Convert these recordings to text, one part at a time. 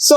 So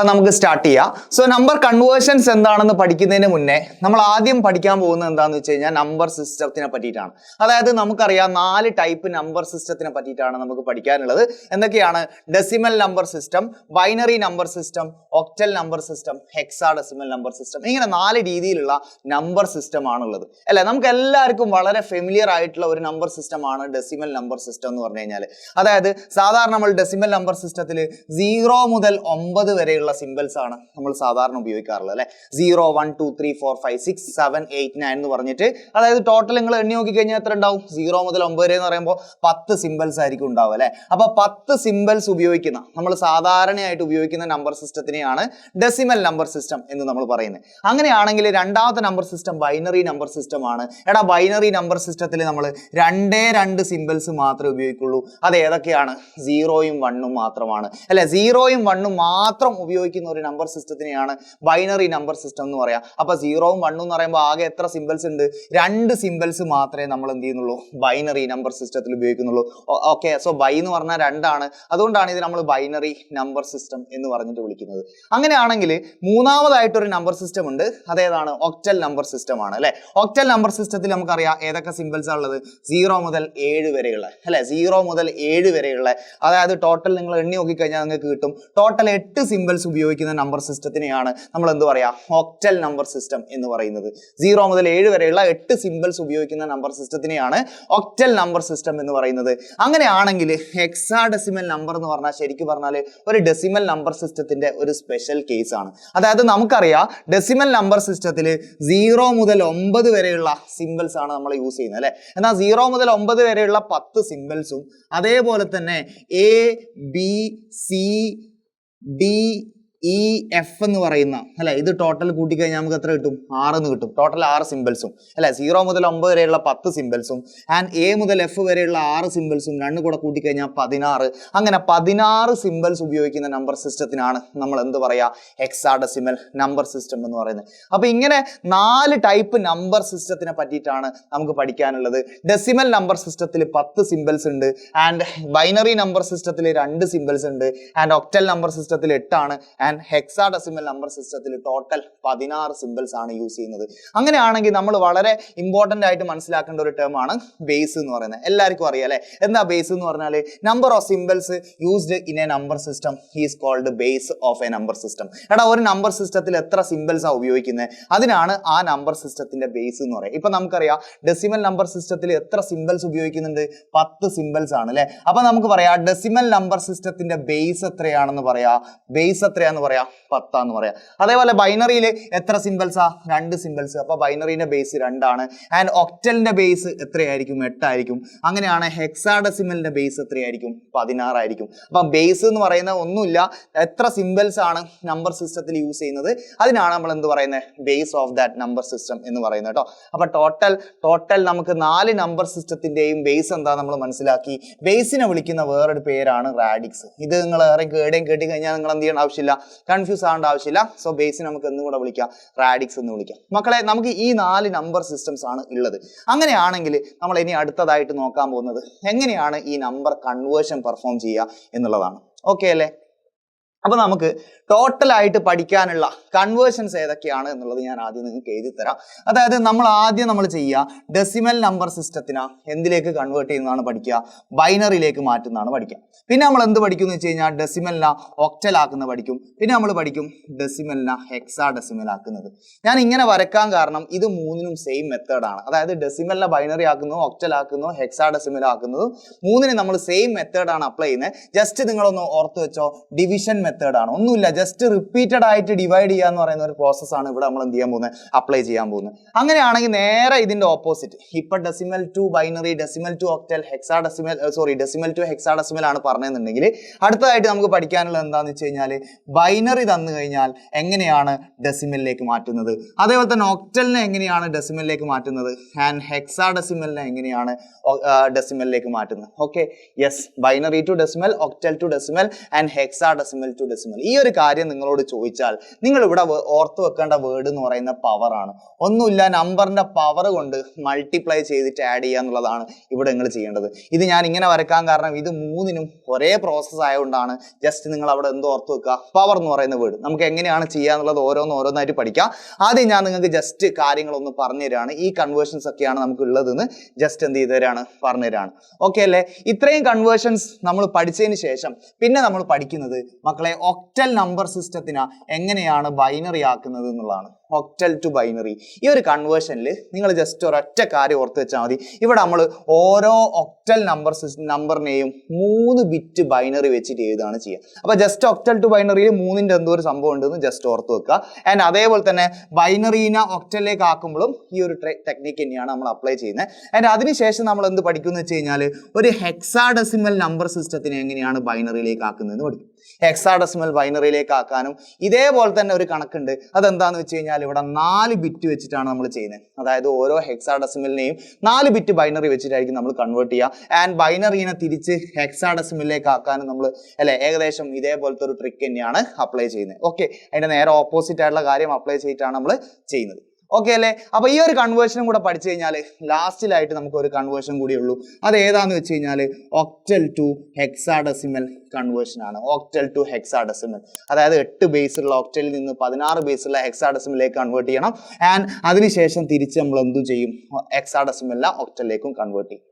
നമുക്ക് start ചെയ്യാം. So number conversions എന്താണെന്ന് പഠിക്കുന്നതിന് മുന്നേ നമ്മൾ ആദ്യം പഠിക്കാൻ പോകുന്നത് എന്താണെന്ന് വെച്ച് കഴിഞ്ഞാൽ നമ്പർ സിസ്റ്റത്തിനെ പറ്റിയിട്ടാണ്. അതായത് നമുക്കറിയാം 4 ടൈപ്പ് നമ്പർ സിസ്റ്റത്തിനെ പറ്റിയിട്ടാണ് നമുക്ക് പഠിക്കാനുള്ളത്. എന്തൊക്കെയാണ്? Decimal number system, binary number system, octal number system, hexadecimal number system. ഇങ്ങനെ 4 രീതിയിലുള്ള നമ്പർ സിസ്റ്റം ആണുള്ളത് അല്ലെ. നമുക്ക് എല്ലാവർക്കും വളരെ ഫെമിലിയർ ആയിട്ടുള്ള ഒരു നമ്പർ സിസ്റ്റമാണ് ഡെസിമൽ നമ്പർ സിസ്റ്റം എന്ന് പറഞ്ഞു കഴിഞ്ഞാൽ. അതായത് സാധാരണ നമ്മൾ ഡെസിമൽ നമ്പർ സിസ്റ്റത്തിൽ 0 മുതൽ 9 വരെയുള്ള സിമ്പിൾസ് ആണ് നമ്മൾ സാധാരണ ഉപയോഗിക്കാറുള്ളത് അല്ലെ. 0 1 2 3 4 5 6 7 8 9 എന്ന് പറഞ്ഞിട്ട്, അതായത് ടോട്ടൽ നിങ്ങൾ എണ്ണി നോക്കി കഴിഞ്ഞാൽ എത്ര ഉണ്ടാവും? 0 മുതൽ 9 വരെ എന്ന് പറയുമ്പോൾ 10 സിമ്പിൾസ് ആയിരിക്കും ഉണ്ടാവും അല്ലെ. അപ്പൊ 10 സിമ്പിൾസ് ഉപയോഗിക്കുന്ന, നമ്മൾ സാധാരണയായിട്ട് ഉപയോഗിക്കുന്ന നമ്പർ സിസ്റ്റത്തിനെയാണ് ഡെസിമൽ നമ്പർ സിസ്റ്റം എന്ന് നമ്മൾ പറയുന്നത്. അങ്ങനെയാണെങ്കിൽ രണ്ടാമത്തെ number system binary number system ആണ്. എടാ, ബൈനറി നമ്പർ സിസ്റ്റത്തിൽ നമ്മൾ 2 സിമ്പിൾസ് മാത്രമേ ഉപയോഗിക്കുള്ളൂ. അത് ഏതൊക്കെയാണ്? 0യും 1ഉം മാത്രമാണ് അല്ലെ. 0യും 1ഉം മാത്രം ഉപയോഗിക്കുന്ന ഒരു നമ്പർ സിസ്റ്റത്തിനെയാണ് ബൈനറി നമ്പർ സിസ്റ്റം എന്ന് പറയാം. അപ്പൊ 0ഉം 1ഉം എന്ന് പറയുമ്പോൾ ആകെ എത്ര സിമ്പിൾസ് ഉണ്ട്? 2 സിമ്പിൾസ് മാത്രമേ നമ്മൾ എന്ത് ചെയ്യുന്നുള്ളൂ? ബൈനറി നമ്പർ സിസ്റ്റത്തിൽ ഉപയോഗിക്കുന്നുള്ളൂ. ഓക്കെ, സോ ബൈ എന്ന് പറഞ്ഞാൽ 2 ആണ്. അതുകൊണ്ടാണ് ഇത് നമ്മൾ ബൈനറി നമ്പർ സിസ്റ്റം എന്ന് പറഞ്ഞിട്ട് വിളിക്കുന്നത്. അങ്ങനെയാണെങ്കിൽ മൂന്നാമതായിട്ടൊരു നമ്പർ സിസ്റ്റം ഉണ്ട്. അതേതാണ്? ഒക്ടൽ നമ്പർ സിസ്റ്റം ആണ് അല്ലെ. ഒക്ടൽ നമ്പർ സിസ്റ്റത്തിൽ നമുക്കറിയാം ഏതൊക്കെ സിമ്പിൾസ് ഉള്ളത്? 0 മുതൽ 7 വരെയുള്ള അല്ലെ. 0 മുതൽ 7 വരെയുള്ള, അതായത് ടോട്ടൽ നിങ്ങൾ എണ്ണി നോക്കിക്കഴിഞ്ഞാൽ നിങ്ങൾക്ക് കിട്ടും. ടോട്ടൽ 8 സിമ്പിൾസ് ഉപയോഗിക്കുന്ന നമ്പർ സിസ്റ്റത്തിനെയാണ് നമ്മൾ എന്ത് പറയാ? ഒക്ടൽ നമ്പർ സിസ്റ്റം എന്ന് പറയുന്നത്. 0 മുതൽ 7 വരെയുള്ള 8 സിമ്പിൾസ് ഉപയോഗിക്കുന്ന നമ്പർ സിസ്റ്റത്തിനെയാണ് ഒക്ടൽ നമ്പർ സിസ്റ്റം എന്ന് പറയുന്നത്. അങ്ങനെയാണെങ്കിൽ ഹെക്സാഡെസിമൽ നമ്പർ എന്ന് പറഞ്ഞാൽ ശരിക്കും പറഞ്ഞാൽ ഒരു ഡെസിമൽ നമ്പർ സിസ്റ്റത്തിന്റെ ഒരു സ്പെഷ്യൽ കേസ് ആണ്. അതായത് നമുക്കറിയാം ഡെസിമൽ നമ്പർ സിസ്റ്റത്തിൽ 0 മുതൽ 9 വരെയുള്ള സിമ്പിൾസ് ആണ് നമ്മൾ യൂസ് ചെയ്യുന്നത് അല്ലെ. എന്നാൽ 0 മുതൽ 9 വരെയുള്ള 10 സിമ്പിൾസും അതേപോലെ തന്നെ A B C D E F എന്ന് പറയുന്ന അല്ലെ, ഇത് ടോട്ടൽ കൂട്ടിക്കഴിഞ്ഞാൽ നമുക്ക് എത്ര കിട്ടും? 6 എന്ന് കിട്ടും. ടോട്ടൽ 6 സിമ്പിൾസും അല്ലെ. 0 മുതൽ 9 വരെയുള്ള 10 സിമ്പിൾസും ആൻഡ് എ മുതൽ എഫ് വരെയുള്ള 6 സിമ്പിൾസും രണ്ടും കൂടെ കൂട്ടിക്കഴിഞ്ഞാൽ 16. അങ്ങനെ 16 സിമ്പിൾസ് ഉപയോഗിക്കുന്ന നമ്പർ സിസ്റ്റത്തിനാണ് നമ്മൾ എന്ത് പറയാ? ഹെക്സാഡെസിമൽ നമ്പർ സിസ്റ്റം എന്ന് പറയുന്നത്. അപ്പൊ ഇങ്ങനെ 4 ടൈപ്പ് നമ്പർ സിസ്റ്റത്തിനെ പറ്റിയിട്ടാണ് നമുക്ക് പഠിക്കാനുള്ളത്. ഡെസിമൽ നമ്പർ സിസ്റ്റത്തിൽ 10 സിമ്പിൾസ് ഉണ്ട്, ആൻഡ് ബൈനറി നമ്പർ സിസ്റ്റത്തിൽ 2 സിമ്പിൾസ് ഉണ്ട്, ആൻഡ് ഒക്ടൽ നമ്പർ സിസ്റ്റത്തിൽ 8 ആണ്, ആൻഡ് ഹെക്സാഡെസിമൽ നമ്പർ സിസ്റ്റത്തിൽ ടോട്ടൽ 16 സിമ്പിൾസ് ആണ് യൂസ് ചെയ്യുന്നത്. അങ്ങനെയാണെങ്കിൽ നമ്മൾ വളരെ ഇമ്പോർട്ടന്റ് ആയിട്ട് മനസ്സിലാക്കേണ്ട ഒരു ടേം ആണ് ബേസ് എന്ന് പറയുന്നത്. എല്ലാവർക്കും അറിയാം അല്ലെ. എന്താ ബേസ് എന്ന് പറഞ്ഞാൽ? Number of symbols used in a number system is called base of a number system. എടാ, ഒരു നമ്പർ സിസ്റ്റത്തിൽ എത്ര സിമ്പിൾസ് ആണ് ഉപയോഗിക്കുന്നത്, അതിനാണ് ആ നമ്പർ സിസ്റ്റത്തിന്റെ ബേസ് എന്ന് പറയുന്നത്. ഇപ്പൊ നമുക്കറിയാം ഡെസിമൽ നമ്പർ സിസ്റ്റത്തിൽ എത്ര സിമ്പിൾസ് ഉപയോഗിക്കുന്നുണ്ട്? 10 സിമ്പിൾസ് ആണ് അല്ലെ. അപ്പൊ നമുക്ക് പറയാം ഡെസിമൽ നമ്പർ സിസ്റ്റത്തിന്റെ ബേസ് എത്രയാണെന്ന് പറയാ? ബേസ് എത്രയാണെന്ന് പറയാ? 10 എന്ന് പറയാം. അതേപോലെ ബൈനറിയിൽ എത്ര സിമ്പിൾസാ? 2 സിമ്പിൾസ്. അപ്പൊ ബൈനറിന്റെ ബേസ് 2 ആണ്. ആൻഡ് ഒക്ടലിന്റെ ബേസ് എത്രയായിരിക്കും? 8 ആയിരിക്കും. അങ്ങനെയാണ് ഹെക്സാഡെസിമലിന്റെ ബേസ് എത്രയായിരിക്കും? 16 ആയിരിക്കും. അപ്പൊ ബേസ് എന്ന് പറയുന്നത് ഒന്നുമില്ല, എത്ര സിമ്പിൾസ് ആണ് നമ്പർ സിസ്റ്റത്തിൽ യൂസ് ചെയ്യുന്നത്, അതിനാണ് നമ്മൾ എന്ത് പറയുന്നത്? Base of that number system എന്ന് പറയുന്നത് കേട്ടോ. അപ്പൊ ടോട്ടൽ നമുക്ക് 4 നമ്പർ സിസ്റ്റത്തിന്റെയും ബേസ് എന്താ നമ്മൾ മനസ്സിലാക്കി. ബേസിനെ വിളിക്കുന്ന വേറൊരു പേരാണ് റാഡിക്സ്. ഇത് നിങ്ങൾ എവിടെയും കേട്ടി കഴിഞ്ഞാൽ നിങ്ങൾ എന്ത് ചെയ്യേണ്ട ആവശ്യമില്ല, കൺഫ്യൂസ് ആവേണ്ട ആവശ്യമില്ല. സോ ബേസിനെ നമുക്ക് എന്ന് കൂടെ വിളിക്കാം? റാഡിക്സ് എന്ന് വിളിക്കാം. മക്കളെ, നമുക്ക് ഈ 4 നമ്പർ സിസ്റ്റംസ് ആണ് ഉള്ളത്. അങ്ങനെയാണെങ്കിൽ നമ്മൾ ഇനി അടുത്തതായിട്ട് നോക്കാൻ പോകുന്നത് എങ്ങനെയാണ് ഈ നമ്പർ കൺവേർഷൻ പെർഫോം ചെയ്യുക എന്നുള്ളതാണ്. ഓക്കെ അല്ലേ? അപ്പൊ നമുക്ക് ടോട്ടലായിട്ട് പഠിക്കാനുള്ള കൺവേർഷൻസ് ഏതൊക്കെയാണ് എന്നുള്ളത് ഞാൻ ആദ്യം നിങ്ങൾക്ക് എഴുതി തരാം. അതായത് നമ്മൾ ചെയ്യുക ഡെസിമൽ നമ്പർ സിസ്റ്റത്തിനെ എന്തിലേക്ക് കൺവേർട്ട് ചെയ്യുന്നതാണ് പഠിക്കുക? ബൈനറിയിലേക്ക് മാറ്റുന്നതാണ് പഠിക്കുക. പിന്നെ നമ്മൾ എന്ത് പഠിക്കും എന്ന് വെച്ച് കഴിഞ്ഞാൽ ഡെസിമലിനെ ഒക്ടൽ ആക്കുന്നത് പഠിക്കും. പിന്നെ നമ്മൾ പഠിക്കും ഡെസിമലിനെ ഹെക്സാഡെസിമൽ ആക്കുന്നത്. ഞാൻ ഇങ്ങനെ വരക്കാൻ കാരണം ഇത് മൂന്നിനും സെയിം മെത്തേഡാണ്. അതായത് ഡെസിമലിനെ ബൈനറി ആക്കുന്നതും ഒക്ടൽ ആക്കുന്നതും ഹെക്സാഡെസിമൽ ആക്കുന്നതും മൂന്നിനും നമ്മൾ സെയിം മെത്തേഡാണ് അപ്ലൈ ചെയ്യുന്നത്. ജസ്റ്റ് നിങ്ങളൊന്ന് ഓർത്ത് വെച്ചോ, ഡിവിഷൻ മെത്തേഡാണ്. ഒന്നുമില്ല, ജസ്റ്റ് റിപ്പീറ്റഡ് ആയിട്ട് ഡിവൈഡ് ചെയ്യുക എന്ന് പറയുന്ന ഒരു പ്രോസസ്സാണ് ഇവിടെ നമ്മൾ എന്ത് ചെയ്യാൻ പോകുന്നത്? അപ്ലൈ ചെയ്യാൻ പോകുന്നത്. അങ്ങനെയാണെങ്കിൽ നേരെ ഇതിന്റെ ഓപ്പോസിറ്റ്, ഇപ്പൊ decimal to binary, decimal to octal, decimal to hexadecimal ആണ് പറഞ്ഞെന്നുണ്ടെങ്കിൽ അടുത്തതായിട്ട് നമുക്ക് പഠിക്കാനുള്ളത് എന്താണെന്ന് വെച്ച് കഴിഞ്ഞാൽ ബൈനറി തന്നു കഴിഞ്ഞാൽ എങ്ങനെയാണ് ഡെസിമലിലേക്ക് മാറ്റുന്നത്, അതേപോലെ തന്നെ ഒക്ടലിനെ എങ്ങനെയാണ് ഡെസിമലിലേക്ക് മാറ്റുന്നത്, ആൻഡ് ഹെക്സാഡെസിമലിനെ എങ്ങനെയാണ് ഡെസിമലിലേക്ക് മാറ്റുന്നത്. Okay, yes, binary to decimal, octal to decimal, and hexadecimal to decimal. ഈ ഒരു കാര്യം നിങ്ങളോട് ചോദിച്ചാൽ നിങ്ങൾ ഇവിടെ ഓർത്ത് വെക്കേണ്ട വേർഡ് എന്ന് പറയുന്ന പവർ ആണ്. ഒന്നുമില്ല, നമ്പറിന്റെ പവർ കൊണ്ട് മൾട്ടിപ്ലൈ ചെയ്തിട്ട് ആഡ് ചെയ്യുക എന്നുള്ളതാണ് ഇവിടെ നിങ്ങൾ ചെയ്യേണ്ടത്. ഇത് ഞാൻ ഇങ്ങനെ വരക്കാൻ കാരണം ഇത് മൂന്നിനും ഒരേ പ്രോസസ്സ് ആയതുകൊണ്ടാണ്. ജസ്റ്റ് നിങ്ങൾ അവിടെ എന്തോ ഓർത്ത് വെക്കുക, പവർ എന്ന് പറയുന്ന വേർഡ്. നമുക്ക് എങ്ങനെയാണ് ചെയ്യുക എന്നുള്ളത് ഓരോന്നായിട്ട് പഠിക്കാം. ആദ്യം ഞാൻ നിങ്ങൾക്ക് ജസ്റ്റ് കാര്യങ്ങളൊന്ന് പറഞ്ഞു തരാണ്. ഈ കൺവേർഷൻസ് ഒക്കെയാണ് നമുക്ക് ഉള്ളതെന്ന് ജസ്റ്റ് എന്ത് ചെയ്തു തരാണ്, പറഞ്ഞു തരാണ്. ഓക്കെ അല്ലേ? ഇത്രയും കൺവേർഷൻസ് നമ്മൾ പഠിച്ചതിന് ശേഷം പിന്നെ നമ്മൾ പഠിക്കുന്നത് മക്കളെ ഒക്ടൽ നമ്പർ സിസ്റ്റത്തിനെ എങ്ങനെയാണ് ബൈനറി ആക്കുന്നത് എന്നുള്ളതാണ്. Octal to binary. ഈ ഒരു കൺവേർഷനിൽ നിങ്ങൾ ജസ്റ്റ് ഒരൊറ്റ കാര്യം ഓർത്ത് വെച്ചാൽ മതി. ഇവിടെ നമ്മൾ ഓരോ ഒക്ടൽ നമ്പറിനെയും 3 ബിറ്റ് ബൈനറി വെച്ചിട്ട് എഴുതാണ് ചെയ്യുക. അപ്പൊ ജസ്റ്റ് ഒക്ടൽ ടു ബൈനറിയിൽ 3ന്റെ എന്തോ ഒരു സംഭവം ഉണ്ടെന്ന് ജസ്റ്റ് ഓർത്ത് വെക്കുക. ആൻഡ് അതേപോലെ തന്നെ ബൈനറീനെ ഒക്ടലിലേക്ക് ആക്കുമ്പോഴും ഈ ഒരു ടെക്നിക്ക് തന്നെയാണ് നമ്മൾ അപ്ലൈ ചെയ്യുന്നത്. ആൻഡ് അതിനുശേഷം നമ്മൾ എന്ത് പഠിക്കുമെന്ന് വെച്ച് കഴിഞ്ഞാൽ ഒരു ഹെക്സാഡെസിമൽ നമ്പർ സിസ്റ്റത്തിനെ എങ്ങനെയാണ് ബൈനറിയിലേക്ക് ആക്കുന്നതെന്ന് പഠിക്കും. ഹെക്സാഡെസിമൽ ബൈനറിയിലേക്ക് ആക്കാനും ഇതേപോലെ തന്നെ ഒരു കണക്കുണ്ട്. അതെന്താന്ന് വെച്ച് കഴിഞ്ഞാൽ ഇവിടെ 4 ബിറ്റ് വെച്ചിട്ടാണ് നമ്മൾ ചെയ്യുന്നത്. അതായത് ഓരോ ഹെക്സാഡെസിമലിനെയും 4 ബിറ്റ് ബൈനറി വെച്ചിട്ടായിരിക്കും നമ്മൾ കൺവേർട്ട് ചെയ്യുക. ആൻഡ് ബൈനറിനെ തിരിച്ച് ഹെക്സാഡെസിമലിലേക്ക് ആക്കാനും നമ്മൾ ഏകദേശം ഇതേപോലത്തെ ഒരു ട്രിക്ക് തന്നെയാണ് അപ്ലൈ ചെയ്യുന്നത്. ഓക്കെ, അതിന്റെ നേരെ ഓപ്പോസിറ്റ് ആയിട്ടുള്ള കാര്യം അപ്ലൈ ചെയ്തിട്ടാണ് നമ്മൾ ചെയ്യുന്നത്. ഓക്കെ അല്ലേ? അപ്പൊ ഈ ഒരു കൺവേർഷനും കൂടെ പഠിച്ചു കഴിഞ്ഞാൽ ലാസ്റ്റിലായിട്ട് നമുക്ക് ഒരു കൺവേർഷൻ കൂടി ഉള്ളൂ. അത് ഏതാന്ന് വെച്ച് കഴിഞ്ഞാൽ ഒക്ടൽ ടു ഹെക്സാഡെസിമൽ കൺവേർഷൻ ആണ്. ഒക്ടൽ ടു ഹെക്സാഡെസിമൽ, അതായത് 8 ബേസുള്ള ഒക്ടലിൽ നിന്ന് 16 ബേസുള്ള ഹെക്സാഡെസിമലിലേക്ക് കൺവേർട്ട് ചെയ്യണം. ആൻഡ് അതിനുശേഷം തിരിച്ച് നമ്മൾ എന്തു ചെയ്യും, ഹെക്സാഡെസിമലിനെ ഒക്ടലിലേക്കും കൺവേർട്ട് ചെയ്യും.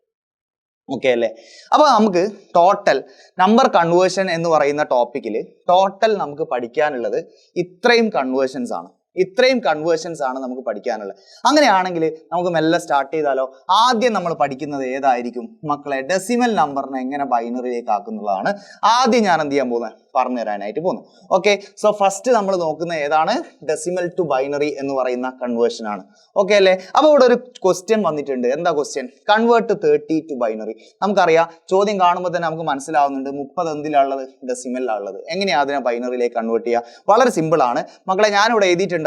ഓക്കെ അല്ലേ? അപ്പൊ നമുക്ക് ടോട്ടൽ നമ്പർ കൺവേർഷൻ എന്ന് പറയുന്ന ടോപ്പിക്കിൽ ടോട്ടൽ നമുക്ക് പഠിക്കാനുള്ളത് ഇത്രയും കൺവേർഷൻസ് ആണ്. ഇത്രയും കൺവേർഷൻസ് ആണ് നമുക്ക് പഠിക്കാനുള്ളത്. അങ്ങനെയാണെങ്കിൽ നമുക്ക് മെല്ലെ സ്റ്റാർട്ട് ചെയ്താലോ? ആദ്യം നമ്മൾ പഠിക്കുന്നത് ഏതായിരിക്കും മക്കളെ? ഡെസിമൽ നമ്പറിനെ എങ്ങനെ ബൈനറിയിലേക്ക് ആക്കുന്നുള്ളതാണ് ആദ്യം ഞാൻ എന്ത് ചെയ്യാൻ പോകുന്നത്, പറഞ്ഞു തരാനായിട്ട് പോകുന്നത്. ഓക്കെ, സോ ഫസ്റ്റ് നമ്മൾ നോക്കുന്ന ഏതാണ്? ഡെസിമൽ ടു ബൈനറി എന്ന് പറയുന്ന കൺവേർഷൻ ആണ്. ഓക്കെ അല്ലേ? അപ്പൊ ഇവിടെ ഒരു ക്വസ്റ്റ്യൻ വന്നിട്ടുണ്ട്. എന്താ ക്വസ്റ്റ്യൻ? Convert 30 to binary. നമുക്കറിയാം, ചോദ്യം കാണുമ്പോൾ തന്നെ നമുക്ക് മനസ്സിലാവുന്നുണ്ട് 30 എന്തിലുള്ളത്, ഡെസിമലിലുള്ളത്. എങ്ങനെയാണ് അതിനെ ബൈനറിയിലേക്ക് കൺവേർട്ട് ചെയ്യുക? വളരെ സിമ്പിൾ ആണ് മക്കളെ. ഞാനിവിടെ എഴുതിയിട്ടുണ്ടായിരുന്നു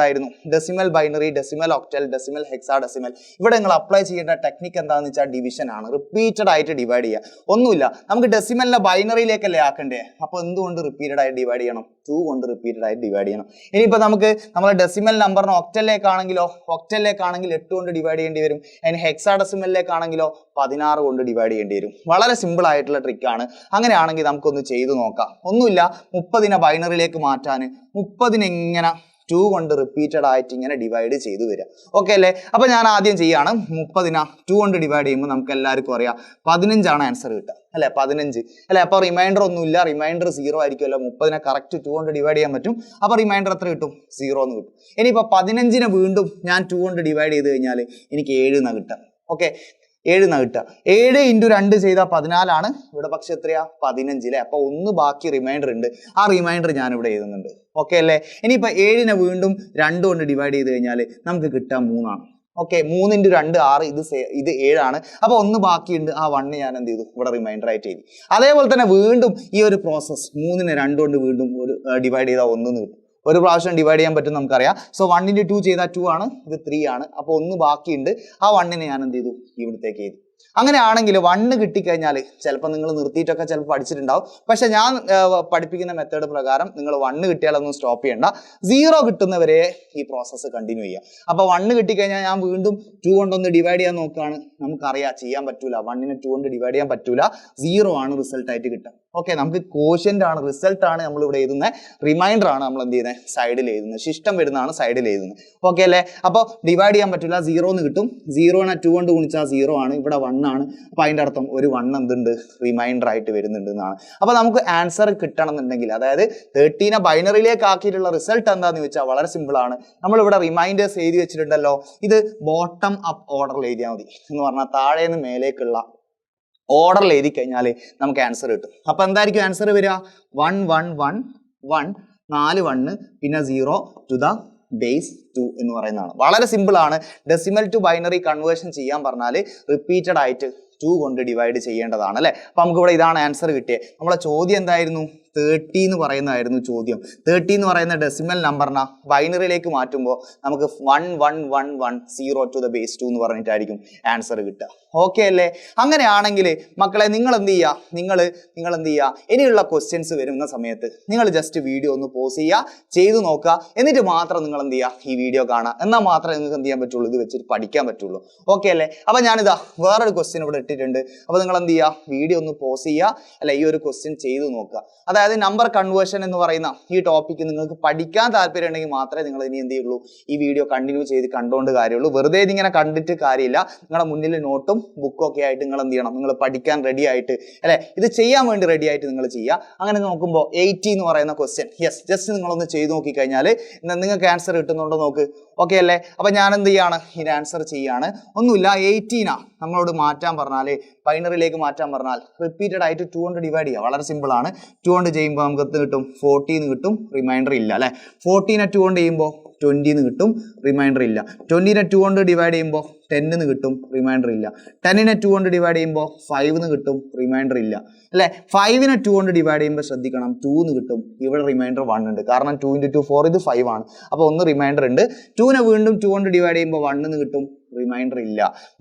decimal binary, decimal octal, decimal hexadecimal. ഇവിടെ നിങ്ങൾ അപ്ലൈ ചെയ്യേണ്ട ടെക്നിക്ക് എന്താണെന്ന് വെച്ചാൽ ഡിവിഷൻ ആണ്. റിപ്പീറ്റഡ് ആയിട്ട് ഡിവൈഡ് ചെയ്യുക. ഒന്നുമില്ല, നമുക്ക് ഡെസിമലിനെ ബൈനറിയിലേക്കല്ലേ ആക്കണ്ടേ? അപ്പൊ എന്തുകൊണ്ട് റിപ്പീറ്റഡ് ആയിട്ട് ഡിവൈഡ് ചെയ്യണം? 2 കൊണ്ട് റിപ്പീറ്റഡ് ആയിട്ട് ഡിവൈഡ് ചെയ്യണം. ഇനിയിപ്പോ നമുക്ക് നമ്മളെ ഡെസിമൽ നമ്പറിന് ഒക്ടലിലേക്കാണെങ്കിലോ 8 കൊണ്ട് ഡിവൈഡ് ചെയ്യേണ്ടി വരും. അതിന് ഹെക്സാഡെസിമലിലേക്കാണെങ്കിലോ 16 കൊണ്ട് ഡിവൈഡ് ചെയ്യേണ്ടി വരും. വളരെ സിമ്പിൾ ആയിട്ടുള്ള ട്രിക്കാണ്. അങ്ങനെയാണെങ്കിൽ നമുക്കൊന്ന് ചെയ്തു നോക്കാം. ഒന്നുമില്ല, 30നെ ബൈനറിയിലേക്ക് മാറ്റാൻ 30നെ ഇങ്ങനെ 2 കൊണ്ട് റിപ്പീറ്റഡ് ആയിട്ട് ഇങ്ങനെ ഡിവൈഡ് ചെയ്തു വരിക. ഓക്കെ അല്ലേ? അപ്പൊ ഞാൻ ആദ്യം ചെയ്യാണ്. 30നെ 2 കൊണ്ട് ഡിവൈഡ് ചെയ്യുമ്പോൾ നമുക്ക് എല്ലാവർക്കും അറിയാം 15 ആൻസർ കിട്ടുക അല്ലെ? 15 അല്ലെ? അപ്പൊ റിമൈൻഡർ ഒന്നുമില്ല, റിമൈൻഡർ 0 ആയിരിക്കുമല്ലോ. 30നെ കറക്റ്റ് 2 കൊണ്ട് ഡിവൈഡ് ചെയ്യാൻ പറ്റും. അപ്പൊ റിമൈൻഡർ എത്ര കിട്ടും? 0 എന്ന് കിട്ടും. ഇനിയിപ്പോ 15നെ വീണ്ടും ഞാൻ 2 കൊണ്ട് ഡിവൈഡ് ചെയ്ത് കഴിഞ്ഞാൽ എനിക്ക് 7 എന്നാ കിട്ടുക. ഓക്കെ, 7 എന്നാ കിട്ടുക. 7 × 2 ചെയ്താൽ 14 ആണ്. ഇവിടെ പക്ഷെ എത്രയാ? 15 അല്ലേ? അപ്പൊ ഒന്ന് ബാക്കി റിമൈൻഡർ ഉണ്ട്. ആ റിമൈൻഡർ ഞാൻ ഇവിടെ എഴുതുന്നുണ്ട്. ഓക്കെ അല്ലേ? ഇനിയിപ്പോ 7നെ വീണ്ടും 2 കൊണ്ട് ഡിവൈഡ് ചെയ്ത് കഴിഞ്ഞാൽ നമുക്ക് കിട്ടാൻ 3 ആണ്. ഓക്കെ, 3 × 2 6, ഇത് 7 ആണ്. അപ്പൊ ഒന്ന് ബാക്കിയുണ്ട്. ആ 1 ഞാൻ എന്ത് ചെയ്തു? ഇവിടെ റിമൈൻഡർ ആയിട്ട് എഴുതി. അതേപോലെ തന്നെ വീണ്ടും ഈ ഒരു പ്രോസസ് 3നെ 2 കൊണ്ട് വീണ്ടും ഡിവൈഡ് ചെയ്താൽ 1 എന്ന് കിട്ടും. ഒരു പ്രാവശ്യം ഡിവൈഡ് ചെയ്യാൻ പറ്റും നമുക്കറിയാം. സോ 1 × 2 ചെയ്താൽ 2 ആണ്. ഇത് 3 ആണ്. അപ്പൊ ഒന്ന് ബാക്കിയുണ്ട്. ആ 1നെ ഞാൻ എന്ത് ചെയ്തു? ഇവിടത്തേക്ക് എഴുതി. അങ്ങനെയാണെങ്കിൽ 1 കിട്ടിക്കഴിഞ്ഞാൽ ചിലപ്പോൾ നിങ്ങൾ നിർത്തിയിട്ടൊക്കെ ചിലപ്പോൾ പഠിച്ചിട്ടുണ്ടാവും. പക്ഷെ ഞാൻ പഠിപ്പിക്കുന്ന മെത്തേഡ് പ്രകാരം നിങ്ങൾ 1 കിട്ടിയാലൊന്നും സ്റ്റോപ്പ് ചെയ്യണ്ട. 0 കിട്ടുന്നവരെ ഈ പ്രോസസ്സ് കണ്ടിന്യൂ ചെയ്യുക. അപ്പൊ 1 കിട്ടിക്കഴിഞ്ഞാൽ ഞാൻ വീണ്ടും 2 കൊണ്ടൊന്ന് ഡിവൈഡ് ചെയ്യാൻ നോക്കുകയാണ്. നമുക്കറിയാം ചെയ്യാൻ പറ്റൂല. 1നെ 2 കൊണ്ട് ഡിവൈഡ് ചെയ്യാൻ പറ്റൂല. 0 ആണ് റിസൾട്ട് ആയിട്ട് കിട്ടുക. ഓക്കെ, നമുക്ക് കോഷ്യന്റ് ആണ്, റിസൾട്ട് ആണ് നമ്മൾ ഇവിടെ എഴുതുന്നത്. റിമൈൻഡർ ആണ് നമ്മൾ എന്ത് ചെയ്യുന്നത്? സൈഡിൽ എഴുതുന്നത്. ശിഷ്ടം വരുന്നതാണ് സൈഡിൽ എഴുതുന്നത്. ഓക്കെ അല്ലേ? അപ്പോൾ ഡിവൈഡ് ചെയ്യാൻ പറ്റില്ല. 0 എന്ന് കിട്ടും. 0നെ 2 കൊണ്ട് ഗുണിച്ചാൽ 0 ആണ്. ഇവിടെ 1 ആണ്. അപ്പൊ അതിന്റെ അർത്ഥം ഒരു 1 എന്തുണ്ട്? റിമൈൻഡർ ആയിട്ട് വരുന്നുണ്ട് എന്നാണ്. അപ്പൊ നമുക്ക് ആൻസർ കിട്ടണം എന്നുണ്ടെങ്കിൽ, അതായത് 13നെ ബൈനറിയിലേക്ക് ആക്കിയിട്ടുള്ള റിസൾട്ട് എന്താന്ന് ചോദിച്ചാൽ വളരെ സിമ്പിൾ ആണ്. നമ്മളിവിടെ റിമൈൻഡേഴ്സ് എഴുതി വെച്ചിട്ടുണ്ടല്ലോ. ഇത് ബോട്ടം അപ്പ് ഓർഡറിൽ എഴുതിയാൽ മതി. എന്ന് പറഞ്ഞാൽ താഴേന്ന് മേലേക്കുള്ള ഓർഡറിൽ എഴുതി കഴിഞ്ഞാൽ നമുക്ക് ആൻസർ കിട്ടും. അപ്പൊ എന്തായിരിക്കും ആൻസർ വരിക? 1 1 1 1 4 1 പിന്നെ 0 ടു ദ ബേസ് 2 എന്ന് പറയുന്നതാണ്. വളരെ സിമ്പിൾ ആണ്. ഡെസിമൽ ടു ബൈനറി കൺവേർഷൻ ചെയ്യാൻ പറഞ്ഞാൽ റിപ്പീറ്റഡ് ആയിട്ട് 2 കൊണ്ട് ഡിവൈഡ് ചെയ്യേണ്ടതാണ് അല്ലെ? അപ്പൊ നമുക്ക് ഇവിടെ ഇതാണ് ആൻസർ കിട്ടിയത്. നമ്മളെ ചോദ്യം എന്തായിരുന്നു? 30 എന്ന് പറയുന്നതായിരുന്നു ചോദ്യം. 30 എന്ന് പറയുന്ന ഡെസിമൽ നമ്പറിനെ ബൈനറിയിലേക്ക് മാറ്റുമ്പോൾ നമുക്ക് 1111 ടു ദ ബേസ് 2 എന്ന് പറഞ്ഞിട്ടായിരിക്കും ആൻസർ കിട്ടുക. ഓക്കെ അല്ലേ? അങ്ങനെയാണെങ്കിൽ മക്കളെ നിങ്ങൾ എന്ത് ചെയ്യുക, നിങ്ങൾ എന്ത് ചെയ്യുക, ഇനിയുള്ള ക്വസ്റ്റ്യൻസ് വരുന്ന സമയത്ത് നിങ്ങൾ ജസ്റ്റ് വീഡിയോ ഒന്ന് പോസ് ചെയ്യുക, ചെയ്തു നോക്കുക, എന്നിട്ട് മാത്രം നിങ്ങൾ എന്ത് ചെയ്യുക, ഈ വീഡിയോ കാണുക. എന്നാൽ മാത്രമേ നിങ്ങൾക്ക് എന്ത് ചെയ്യാൻ പറ്റുള്ളൂ, ഇത് വെച്ചിട്ട് പഠിക്കാൻ പറ്റുള്ളൂ. ഓക്കെ അല്ലേ? അപ്പം ഞാനിതാ വേറൊരു ക്വസ്റ്റ്യൻ ഇവിടെ ഇട്ടിട്ടുണ്ട്. അപ്പോൾ നിങ്ങൾ എന്ത് ചെയ്യുക, വീഡിയോ ഒന്ന് പോസ് ചെയ്യുക, അല്ല ഈ ഒരു ക്വസ്റ്റ്യൻ ചെയ്തു നോക്കുക. അതായത് നമ്പർ കൺവേർഷൻ എന്ന് പറയുന്ന ഈ ടോപ്പിക്ക് നിങ്ങൾക്ക് പഠിക്കാൻ താല്പര്യം ഉണ്ടെങ്കിൽ മാത്രമേ നിങ്ങൾ ഇനി എന്ത് ചെയ്യുള്ളൂ, ഈ വീഡിയോ കണ്ടിന്യൂ ചെയ്ത് കണ്ടുകൊണ്ട് കാര്യമുള്ളൂ. വെറുതെ ഇതിങ്ങനെ കണ്ടിട്ട് കാര്യമില്ല. നിങ്ങളുടെ മുന്നിൽ നോട്ടും ബുക്കും ഒക്കെ ആയിട്ട് നിങ്ങൾ എന്ത് ചെയ്യണം, നിങ്ങൾ പഠിക്കാൻ റെഡി ആയിട്ട്, അല്ലെ ഇത് ചെയ്യാൻ വേണ്ടി റെഡി ആയിട്ട് നിങ്ങൾ ചെയ്യുക. അങ്ങനെ നോക്കുമ്പോൾ 80 എന്ന് പറയുന്ന ക്വസ്റ്റ്യൻ, യെസ്, ജസ്റ്റ് നിങ്ങളൊന്ന് ചെയ്ത് നോക്കിക്കഴിഞ്ഞാൽ നിങ്ങൾക്ക് ആൻസർ കിട്ടുന്നുണ്ടോ നോക്ക്. ഓക്കെ അല്ലേ? അപ്പം ഞാൻ എന്ത് ചെയ്യാണ്, ഇതിന് ആൻസർ ചെയ്യാണ്. ഒന്നുമില്ല, 18 നമ്മളോട് മാറ്റാൻ പറഞ്ഞാൽ, ബൈനറിയിലേക്ക് മാറ്റാൻ പറഞ്ഞാൽ റിപ്പീറ്റഡ് ആയിട്ട് 2 കൊണ്ട് ഡിവൈഡ് ചെയ്യുക. വളരെ സിമ്പിൾ ആണ്. 2 കൊണ്ട് ചെയ്യുമ്പോൾ നമുക്ക് എന്ത് കിട്ടും, 40 കിട്ടും, റിമൈൻഡർ ഇല്ല അല്ലേ. 14 2 കൊണ്ട് ചെയ്യുമ്പോൾ 20 കിട്ടും, റിമൈൻഡർ ഇല്ല. 20 2 കൊണ്ട് ഡിവൈഡ് ചെയ്യുമ്പോൾ 10 കിട്ടും, റിമൈൻഡർ ഇല്ല. 10 2 കൊണ്ട് ഡിവൈഡ് ചെയ്യുമ്പോൾ 5 കിട്ടും, റിമൈൻഡർ ഇല്ല അല്ലേ. 5 2 കൊണ്ട് ഡിവൈഡ് ചെയ്യുമ്പോൾ ശ്രദ്ധിക്കണം, 2 കിട്ടും. ഇവിടെ റിമൈൻഡർ 1 ഉണ്ട്, കാരണം 2 × 2 4, ഇത് 5 ആണ്. അപ്പോൾ ഒന്ന് റിമൈൻഡർ ഉണ്ട്. 2 വീണ്ടും 2 കൊണ്ട് ഡിവൈഡ് ചെയ്യുമ്പോൾ 1 കിട്ടും, റിമൈൻഡർ ഇല്ല.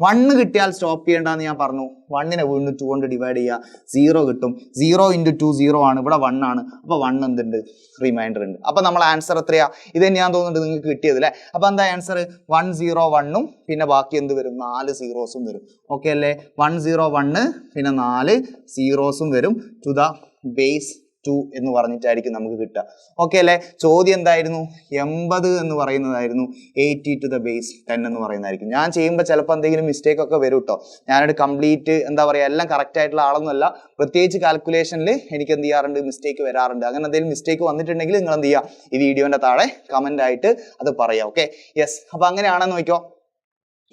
1 കിട്ടിയാൽ സ്റ്റോപ്പ് ചെയ്യേണ്ടെന്ന് ഞാൻ പറഞ്ഞു. 1 വീണ്ടും 2 കൊണ്ട് ഡിവൈഡ് ചെയ്യുക, 0 കിട്ടും. 0 × 2 0 ആണ്, ഇവിടെ 1 ആണ്. അപ്പോൾ 1 എന്തുണ്ട്, റിമൈൻഡർ ഉണ്ട്. അപ്പോൾ നമ്മൾ ആൻസർ എത്രയാ, ഇത് തന്നെയാന്ന് തോന്നുന്നുണ്ട് നിങ്ങൾക്ക് കിട്ടിയത് അല്ലേ. അപ്പോൾ എന്താ ആൻസർ, 101 പിന്നെ ബാക്കി എന്ത് വരും, 4 സീറോസും വരും. ഓക്കെ അല്ലേ? 101 പിന്നെ 4 സീറോസും വരും ടു ദ ബേസ് 2 എന്ന് പറഞ്ഞിട്ടായിരിക്കും നമുക്ക് കിട്ടുക. ഓക്കെ അല്ലേ? ചോദ്യം എന്തായിരുന്നു, 80 എന്ന് പറയുന്നതായിരുന്നു. 80 ടു ദ ബേസ് 10 എന്ന് പറയുന്നതായിരിക്കും. ഞാൻ ചെയ്യുമ്പോൾ ചിലപ്പോൾ എന്തെങ്കിലും മിസ്റ്റേക്ക് ഒക്കെ വരും കേട്ടോ. ഞാനൊരു കംപ്ലീറ്റ് എന്താ പറയുക, എല്ലാം കറക്റ്റ് ആയിട്ടുള്ള ആളൊന്നുമല്ല. പ്രത്യേകിച്ച് കാൽക്കുലേഷനിൽ എനിക്ക് എന്ത് ചെയ്യാറുണ്ട്, മിസ്റ്റേക്ക് വരാറുണ്ട്. അങ്ങനെ എന്തെങ്കിലും മിസ്റ്റേക്ക് വന്നിട്ടുണ്ടെങ്കിൽ നിങ്ങൾ എന്ത് ചെയ്യുക, ഈ വീഡിയോന്റെ താഴെ കമന്റ് ആയിട്ട് അത് പറയാം. Okay, yes. അപ്പൊ അങ്ങനെയാണെന്ന് നോക്കിയോ,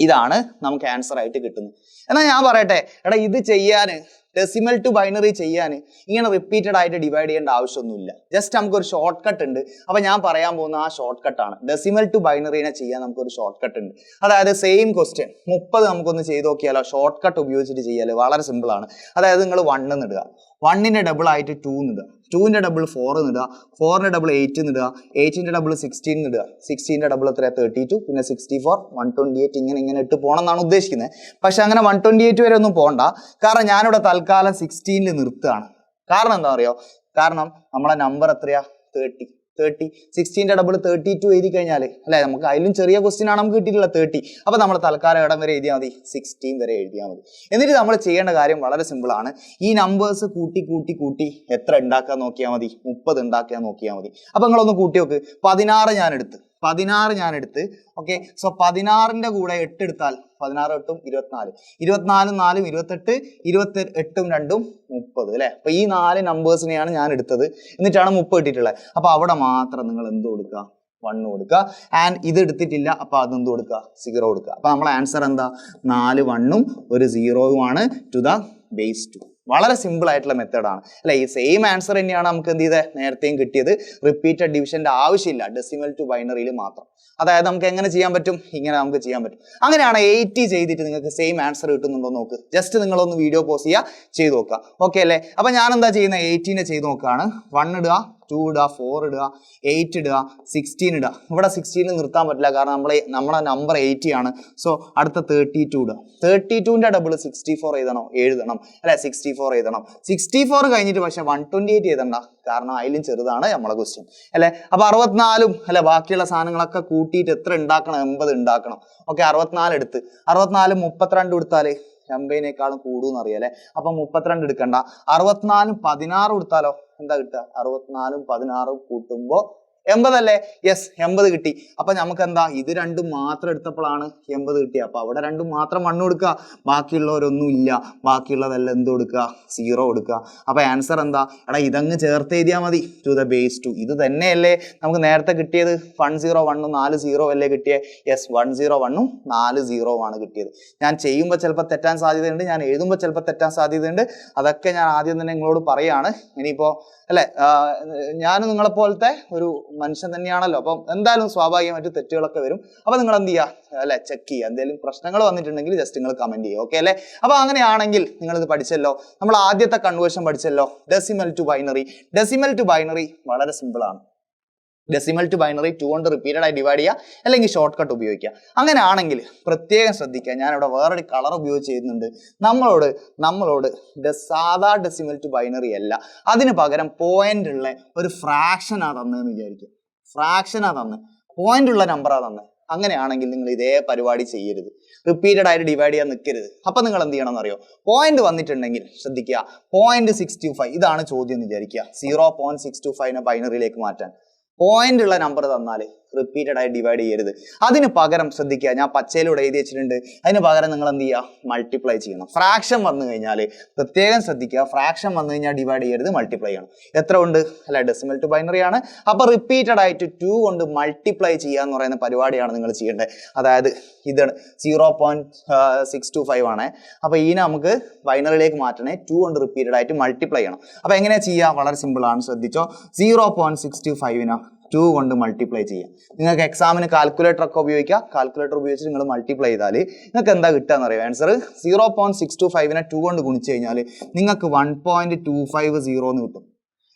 ഇതാണ് നമുക്ക് ആൻസർ ആയിട്ട് കിട്ടുന്നത്. എന്നാൽ ഞാൻ പറയട്ടെ, എടാ ഇത് ചെയ്യാൻ, ഡെസിമൽ ടു ബൈനറി ചെയ്യാൻ ഇങ്ങനെ റിപ്പീറ്റഡ് ആയിട്ട് ഡിവൈഡ് ചെയ്യേണ്ട ആവശ്യമൊന്നുമില്ല. ജസ്റ്റ് നമുക്കൊരു ഷോർട്ട് കട്ട് ഉണ്ട്. അപ്പൊ ഞാൻ പറയാൻ പോകുന്ന ആ ഷോർട്ട് കട്ടാണ്. ഡെസിമൽ ടു ബൈനറിനെ ചെയ്യാൻ നമുക്കൊരു ഷോർട്ട് കട്ട് ഉണ്ട്. അതായത് സെയിം ക്വസ്റ്റ്യൻ 30 നമുക്കൊന്ന് ചെയ്ത് നോക്കിയാലോ, ഷോർട്ട് കട്ട് ഉപയോഗിച്ചിട്ട് ചെയ്യാലോ. വളരെ സിമ്പിൾ ആണ്. അതായത് നിങ്ങൾ 1 ഇടുക, 1ന്റെ ഡബിൾ ആയിട്ട് 2 ഇടുക, 2ന്റെ ഡബിൾ 4 ഇടുക, 4ന്റെ ഡബിൾ 8 ഇടുക, 8ന്റെ ഡബിൾ 16 ഇടുക, 16ന്റെ ഡബിൾ എത്ര, 32, പിന്നെ 64, 128, ഇങ്ങനെ ഇട്ട് പോകണം എന്നാണ് ഉദ്ദേശിക്കുന്നത്. പക്ഷെ അങ്ങനെ 128 വരെ ഒന്നും പോകണ്ട. കാരണം ഞാനിവിടെ തൽക്കാലം 16 നിർത്തുകയാണ്. കാരണം എന്താ അറിയോ, കാരണം നമ്മളെ നമ്പർ എത്രയാ, 30. 16ന്റെ ഡബിൾ 32 എഴുതി കഴിഞ്ഞാൽ അല്ലെ, നമുക്ക് അതിലും ചെറിയ ക്വസ്റ്റ്യൻ ആണ് നമുക്ക് കിട്ടിയിട്ടുള്ള 30. അപ്പൊ നമ്മൾ തൽക്കാലം ഇടം വരെ എഴുതിയാൽ മതി, 16 വരെ എഴുതിയാൽ മതി. എന്നിട്ട് നമ്മൾ ചെയ്യേണ്ട കാര്യം വളരെ സിമ്പിൾ ആണ്. ഈ നമ്പേഴ്സ് കൂട്ടി എത്ര ഉണ്ടാക്കാൻ നോക്കിയാൽ മതി, 30 ഉണ്ടാക്കാൻ നോക്കിയാൽ മതി. അപ്പൊ നിങ്ങളൊന്ന് കൂട്ടി നോക്ക്. 16 ഞാൻ എടുത്ത് ഓക്കെ. സോ 16ന്റെ കൂടെ 8 എടുത്താൽ 16 8 24, 24 4 28, 28 2 30 അല്ലെ. അപ്പൊ ഈ 4 നമ്പേഴ്സിനെയാണ് ഞാൻ എടുത്തത്, എന്നിട്ടാണ് 30 കിട്ടിയിട്ടുള്ളത്. അപ്പൊ അവിടെ മാത്രം നിങ്ങൾ എന്ത് കൊടുക്കുക, 1 കൊടുക്കുക. ആൻഡ് ഇത് എടുത്തിട്ടില്ല, അപ്പൊ അതെന്ത് കൊടുക്കുക, 0 കൊടുക്കുക. അപ്പൊ നമ്മളെ ആൻസർ എന്താ, 4 1ഉം ഒരു 0ഉം ആണ് ടു ദ ബേസ് 2. വളരെ സിമ്പിൾ ആയിട്ടുള്ള മെത്തേഡാണ് അല്ലെ. ഈ സെയിം ആൻസർ തന്നെയാണ് നമുക്ക് എന്ത് ചെയ്തത്, നേരത്തെയും കിട്ടിയത്. റിപ്പീറ്റഡ് ഡിവിഷന്റെ ആവശ്യമില്ല, ഡെസിമൽ ടു ബൈനറിയിൽ മാത്രം. അതായത് നമുക്ക് എങ്ങനെ ചെയ്യാൻ പറ്റും, ഇങ്ങനെ നമുക്ക് ചെയ്യാൻ പറ്റും. അങ്ങനെയാണ് 80 ചെയ്തിട്ട് നിങ്ങൾക്ക് സെയിം ആൻസർ കിട്ടുന്നുണ്ടോ നോക്ക്. ജസ്റ്റ് നിങ്ങളൊന്ന് വീഡിയോ പോസ് ചെയ്യുക, ചെയ്ത് നോക്കുക. ഓക്കെ അല്ലേ? അപ്പൊ ഞാൻ എന്താ ചെയ്യുന്നത്, 18 ചെയ്ത് നോക്കുകയാണ്. 1 ഇടുക, 2 ഇടുക, 4 ഇടുക, 8 ഇടുക, 16 ഇടുക. ഇവിടെ 16 നിർത്താൻ പറ്റില്ല, കാരണം നമ്മളെ നമ്പർ 80 ആണ്. സോ അടുത്ത 32 ഇടുക. 32ന്റെ ഡബിൾ 64 എഴുതണം അല്ലെ, 64 എഴുതണം. 64 കഴിഞ്ഞിട്ട് പക്ഷെ 128 എഴുതണ്ട, കാരണം അതിലും ചെറുതാണ് നമ്മളെ ക്വസ്റ്റ്യൻ അല്ലെ. അപ്പൊ 64 അല്ലെ, ബാക്കിയുള്ള സാധനങ്ങളൊക്കെ കൂട്ടിയിട്ട് എത്ര ഉണ്ടാക്കണം, 80 ഉണ്ടാക്കണം. ഓക്കെ, 64 എടുത്ത് 64 32 എടുത്താല് 80നേക്കാളും കൂടുമെന്ന് അറിയാലേ. അപ്പൊ 32 എടുക്കണ്ട, 64 16 കൊടുത്താലോ എന്താ കിട്ടുക, 64 16 കൂട്ടുമ്പോ 80 അല്ലേ. യെസ്, 80 കിട്ടി. അപ്പൊ നമുക്ക് എന്താ, ഇത് രണ്ടും മാത്രം എടുത്തപ്പോഴാണ് 80 കിട്ടിയ. അപ്പൊ അവിടെ രണ്ടും മാത്രം 1 കൊടുക്കുക, ബാക്കിയുള്ളവരൊന്നും ഇല്ല. ബാക്കിയുള്ളതെല്ലാം എന്ത് കൊടുക്കുക, 0 കൊടുക്കുക. അപ്പൊ ആൻസർ എന്താ, എടാ ഇതങ്ങ് ചേർത്ത് എഴുതിയാൽ മതി, ടു ദ ബേസ് 2. ഇത് തന്നെയല്ലേ നമുക്ക് നേരത്തെ കിട്ടിയത്, 101 4 0 അല്ലേ കിട്ടിയേ. യെസ്, 101 4 0 ആണ് കിട്ടിയത്. ഞാൻ ചെയ്യുമ്പോൾ ചിലപ്പോൾ തെറ്റാൻ സാധ്യതയുണ്ട്, ഞാൻ എഴുതുമ്പോൾ ചിലപ്പോൾ തെറ്റാൻ സാധ്യതയുണ്ട്. അതൊക്കെ ഞാൻ ആദ്യം തന്നെ നിങ്ങളോട് പറയാണ്. ഇനിയിപ്പോ അല്ലെ, ഞാൻ നിങ്ങളെപ്പോലത്തെ ഒരു മനുഷ്യൻ തന്നെയാണല്ലോ. അപ്പം എന്തായാലും സ്വാഭാവികമായിട്ട് തെറ്റുകളൊക്കെ വരും. അപ്പൊ നിങ്ങൾ എന്ത് ചെയ്യുക, അല്ലെ, ചെക്ക് ചെയ്യുക. എന്തെങ്കിലും പ്രശ്നങ്ങൾ വന്നിട്ടുണ്ടെങ്കിൽ ജസ്റ്റ് നിങ്ങൾ കമന്റ് ചെയ്യുക. ഓക്കെ അല്ലെ? അപ്പൊ അങ്ങനെയാണെങ്കിൽ നിങ്ങൾ ഇത് പഠിച്ചല്ലോ. നമ്മൾ ആദ്യത്തെ കൺവേർഷൻ പഠിച്ചല്ലോ, decimal to binary. Decimal to binary വളരെ സിമ്പിൾ ആണ്. ഡെസിമൽ ടു ബൈനറി 2 കൊണ്ട് റിപ്പീറ്റഡ് ആയി ഡിവൈഡ് ചെയ്യുക, അല്ലെങ്കിൽ ഷോർട്ട് കട്ട് ഉപയോഗിക്കുക. അങ്ങനെയാണെങ്കിൽ പ്രത്യേകം ശ്രദ്ധിക്കുക, ഞാനിവിടെ വേറൊരു കളർ ഉപയോഗിച്ച് ചെയ്യുന്നുണ്ട്. നമ്മളോട് സാധാ ഡെസിമൽ ടു ബൈനറി അല്ല, അതിന് പകരം പോയിന്റ് ഉള്ള ഒരു ഫ്രാക്ഷനാ തന്നെന്ന് വിചാരിക്കുക. ഫ്രാക്ഷനാ തന്നെ, പോയിന്റ് ഉള്ള നമ്പറാ തന്നെ. അങ്ങനെയാണെങ്കിൽ നിങ്ങൾ ഇതേ പരിപാടി ചെയ്യരുത്, റിപ്പീറ്റഡ് ആയിട്ട് ഡിവൈഡ് ചെയ്യാൻ നിൽക്കരുത്. അപ്പൊ നിങ്ങൾ എന്ത് ചെയ്യണം എന്നറിയോ, പോയിന്റ് വന്നിട്ടുണ്ടെങ്കിൽ ശ്രദ്ധിക്കുക, 0.625 ഇതാണ് ചോദ്യം എന്ന് വിചാരിക്കുക. 0.625 ബൈനറിയിലേക്ക് മാറ്റാൻ പോയിന്റ് ഉള്ള നമ്പർ തന്നാൽ റിപ്പീറ്റഡ് ആയി ഡിവൈഡ് ചെയ്യരുത്. അതിന് പകരം ശ്രദ്ധിക്കുക, ഞാൻ പച്ചയിലൂടെ എഴുതി വെച്ചിട്ടുണ്ട്, അതിന് പകരം നിങ്ങൾ എന്ത് ചെയ്യുക, മൾട്ടിപ്ലൈ ചെയ്യണം. ഫ്രാക്ഷൻ വന്നു കഴിഞ്ഞാൽ പ്രത്യേകം ശ്രദ്ധിക്കുക, ഫ്രാക്ഷൻ വന്നു കഴിഞ്ഞാൽ ഡിവൈഡ് ചെയ്യരുത്, മൾട്ടിപ്ലൈ ചെയ്യണം. എത്ര ഉണ്ട്, അല്ല, ഡെസിമൽ ടു ബൈനറി ആണ്. അപ്പൊ റിപ്പീറ്റഡ് ആയിട്ട് 2 കൊണ്ട് മൾട്ടിപ്ലൈ ചെയ്യുക എന്ന് പറയുന്ന പരിപാടിയാണ് നിങ്ങൾ ചെയ്യേണ്ടത്. അതായത് ഇതാണ് 0.625 ആണ്. അപ്പൊ ഇതിനെ നമുക്ക് ബൈനറിയിലേക്ക് മാറ്റണേ, 2 കൊണ്ട് റിപ്പീറ്റഡ് ആയിട്ട് മൾട്ടിപ്ലൈ ചെയ്യണം. അപ്പൊ എങ്ങനെയാ ചെയ്യുക, വളരെ സിമ്പിൾ ആണ്, ശ്രദ്ധിച്ചോ. 0.625 2 കൊണ്ട് മൾട്ടിപ്ലൈ ചെയ്യാം. നിങ്ങൾക്ക് എക്സാമിന് കാൽക്കുലേറ്റർ ഒക്കെ ഉപയോഗിക്കാം. കാൽക്കുലേറ്റർ ഉപയോഗിച്ച് നിങ്ങൾ മൾട്ടിപ്ലൈ ചെയ്താൽ നിങ്ങൾക്ക് എന്താ കിട്ടുക എന്നറിയാം. ആൻസർ 0.625 2 കൊണ്ട് ഗുണിച്ചു കഴിഞ്ഞാൽ നിങ്ങൾക്ക് 1.250 എന്ന് കിട്ടും.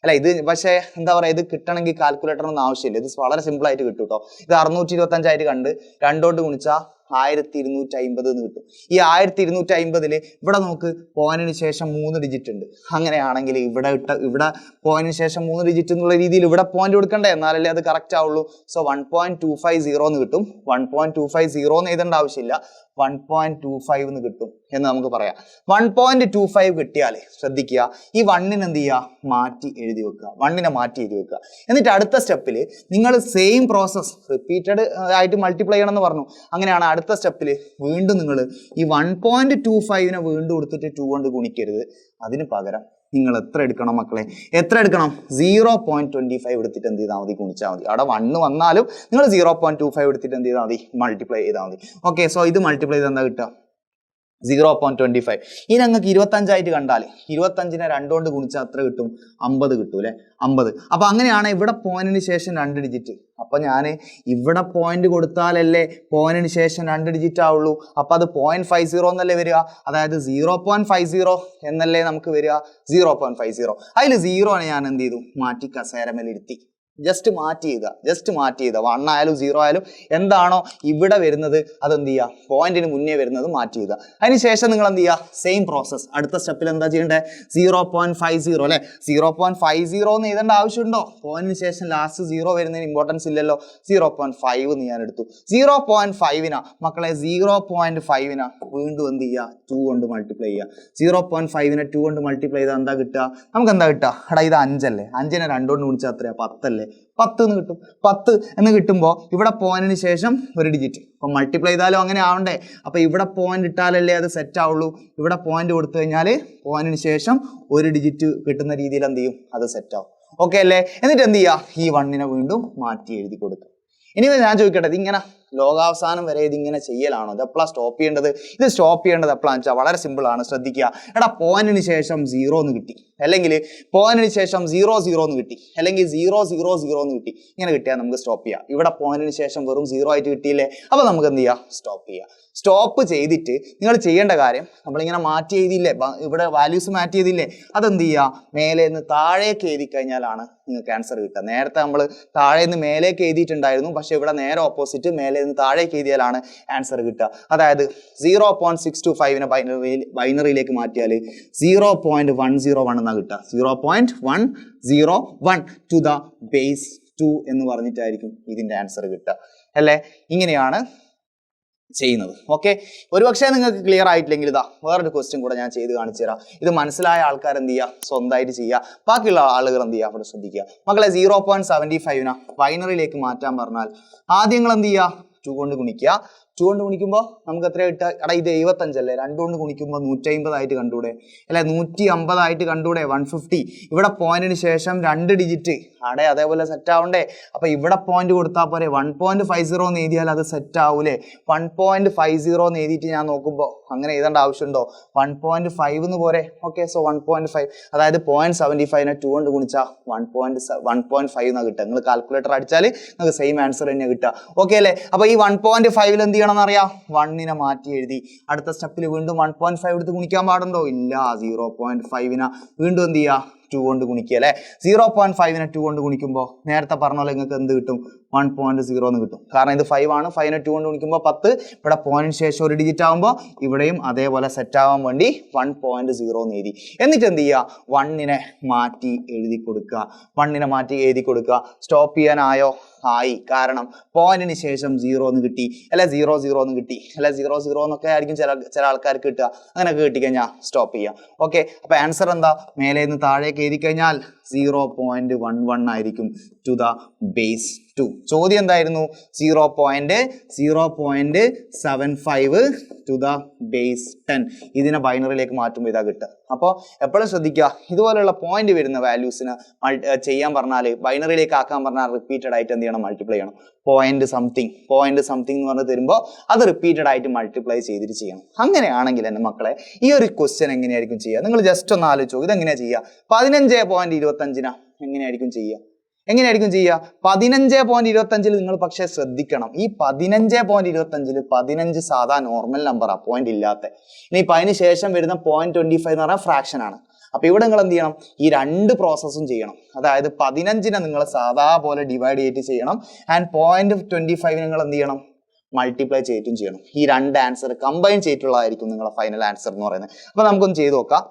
അല്ല, ഇത് പക്ഷേ എന്താ പറയുക, ഇത് കിട്ടണമെങ്കിൽ കാൽക്കുലേറ്ററൊന്നും ആവശ്യമില്ല. ഇത് വളരെ സിമ്പിൾ ആയിട്ട് കിട്ടും കേട്ടോ. ഇത് 625 ആയിട്ട് കണ്ട് 2 കൊണ്ട് ഗുണിച്ചാൽ 1250 എന്ന് കിട്ടും. ഈ 1250 ഇവിടെ നോക്ക്, പോയിന്റിന് ശേഷം 3 ഡിജിറ്റ് ഉണ്ട്. അങ്ങനെയാണെങ്കിൽ ഇവിടെ പോയിന്റിന് ശേഷം 3 ഡിജിറ്റ് എന്നുള്ള രീതിയിൽ ഇവിടെ പോയിന്റ് കൊടുക്കണ്ടേ, എന്നാലല്ലേ അത് കറക്റ്റ് ആവുള്ളൂ. സോ 1.250 എന്ന് കിട്ടും. 1.250 എന്ന് എഴുതേണ്ട ആവശ്യമില്ല, 1.25 എന്ന് കിട്ടും എന്ന് നമുക്ക് പറയാം. 1.25 കിട്ടിയാൽ ശ്രദ്ധിക്കുക, ഈ 1നെ എന്ത് ചെയ്യുക, മാറ്റി എഴുതി വെക്കുക. 1നെ മാറ്റി എഴുതി വെക്കുക. എന്നിട്ട് അടുത്ത സ്റ്റെപ്പിൽ നിങ്ങൾ സെയിം പ്രോസസ് റിപ്പീറ്റഡ് ആയിട്ട് മൾട്ടിപ്ലൈ ചെയ്യണമെന്ന് പറഞ്ഞു. അങ്ങനെയാണ് അടുത്ത സ്റ്റെപ്പിൽ വീണ്ടും നിങ്ങൾ ഈ 1.25നെ വീണ്ടും കൊടുത്തിട്ട് 2 കൊണ്ട് ഗുണിക്കരുത്. അതിന് പകരം നിങ്ങൾ എത്ര എടുക്കണം മക്കളെ, എത്ര എടുക്കണം, 0.25 എടുത്തിട്ട് എന്ത് ചെയ്താൽ മതി, ഗുണിച്ചാൽ മതി. അവിടെ 1 വന്നാലും നിങ്ങൾ 0.25 എടുത്തിട്ട് എന്ത് ചെയ്താൽ മതി, മൾട്ടിപ്ലൈ ചെയ്താൽ മതി. ഓക്കെ, സോ ഇത് മൾട്ടിപ്ലൈ ചെയ്ത് എന്താ കിട്ടുക, 0.25. ഇനി നിങ്ങൾക്ക് 25 ആയിട്ട് കണ്ടാൽ 25നെ 2 കൊണ്ട് ഗുണിച്ചാൽ അത്ര കിട്ടും, 50 കിട്ടും അല്ലെ, 50. അപ്പൊ അങ്ങനെയാണ് ഇവിടെ പോയിന്റിന് ശേഷം 2 ഡിജിറ്റ്. അപ്പൊ ഞാൻ ഇവിടെ പോയിന്റ് കൊടുത്താലല്ലേ പോയിന്റിന് ശേഷം 2 ഡിജിറ്റ് ആവുള്ളൂ. അപ്പൊ അത് 0.50 എന്നല്ലേ വരിക, അതായത് 0.50 എന്നല്ലേ നമുക്ക് വരിക, 0.50. അതിൽ 0നെ ഞാൻ എന്ത് ചെയ്തു, മാറ്റി കസേരമേലിരുത്തി, ജസ്റ്റ് മാറ്റി ചെയ്ത 1 ആയാലും 0 ആയാലും എന്താണോ ഇവിടെ വരുന്നത് അതെന്ത് ചെയ്യുക, പോയിന്റിന് മുന്നേ വരുന്നത് മാറ്റി ചെയ്ത. അതിനുശേഷം നിങ്ങൾ എന്ത് ചെയ്യുക, സെയിം പ്രോസസ് അടുത്ത സ്റ്റെപ്പിൽ എന്താ ചെയ്യേണ്ടത്, 0.50 അല്ലെ, 0.50 എന്ന് എഴുതേണ്ട ആവശ്യമുണ്ടോ, പോയിന്റിന് ശേഷം ലാസ്റ്റ് 0 വരുന്നതിന് ഇമ്പോർട്ടൻസ് ഇല്ലല്ലോ. 0.5 എന്ന് ഞാൻ എടുത്തു. 0.5നാ മക്കളെ, 0.5നാ വീണ്ടും എന്ത് ചെയ്യുക, 2 കൊണ്ട് മൾട്ടിപ്ലൈ ചെയ്യുക. 0.5നെ 2 കൊണ്ട് മൾട്ടിപ്ലൈ ചെയ്താൽ എന്താ കിട്ടുക, നമുക്ക് എന്താ കിട്ടുക, എടാ ഇത് 5 അല്ലേ, 5നെ 2 കൊണ്ട് ഗുണിച്ചാൽ എത്രയാ, 10 അല്ലേ, 10 എന്ന് കിട്ടും. 10 എന്ന് കിട്ടുമ്പോൾ ഇവിടെ പോയിന്റിന് ശേഷം 1 ഡിജിറ്റ്. അപ്പം മൾട്ടിപ്ലൈ ചെയ്താലും അങ്ങനെ ആവണ്ടേ. അപ്പം ഇവിടെ പോയിന്റ് ഇട്ടാലല്ലേ അത് സെറ്റ് ആവുള്ളൂ. ഇവിടെ പോയിന്റ് കൊടുത്തു കഴിഞ്ഞാൽ പോയിന്റിന് ശേഷം 1 ഡിജിറ്റ് കിട്ടുന്ന രീതിയിൽ എന്ത് ചെയ്യും, അത് സെറ്റ് ആവും. ഓക്കെ അല്ലേ? എന്നിട്ട് എന്ത് ചെയ്യുക, ഈ 1നെ വീണ്ടും മാറ്റി എഴുതി കൊടുക്കുക. ഇനി ഞാൻ ചോദിക്കട്ടെ, ഇതിങ്ങനെ ലോകാവസാനം വരെ ഇതിങ്ങനെ ചെയ്യലാണോ, ഇത് എപ്പോഴാണ് സ്റ്റോപ്പ് ചെയ്യേണ്ടത്? ഇത് സ്റ്റോപ്പ് ചെയ്യേണ്ടത് എപ്പോഴാണെന്ന് വെച്ചാൽ വളരെ സിമ്പിൾ ആണ്, ശ്രദ്ധിക്കുക. എടാ പോയിന്റിന് ശേഷം 0 എന്ന് കിട്ടി, അല്ലെങ്കിൽ പോയിന്റിന് ശേഷം 0 എന്ന് കിട്ടി, അല്ലെങ്കിൽ 0 എന്ന് കിട്ടി. ഇങ്ങനെ കിട്ടിയാൽ നമുക്ക് സ്റ്റോപ്പ് ചെയ്യാം. ഇവിടെ പോയിന്റിന് ശേഷം വെറും 0 ആയിട്ട് കിട്ടിയില്ലേ, അപ്പോൾ നമുക്ക് എന്ത് ചെയ്യാം, സ്റ്റോപ്പ് ചെയ്യാം. സ്റ്റോപ്പ് ചെയ്തിട്ട് നിങ്ങൾ ചെയ്യേണ്ട കാര്യം, നമ്മളിങ്ങനെ മാറ്റി എഴുതിയില്ലേ, ഇവിടെ വാല്യൂസ് മാറ്റി ചെയ്തില്ലേ, അതെന്ത് ചെയ്യുക, മേലെ നിന്ന് താഴേക്ക് എഴുതി കഴിഞ്ഞാലാണ് നിങ്ങൾക്ക് ആൻസർ കിട്ടുക. നേരത്തെ നമ്മൾ താഴെ നിന്ന് മേലേക്ക് എഴുതിയിട്ടുണ്ടായിരുന്നു, പക്ഷെ ഇവിടെ നേരെ ഓപ്പോസിറ്റ് മേലെ നിന്ന് താഴേക്ക് എഴുതിയാലാണ് ആൻസർ കിട്ടുക. അതായത് 0.625നെ ബൈനറിയിലേക്ക് മാറ്റിയാൽ 0.101 എന്നാണ് കിട്ടുക. 0.101 ടു ദ ബേസ് 2 എന്ന് പറഞ്ഞിട്ടായിരിക്കും ഇതിന്റെ ആൻസർ കിട്ടുക അല്ലേ. ഇങ്ങനെയാണ് ചെയ്യുന്നത്. ഓക്കെ, ഒരുപക്ഷെ നിങ്ങൾക്ക് ക്ലിയർ ആയിട്ടില്ലെങ്കിൽ ഇതാ വേറൊരു ക്വസ്റ്റ്യൻ കൂടെ ഞാൻ ചെയ്ത് കാണിച്ചു തരാം. ഇത് മനസ്സിലായ ആൾക്കാർ എന്ത് ചെയ്യുക, സ്വന്തമായിട്ട് ചെയ്യുക. ബാക്കിയുള്ള ആളുകൾ എന്ത് ചെയ്യുക, അവിടെ ശ്രദ്ധിക്കുക. മക്കളെ 0.75നെ ബൈനറിയിലേക്ക് മാറ്റാൻ പറഞ്ഞാൽ ആദ്യം നിങ്ങൾ എന്ത് ചെയ്യുക, 2 കൊണ്ട് ഗുണിക്കുക. 2 കൊണ്ട് ഗുണിക്കുമ്പോൾ നമുക്ക് എത്ര കിട്ടുക? എടാ ഇത് 75 അല്ലേ, 2 കൊണ്ട് ഗുണിക്കുമ്പോൾ 150 ആയിട്ട് കണ്ടൂടെ അല്ലെ, 150 ആയിട്ട് കണ്ടൂടെ, 150. ഇവിടെ പോയിന്റിന് ശേഷം 2 ഡിജിറ്റ് അതേപോലെ സെറ്റ് ആവണ്ടേ. അപ്പൊ ഇവിടെ പോയിന്റ് കൊടുത്താൽ പോരെ, 1.50 എന്ന് എഴുതിയാൽ അത് സെറ്റ് ആവൂലേ? 1.50 എന്ന് എഴുതിയിട്ട് ഞാൻ നോക്കുമ്പോൾ അങ്ങനെ എഴുതേണ്ട ആവശ്യമുണ്ടോ? 1.5 എന്ന് പോരെ. ഓക്കെ, സോ 1.5 അതായത് 0.75 2 കൊണ്ട് ഗുണിച്ചാൽ 1.5 എന്നാ കിട്ടുക. നിങ്ങൾ കാൽക്കുലേറ്റർ അടിച്ചാൽ നിങ്ങൾക്ക് സെയിം ആൻസർ തന്നെ കിട്ടുക. ഓക്കെ അല്ലേ? അപ്പൊ ഈ 1.5 എന്ത് ചെയ്യണം എന്നറിയാം? 1 മാറ്റി എഴുതി. അടുത്ത സ്റ്റെപ്പിൽ വീണ്ടും 1.5 എടുത്ത് ഗുണിക്കാൻ പാടുണ്ടോ? ഇല്ല. 0.5 വീണ്ടും എന്ത് ചെയ്യുക? 2 കൊണ്ട് ഗുണിക്കുക അല്ലെ. 0.5 2 കൊണ്ട് ഗുണിക്കുമ്പോൾ നേരത്തെ പറഞ്ഞ പോലെ നിങ്ങൾക്ക് എന്ത് കിട്ടും? 1.0 എന്ന് കിട്ടും. കാരണം ഇത് 5 ആണ്. 5 2 കൊണ്ട് ഗുണിക്കുമ്പോൾ 10. ഇവിടെ പോയിന്റിന് ശേഷം ഒരു ഡിജിറ്റ് ആകുമ്പോൾ ഇവിടെയും അതേപോലെ സെറ്റ് ആവാൻ വേണ്ടി 1.0 എന്ന് എഴുതി. എന്നിട്ട് എന്ത് ചെയ്യുക? 1 മാറ്റി എഴുതി കൊടുക്കുക. 1 മാറ്റി എഴുതി കൊടുക്കുക. സ്റ്റോപ്പ് ചെയ്യാനായോ? ആയി. കാരണം പോയിന്റിന് ശേഷം 0 എന്ന് കിട്ടി അല്ലെ, 0 എന്ന് കിട്ടി അല്ലെ, 0 എന്നൊക്കെ ആയിരിക്കും ചില ആൾക്കാർക്ക് കിട്ടുക. അങ്ങനെയൊക്കെ കിട്ടിക്കഴിഞ്ഞാൽ സ്റ്റോപ്പ് ചെയ്യാം. ഓക്കെ, അപ്പൊ ആൻസർ എന്താ? മേലെ നിന്ന് താഴേക്ക് എഴുതി കഴിഞ്ഞാൽ 0.11 ആയിരിക്കും ടു ദ ബേസ് 2. ചോദ്യം എന്തായിരുന്നു? 0.75 ടു ദ ബേസ് 10. ഇതിനെ ബൈനറിയിലേക്ക് മാറ്റുമ്പോൾ ഇതാ കിട്ടുക. അപ്പോൾ എപ്പോഴും ശ്രദ്ധിക്കുക, ഇതുപോലെയുള്ള പോയിന്റ് വരുന്ന വാല്യൂസിന് ചെയ്യാൻ പറഞ്ഞാൽ, ബൈനറിയിലേക്ക് ആക്കാൻ പറഞ്ഞാൽ റിപ്പീറ്റഡ് ആയിട്ട് എന്ത് ചെയ്യണം? മൾട്ടിപ്ലൈ ചെയ്യണം. പോയിന്റ് സംതിങ് എന്ന് പറഞ്ഞ് തരുമ്പോൾ അത് റിപ്പീറ്റഡ് ആയിട്ട് മൾട്ടിപ്ലൈ ചെയ്തിട്ട് ചെയ്യണം. അങ്ങനെയാണെങ്കിൽ എൻ്റെ മക്കളെ ഈ ഒരു ക്വസ്റ്റ്യൻ എങ്ങനെയായിരിക്കും ചെയ്യുക? നിങ്ങൾ ജസ്റ്റ് ഒന്ന് ആലോചിച്ചോ. ഇതെങ്ങനെയാണ് ചെയ്യുക? 15.25 എങ്ങനെയായിരിക്കും ചെയ്യുക? 15.25 നിങ്ങൾ പക്ഷേ ശ്രദ്ധിക്കണം. ഈ 15.25 15 സാധാ നോർമൽ നമ്പറാ, പോയിന്റ് ഇല്ലാത്ത. ഇനി ഇപ്പൊ അതിന് ശേഷം വരുന്ന 0.25 എന്ന് പറഞ്ഞാൽ ഫ്രാക്ഷൻ ആണ്. അപ്പൊ ഇവിടെ നിങ്ങൾ എന്ത് ചെയ്യണം? ഈ 2 പ്രോസസ്സും ചെയ്യണം. അതായത് 15 നിങ്ങൾ സാധാ പോലെ ഡിവൈഡ് ചെയ്തിട്ട് ചെയ്യണം. ആൻഡ് 0.25 നിങ്ങൾ എന്ത് ചെയ്യണം? മൾട്ടിപ്ലൈ ചെയ്തിട്ടും ചെയ്യണം. ഈ 2 ആൻസർ കമ്പൈൻ ചെയ്തിട്ടുള്ളതായിരിക്കും നിങ്ങളുടെ ഫൈനൽ ആൻസർ എന്ന് പറയുന്നത്. അപ്പൊ നമുക്കൊന്ന് ചെയ്ത് നോക്കാം.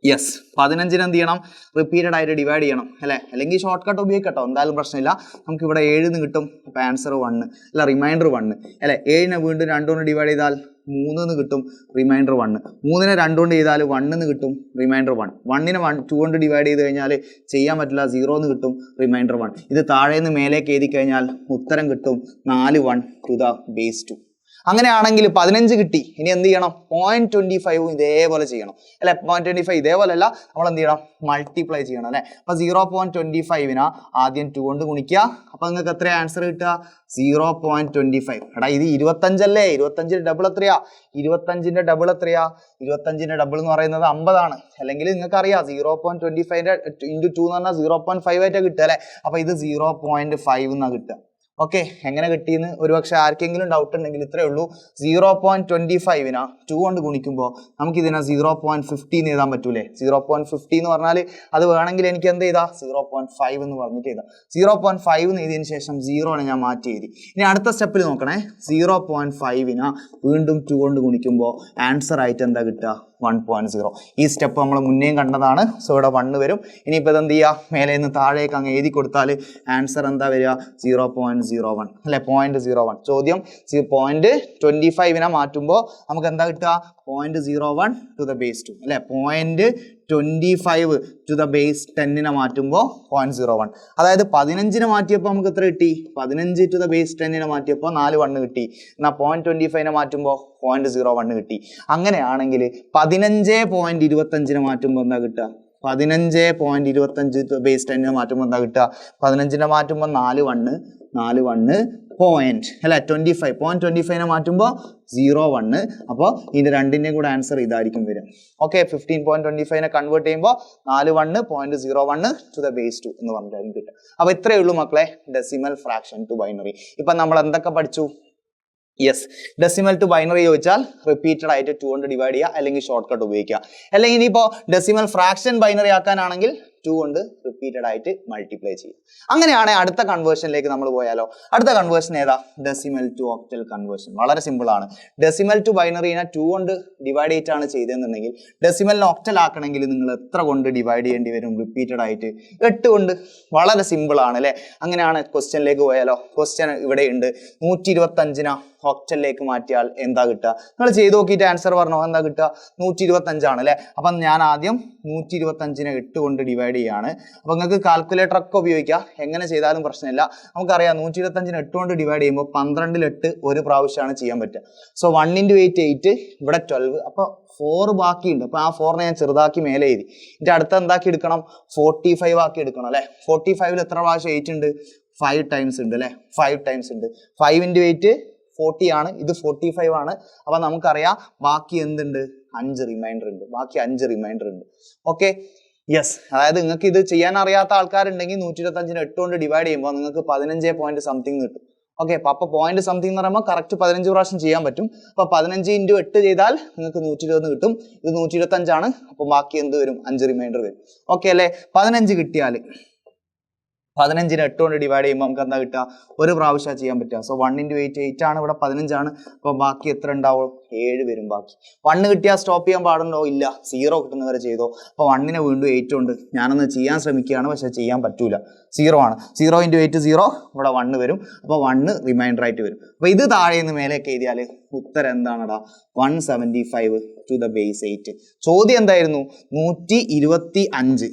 യെസ്, 15 എന്ത് ചെയ്യണം? റിപ്പീറ്റഡ് ആയിട്ട് ഡിവൈഡ് ചെയ്യണം അല്ലെ, അല്ലെങ്കിൽ ഷോർട്ട് കട്ട് ഉപയോഗിക്കട്ടോ, എന്തായാലും പ്രശ്നമില്ല. നമുക്ക് ഇവിടെ 7 കിട്ടും. അപ്പൊ ആൻസർ 1 അല്ല, റിമൈൻഡർ 1 അല്ലെ. 7 വീണ്ടും 2 കൊണ്ട് ഡിവൈഡ് ചെയ്താൽ 3 കിട്ടും, റിമൈൻഡർ 1. 3 2 കൊണ്ട് ചെയ്താൽ 1 കിട്ടും, റിമൈൻഡർ 1. 1 2 കൊണ്ട് ഡിവൈഡ് ചെയ്ത് കഴിഞ്ഞാൽ ചെയ്യാൻ പറ്റില്ല, 0 എന്ന് കിട്ടും, റിമൈൻഡർ 1. ഇത് താഴെ നിന്ന് മേലേക്ക് എഴുതി കഴിഞ്ഞാൽ ഉത്തരം കിട്ടും 4 ടു ദ ബേസ് 2. അങ്ങനെയാണെങ്കിൽ 15 കിട്ടി. ഇനി എന്ത് ചെയ്യണം? 0.25 ഇതേപോലെ ചെയ്യണം അല്ലെ. 0.25 ഇതേപോലെ അല്ല, നമ്മൾ എന്ത് ചെയ്യണം? മൾട്ടിപ്ലൈ ചെയ്യണം അല്ലെ. അപ്പൊ 0.25 ആദ്യം 2 കൊണ്ട് ഗുണിക്കുക. അപ്പൊ നിങ്ങൾക്ക് എത്ര ആൻസർ കിട്ടുക? 0.25. എടാ ഇത് 25 അല്ലേ? 25 ഡബിൾ എത്രയാ? 25 ഡബിൾ എത്രയാ? 25 ഡബിൾ എന്ന് പറയുന്നത് 50 ആണ്. അല്ലെങ്കിൽ നിങ്ങൾക്ക് അറിയാം 0.25 × 2 എന്ന് പറഞ്ഞാൽ 0.5 ആയിട്ടാണ് കിട്ടുക അല്ലെ. അപ്പൊ ഇത് 0.5 എന്നാ കിട്ടുക. ഓക്കെ, എങ്ങനെ കിട്ടിയെന്ന് ഒരുപക്ഷെ ആർക്കെങ്കിലും ഡൗട്ട് ഉണ്ടെങ്കിൽ ഇത്രയേ ഉള്ളൂ. 0.25 2 കൊണ്ട് ഗുണിക്കുമ്പോൾ നമുക്ക് ഇതിനെ 0.50 എന്ന് എഴുതാൻ പറ്റൂലേ? 0.50 എന്ന് പറഞ്ഞാൽ അത് വേണമെങ്കിൽ എനിക്ക് എന്ത് ചെയ്താ? 0.5 എന്ന് പറഞ്ഞിട്ട് എഴുതാം. 0.5 എന്ന് എഴുതിയതിനു ശേഷം 0 ഞാൻ മാറ്റി എഴുതി. ഇനി അടുത്ത സ്റ്റെപ്പിൽ നോക്കണേ. 0.5 വീണ്ടും 2 കൊണ്ട് ഗുണിക്കുമ്പോൾ ആൻസർ ആയിട്ട് എന്താ കിട്ടുക? 1.0. ഈ സ്റ്റെപ്പ് നമ്മൾ മുന്നേയും കണ്ടതാണ്. സോ ഇവിടെ 1 വരും. ഇനിയിപ്പോൾ ഇതെന്ത് ചെയ്യുക? മേലെ നിന്ന് താഴേക്ക് അങ്ങ് എഴുതി കൊടുത്താൽ ആൻസർ എന്താ വരിക? 0.01 അല്ലെ, 0.01. ചോദ്യം 0.25 മാറ്റുമ്പോൾ നമുക്ക് എന്താ കിട്ടുക? 0.01 ടു ദ ബേസ് 2 അല്ലെ. 0.25 ടു ദ ബേസ് 10 മാറ്റുമ്പോൾ 0.01. അതായത് 15 മാറ്റിയപ്പോൾ നമുക്ക് എത്ര കിട്ടി? 15 ടു ദ ബേസ് 10 മാറ്റിയപ്പോൾ 4 കിട്ടി. എന്നാൽ 0.25 മാറ്റുമ്പോൾ 0.01 കിട്ടി. അങ്ങനെയാണെങ്കിൽ 15.25 മാറ്റുമ്പോൾ എന്താ കിട്ടുക? 15.25 ബേസ് 10 മാറ്റുമ്പോൾ എന്താ കിട്ടുക? 15 മാറ്റുമ്പോൾ 4 പോയിന്റ് അല്ലെ. 0.25 മാറ്റുമ്പോൾ 0.1. അപ്പോൾ ഇതിന്റെ രണ്ടിന്റെയും കൂടെ ആൻസർ ഇതായിരിക്കും വരും. ഓക്കെ, 15.25 കൺവേർട്ട് ചെയ്യുമ്പോൾ 0.01 ടു ദ ബേസ് 2 എന്ന് പറഞ്ഞിട്ടായിരിക്കും കിട്ടുക. അപ്പൊ ഇത്രയേ ഉള്ളൂ മക്കളെ ഡെസിമൽ ഫ്രാക്ഷൻ ടു ബൈനറി. ഇപ്പൊ നമ്മൾ എന്തൊക്കെ പഠിച്ചു? യെസ്, ഡെസിമൽ ടു ബൈനറി ചോദിച്ചാൽ റിപ്പീറ്റഡ് ആയിട്ട് 2 കൊണ്ട് ഡിവൈഡ് ചെയ്യുക, അല്ലെങ്കിൽ ഷോർട്ട് കട്ട് ഉപയോഗിക്കുക. അല്ലെങ്കിൽ ഇനിയിപ്പോൾ ഡെസിമൽ ഫ്രാക്ഷൻ ബൈനറി ആക്കാനാണെങ്കിൽ 2 കൊണ്ട് റിപ്പീറ്റഡ് ആയിട്ട് മൾട്ടിപ്ലൈ ചെയ്യും. അങ്ങനെയാണെങ്കിൽ അടുത്ത കൺവേർഷനിലേക്ക് നമ്മൾ പോയാലോ? അടുത്ത കൺവേർഷൻ ഏതാ? Decimal to octal conversion. വളരെ സിമ്പിൾ ആണ്. ഡെസിമൽ ടു ബൈനറിനെ 2 കൊണ്ട് ഡിവൈഡ് ചെയ്തിട്ടാണ് ചെയ്തതെന്നുണ്ടെങ്കിൽ ഡെസിമലിനെ ഓക്ടൽ ആക്കണമെങ്കിൽ നിങ്ങൾ എത്ര കൊണ്ട് ഡിവൈഡ് ചെയ്യേണ്ടി വരും? റിപ്പീറ്റഡ് ആയിട്ട് 8 കൊണ്ട്. വളരെ സിമ്പിൾ ആണ് അല്ലെ. അങ്ങനെയാണ് ക്വസ്റ്റ്യനിലേക്ക് പോയാലോ? ക്വസ്റ്റ്യൻ ഇവിടെ ഉണ്ട്. 125 ഓക്ടലിലേക്ക് മാറ്റിയാൽ എന്താ കിട്ടുക? നിങ്ങൾ ചെയ്ത് നോക്കിയിട്ട് ആൻസർ പറഞ്ഞോ. എന്താ കിട്ടുക? 125 ആണ് അല്ലെ. അപ്പം ഞാൻ ആദ്യം 125 8 കൊണ്ട് ഡിവൈഡ് ഡിവൈഡ് ചെയ്യാണ്. അപ്പോൾ നിങ്ങൾക്ക് കാൽക്കുലേറ്റർ ഒക്കെ ഉപയോഗിക്കാം, എങ്ങനെ ചെയ്താലും പ്രശ്നമില്ല. നമുക്കറിയാം 125 8 കൊണ്ട് ഡിവൈഡ് ചെയ്യുമ്പോൾ 12 8 ഒരു പ്രാവശ്യമാണ് ചെയ്യാൻ പറ്റുക. സോ 1 × 8 8, ഇവിടെ 12, അപ്പോൾ 4 ബാക്കിയുണ്ട്. അപ്പോൾ ആ 4നെ ഞാൻ ചെറുതാക്കി മേലെ എഴുതി. ഇതിൻ്റെ അടുത്ത് എന്താക്കി എടുക്കണം, 45 ആക്കി എടുക്കണം അല്ലേ. 45ൽ എത്ര പ്രാവശ്യം 8 ഉണ്ട്, 5 ടൈംസ് ഉണ്ട് അല്ലേ, 5 ടൈംസ് ഉണ്ട്. 5 × 8 40 ആണ്, ഇത് 45 ആണ്. അപ്പൊ നമുക്കറിയാം ബാക്കി എന്തുണ്ട്, 5 റിമൈൻഡർ ഉണ്ട്, ബാക്കി 5 റിമൈൻഡർ ഉണ്ട്. Okay, yes. അതായത് നിങ്ങൾക്ക് ഇത് ചെയ്യാൻ അറിയാത്ത ആൾക്കാരുണ്ടെങ്കിൽ 125 8 കൊണ്ട് ഡിവൈഡ് ചെയ്യുമ്പോൾ നിങ്ങൾക്ക് 15 പോയിന്റ് സംതിങ് കിട്ടും. ഓക്കെ, അപ്പൊ പോയിന്റ് സംതിങ് എന്ന് പറയുമ്പോൾ കറക്റ്റ് 15 പ്രാവശ്യം ചെയ്യാൻ പറ്റും. അപ്പൊ 15 × 8 ചെയ്താൽ നിങ്ങൾക്ക് 120 കിട്ടും. ഇത് 125 ആണ്. അപ്പൊ ബാക്കി എന്ത് വരും, 5 റിമൈൻഡർ വരും. ഓക്കെ അല്ലേ. 15 കിട്ടിയാൽ 15 ന് 8 കൊണ്ട് ഡിവൈഡ് ചെയ്യുമ്പോൾ നമുക്ക് എന്താ കിട്ടുക, ഒരു പ്രാവശ്യം ചെയ്യാൻ പറ്റുക. സോ 1 × 8 8 ആണ്, ഇവിടെ 15 ആണ്. അപ്പോൾ ബാക്കി എത്ര ഉണ്ടാവും, 7 വരും. ബാക്കി 1 കിട്ടിയാൽ സ്റ്റോപ്പ് ചെയ്യാൻ പാടുണ്ടോ, ഇല്ല, 0 കിട്ടുന്നവരെ ചെയ്തോ. അപ്പോൾ 1നെ വീണ്ടും 8 ഉണ്ട്. ഞാനൊന്ന് ചെയ്യാൻ ശ്രമിക്കുകയാണ്, പക്ഷെ ചെയ്യാൻ പറ്റൂല, 0 ആണ്. 0 × 8 0, ഇവിടെ 1 വരും. അപ്പോൾ 1 റിമൈൻഡർ ആയിട്ട് വരും. അപ്പോൾ ഇത് താഴെ നിന്ന് മേലേക്ക് എഴുതിയാൽ ഉത്തരം എന്താണടാ, 175 ടു ദ ബേസ് 8. ചോദ്യം എന്തായിരുന്നു, 125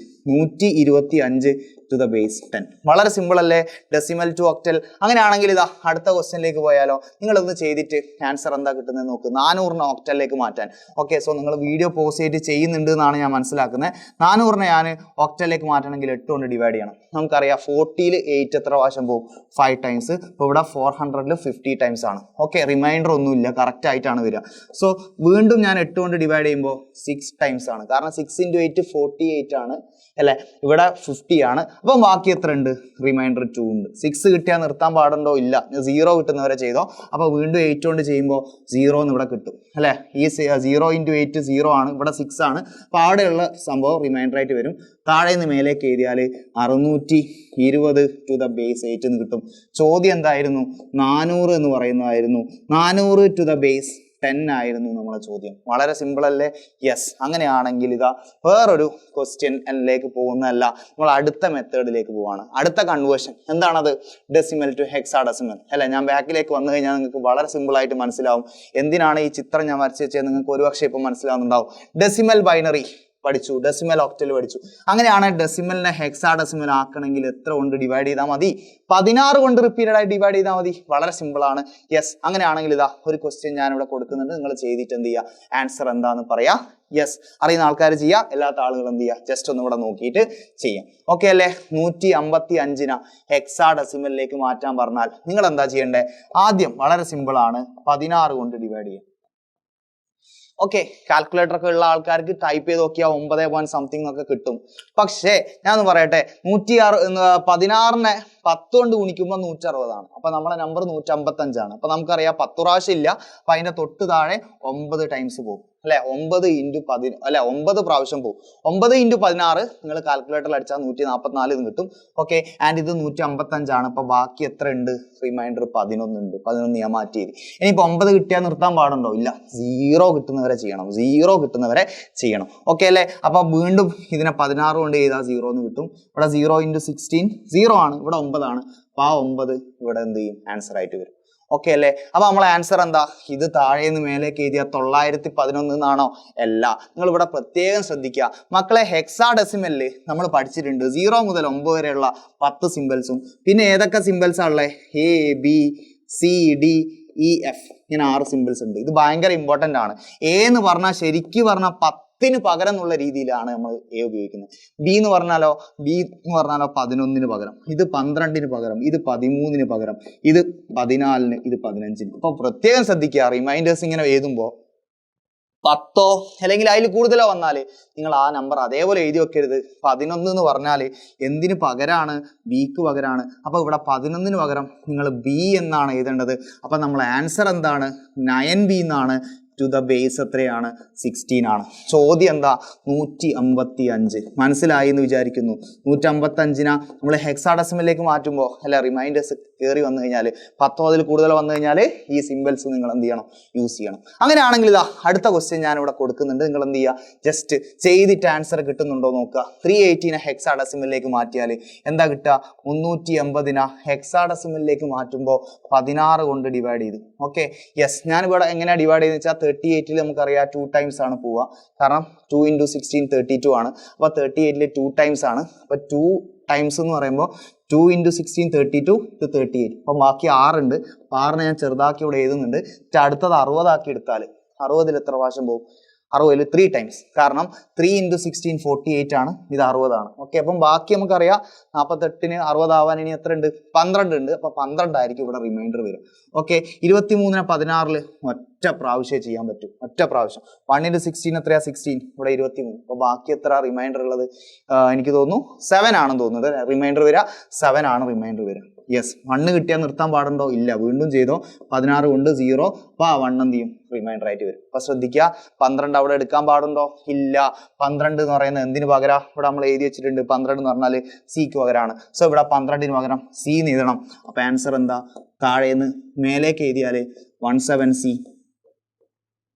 ടു ദ ബേസ് 10. വളരെ സിമ്പിൾ അല്ലേ, ഡെസിമൽ ടു ഒക്ടൽ. അങ്ങനെയാണെങ്കിൽ ഇതാ അടുത്ത ക്വസ്റ്റ്യനിലേക്ക് പോയാലോ. നിങ്ങളൊന്ന് ചെയ്തിട്ട് ആൻസർ എന്താ കിട്ടുന്നത് നോക്ക്. 400നെ ഒക്ടലിലേക്ക് മാറ്റാൻ. ഓക്കെ, സോ നിങ്ങൾ വീഡിയോ പോസ് ചെയ്തിട്ട് ചെയ്യുന്നുണ്ട് എന്നാണ് ഞാൻ മനസ്സിലാക്കുന്നത്. 400നെ ഞാൻ ഒക്ടലിലേക്ക് മാറ്റണമെങ്കിൽ 8 കൊണ്ട് ഡിവൈഡ് ചെയ്യണം. നമുക്കറിയാം 40ൽ 8 എത്ര പ്രാവശ്യം പോകും, 5 ടൈംസ്. ഇപ്പോൾ ഇവിടെ 400ൽ 50 ടൈംസ് ആണ്. ഓക്കെ, റിമൈൻഡർ ഒന്നുമില്ല, കറക്റ്റ് ആയിട്ടാണ് വരിക. സോ വീണ്ടും ഞാൻ 8 കൊണ്ട് ഡിവൈഡ് ചെയ്യുമ്പോൾ 6 ടൈംസ് ആണ്, കാരണം 6 × 8 48 ആണ് അല്ലേ, ഇവിടെ 50 ആണ്. അപ്പം ബാക്കി എത്ര ഉണ്ട്, റിമൈൻഡർ 2 ഉണ്ട്. 6 കിട്ടിയാൽ നിർത്താൻ പാടുണ്ടോ, ഇല്ല, 0 കിട്ടുന്നവരെ ചെയ്തോ. അപ്പോൾ വീണ്ടും 8 കൊണ്ട് ചെയ്യുമ്പോൾ 0 എന്ന് ഇവിടെ കിട്ടും അല്ലേ. ഈ 0 × 8 0 ആണ്, ഇവിടെ 6 ആണ്. അപ്പോൾ അവിടെയുള്ള സംഭവം റിമൈൻഡർ ആയിട്ട് വരും. താഴെ നിന്ന് മേലേക്ക് എഴുതിയാൽ 620 ടു ദ ബേസ് 8 എന്ന് കിട്ടും. ചോദ്യം എന്തായിരുന്നു, 400 എന്ന് പറയുന്നതായിരുന്നു. 400 ടു ദ ബേസ് 10 ആയിരുന്നു നമ്മളെ ചോദ്യം. വളരെ സിമ്പിൾ അല്ലേ. യെസ്. അങ്ങനെയാണെങ്കിൽ ഇതാ വേറൊരു ക്വസ്റ്റ്യനിലേക്ക് പോകുന്നതല്ല, നമ്മൾ അടുത്ത മെത്തേഡിലേക്ക് പോവാണ്. അടുത്ത കൺവേർഷൻ എന്താണത്, ഡെസിമൽ ടു ഹെക്സാഡെസിമൽ അല്ലെ. ഞാൻ ബാക്കിലേക്ക് വന്നു കഴിഞ്ഞാൽ നിങ്ങൾക്ക് വളരെ സിമ്പിൾ ആയിട്ട് മനസ്സിലാവും എന്തിനാണ് ഈ ചിത്രം ഞാൻ വരച്ച് വെച്ചത്. നിങ്ങൾക്ക് ഒരുപക്ഷെ ഇപ്പം മനസ്സിലാവുന്നുണ്ടാവും. ഡെസിമൽ ബൈനറി പഠിച്ചു, ഡെസിമൽ ഒക്ടൽ പഠിച്ചു. അങ്ങനെയാണ് ഡെസിമലിനെ ഹെക്സാഡെസിമൽ ആക്കണമെങ്കിൽ എത്ര കൊണ്ട് ഡിവൈഡ് ചെയ്താൽ മതി, 16 കൊണ്ട് റിപ്പീറ്റഡ് ആയി ഡിവൈഡ് ചെയ്താൽ മതി. വളരെ സിമ്പിൾ ആണ്. യെസ്. അങ്ങനെയാണെങ്കിൽ ഇതാ ഒരു ക്വസ്റ്റ്യൻ ഞാൻ ഇവിടെ കൊടുക്കുന്നുണ്ട്, നിങ്ങൾ ചെയ്തിട്ട് എന്ത് ചെയ്യുക, ആൻസർ എന്താന്ന് പറയാ. യെസ്, അറിയുന്ന ആൾക്കാർ ചെയ്യാം, അല്ലാത്ത ആളുകൾ എന്ത് ചെയ്യുക, ജസ്റ്റ് ഒന്ന് ഇവിടെ നോക്കിയിട്ട് ചെയ്യാം. ഓക്കെ അല്ലേ. 155നെ ഹെക്സാഡെസിമലിലേക്ക് മാറ്റാൻ പറഞ്ഞാൽ നിങ്ങൾ എന്താ ചെയ്യേണ്ടത്, ആദ്യം വളരെ സിമ്പിൾ ആണ്, 16 കൊണ്ട് ഡിവൈഡ് ചെയ്യാം. ഓക്കെ, കാൽക്കുലേറ്റർ ഒക്കെ ഉള്ള ആൾക്കാർക്ക് ടൈപ്പ് ചെയ്ത് നോക്കിയാൽ 9 പോയിന്റ് സംതിങ് ഒക്കെ കിട്ടും. പക്ഷേ ഞാൻ ഒന്ന് പറയട്ടെ, 16നെ 10 കൊണ്ട് ഗുണിക്കുമ്പോൾ 160 ആണ്. അപ്പൊ നമ്മളെ നമ്പർ 155 ആണ്. അപ്പൊ നമുക്കറിയാം 10 പ്രാവശ്യം ഇല്ല. അപ്പൊ അതിന്റെ തൊട്ട് താഴെ 9 ടൈംസ് പോകും അല്ലെ. 9 × 10 അല്ലെ, 9 പ്രാവശ്യം പോകും. 9 × 16 നിങ്ങൾ കാൽക്കുലേറ്ററിൽ അടിച്ചാൽ 144 എന്ന് കിട്ടും. ഓക്കെ, ആൻഡ് ഇത് 155 ആണ്. അപ്പൊ ബാക്കി എത്ര ഉണ്ട്, റിമൈൻഡർ 11 ഉണ്ട്. 11 ഞാൻ മാറ്റി. ഇനിയിപ്പോ 9 കിട്ടിയാൽ നിർത്താൻ പാടുണ്ടോ, ഇല്ല, 0 കിട്ടുന്നവരെ ചെയ്യണം, 0 കിട്ടുന്നവരെ ചെയ്യണം. ഓക്കെ അല്ലേ. അപ്പൊ വീണ്ടും ഇതിനെ 16 കൊണ്ട് ചെയ്താൽ 0 എന്ന് കിട്ടും. ഇവിടെ 0 × 16 0 ആണ്, ഇവിടെ 9 ആണ്. അപ്പൊ ആ 9 ഇവിടെ എന്ത് ചെയ്യും, ആൻസർ ആയിട്ട് വരും. ഓക്കെ അല്ലേ. അപ്പൊ നമ്മളെ ആൻസർ എന്താ, ഇത് താഴെ നിന്ന് മേലേക്ക് എഴുതിയ 911 എന്നാണോ, അല്ല. നിങ്ങൾ ഇവിടെ പ്രത്യേകം ശ്രദ്ധിക്കുക മക്കളെ. ഹെക്സാഡെസിമലില് നമ്മൾ പഠിച്ചിട്ടുണ്ട് 0 മുതൽ 9 വരെയുള്ള 10 സിമ്പിൾസും പിന്നെ ഏതൊക്കെ സിമ്പിൾസാ ഉള്ളത്, A B C D E F, ഇങ്ങനെ 6 സിമ്പിൾസ് ഉണ്ട്. ഇത് ഭയങ്കര ഇമ്പോർട്ടന്റ് ആണ്. A എന്ന് പറഞ്ഞാൽ ശരിക്കും പറഞ്ഞാൽ 10ന് പകരം എന്നുള്ള രീതിയിലാണ് നമ്മൾ A ഉപയോഗിക്കുന്നത്. B എന്ന് പറഞ്ഞാലോ 11ന് പകരം, ഇത് 12ന് പകരം, ഇത് 13ന് പകരം, ഇത് 14ന്, ഇത് 15ന്. അപ്പൊ പ്രത്യേകം ശ്രദ്ധിക്കുക, റിമൈൻഡേഴ്സ് ഇങ്ങനെ എഴുതുമ്പോൾ 10 അല്ലെങ്കിൽ അതിൽ കൂടുതലോ വന്നാൽ നിങ്ങൾ ആ നമ്പർ അതേപോലെ എഴുതി വെക്കരുത്. 11 എന്ന് പറഞ്ഞാൽ എന്തിന് പകരമാണ്, ബിക്ക് പകരമാണ്. അപ്പൊ ഇവിടെ 11ന് പകരം നിങ്ങൾ B എന്നാണ് എഴുതേണ്ടത്. അപ്പൊ നമ്മളെ ആൻസർ എന്താണ്, 9B എന്നാണ്. ടു ദ ബേസ് എത്രയാണ്, 16 ആണ്. ചോദ്യം എന്താ, 155. മനസ്സിലായി എന്ന് വിചാരിക്കുന്നു. 155നെ നമ്മൾ ഹെക്സാഡെസിമലിലേക്ക് മാറ്റുമ്പോൾ അല്ല, റിമൈൻഡേഴ്സ് കയറി വന്നു കഴിഞ്ഞാൽ 10 അതിൽ കൂടുതൽ വന്നു കഴിഞ്ഞാൽ ഈ സിമ്പിൾസ് നിങ്ങൾ എന്ത് ചെയ്യണം, യൂസ് ചെയ്യണം. അങ്ങനെയാണെങ്കിൽ ഇതാ അടുത്ത ക്വസ്റ്റ്യൻ ഞാൻ ഇവിടെ കൊടുക്കുന്നുണ്ട്. നിങ്ങൾ എന്ത് ചെയ്യുക, ജസ്റ്റ് ചെയ്തിട്ട് ആൻസർ കിട്ടുന്നുണ്ടോ നോക്കുക. 380നെ ഹെക്സാഡെസിമലിലേക്ക് മാറ്റിയാൽ എന്താ കിട്ടുക, 380നെ ഹെക്സാഡെസിമലിലേക്ക് മാറ്റുമ്പോൾ 16 കൊണ്ട് ഡിവൈഡ് ചെയ്തു. Okay, yes. ഞാനിവിടെ എങ്ങനെയാണ് ഡിവൈഡ് ചെയ്തെന്ന് വെച്ചാൽ 38 നമുക്കറിയാം 2 ടൈംസ് ആണ് പോവുക, കാരണം 2 × 16 32 ആണ്. അപ്പോൾ 38 2 ടൈംസ് ആണ്. അപ്പോൾ 2 ടൈംസ് എന്ന് പറയുമ്പോൾ 2 × 16 32 ഇത് 38. അപ്പം ബാക്കി 6 ഉണ്ട്. 6 ഞാൻ ചെറുതാക്കി ഇവിടെ എഴുതുന്നുണ്ട്. അടുത്തത് 60 ആക്കി എടുത്താൽ 60 എത്ര പ്രാവശ്യം പോകും? 60 3 ടൈംസ്, കാരണം 3 × 16 48 ആണ്, ഇത് 60 ആണ്. ഓക്കെ, അപ്പം ബാക്കി നമുക്കറിയാം 48ന് 60 ആവാൻ ഇനി എത്ര ഉണ്ട്? 12 ഉണ്ട്. അപ്പൊ 12 ആയിരിക്കും ഇവിടെ റിമൈൻഡർ വരും. ഓക്കെ, 23നെ 16 ഒറ്റ പ്രാവശ്യം ചെയ്യാൻ പറ്റും, ഒറ്റ പ്രാവശ്യം. 1 × 16 എത്രയാ? 16. ഇവിടെ 23. അപ്പൊ ബാക്കി എത്ര റിമൈൻഡർ ഉള്ളത്? എനിക്ക് തോന്നുന്നു 7 ആണെന്ന് തോന്നുന്നത് റിമൈൻഡർ വരിക. 7 ആണ് റിമൈൻഡർ വരിക. യെസ്, 1 കിട്ടിയാൽ നിർത്താൻ പാടുണ്ടോ? ഇല്ല, വീണ്ടും ചെയ്തോ. 16 കൊണ്ട് 0, അപ്പോൾ 1 എന്ത് ചെയ്യും? റിമൈൻഡർ ആയിട്ട് വരും. അപ്പൊ ശ്രദ്ധിക്കുക, 12 അവിടെ എടുക്കാൻ പാടുണ്ടോ? ഇല്ല. 12 എന്ന് പറയുന്നത് എന്തിന് പകരം? ഇവിടെ നമ്മൾ എഴുതി വെച്ചിട്ടുണ്ട് 12 എന്ന് പറഞ്ഞാൽ സിക്ക് പകരമാണ്. സോ ഇവിടെ 12ന് പകരം സി എന്ന് എഴുതണം. അപ്പൊ ആൻസർ എന്താ? താഴേന്ന് മേലേക്ക് എഴുതിയാൽ 17C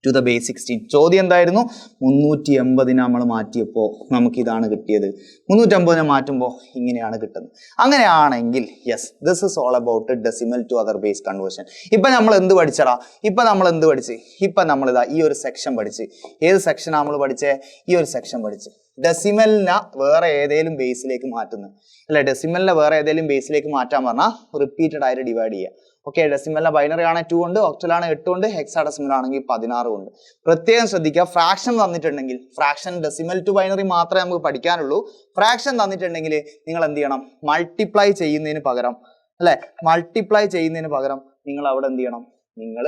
to the base 16. ചോദ്യം എന്തായിരുന്നു? 380 നമ്മൾ മാറ്റിയപ്പോൾ നമുക്ക് ഇതാണ് കിട്ടിയത്. 350 മാറ്റുമ്പോൾ ഇങ്ങനെയാണ് കിട്ടുന്നത്. അങ്ങനെയാണെങ്കിൽ yes, this is all about decimal to other base conversion. ഇപ്പൊ നമ്മൾ എന്ത് പഠിച്ചടാ? ഇപ്പൊ നമ്മൾ എന്ത് പഠിച്ച്? ഇപ്പൊ നമ്മളിതാ ഈ ഒരു സെക്ഷൻ പഠിച്ച്. ഏത് സെക്ഷനാണ് നമ്മൾ പഠിച്ചേ? ഈ ഒരു സെക്ഷൻ പഠിച്ച്. ഡെസിമലിനെ വേറെ ഏതെങ്കിലും ബേസിലേക്ക് മാറ്റുന്നത് അല്ലെ? ഡെസിമലിനെ വേറെ ഏതെങ്കിലും ബേസിലേക്ക് മാറ്റാൻ പറഞ്ഞാൽ റിപ്പീറ്റഡ് ആയിട്ട് ഡിവൈഡ് ചെയ്യുക. ഓക്കെ, ഡെസിമലിലെ ബൈനറി ആണ് 2 ഉണ്ട്, ഒക്ടലാണ് 8 ഉണ്ട്, ഹെക്സാഡെസിമൽ ആണെങ്കിൽ 16 ഉണ്ട്. പ്രത്യേകം ശ്രദ്ധിക്കുക, ഫ്രാക്ഷൻ തന്നിട്ടുണ്ടെങ്കിൽ, ഫ്രാക്ഷൻ ഡെസിമൽ ടു ബൈനറി മാത്രമേ നമുക്ക് പഠിക്കാനുള്ളൂ. ഫ്രാക്ഷൻ തന്നിട്ടുണ്ടെങ്കിൽ നിങ്ങൾ എന്ത് ചെയ്യണം? മൾട്ടിപ്ലൈ ചെയ്യുന്നതിന് പകരം മൾട്ടിപ്ലൈ ചെയ്യുന്നതിന് പകരം നിങ്ങൾ അവിടെ എന്ത് ചെയ്യണം? നിങ്ങൾ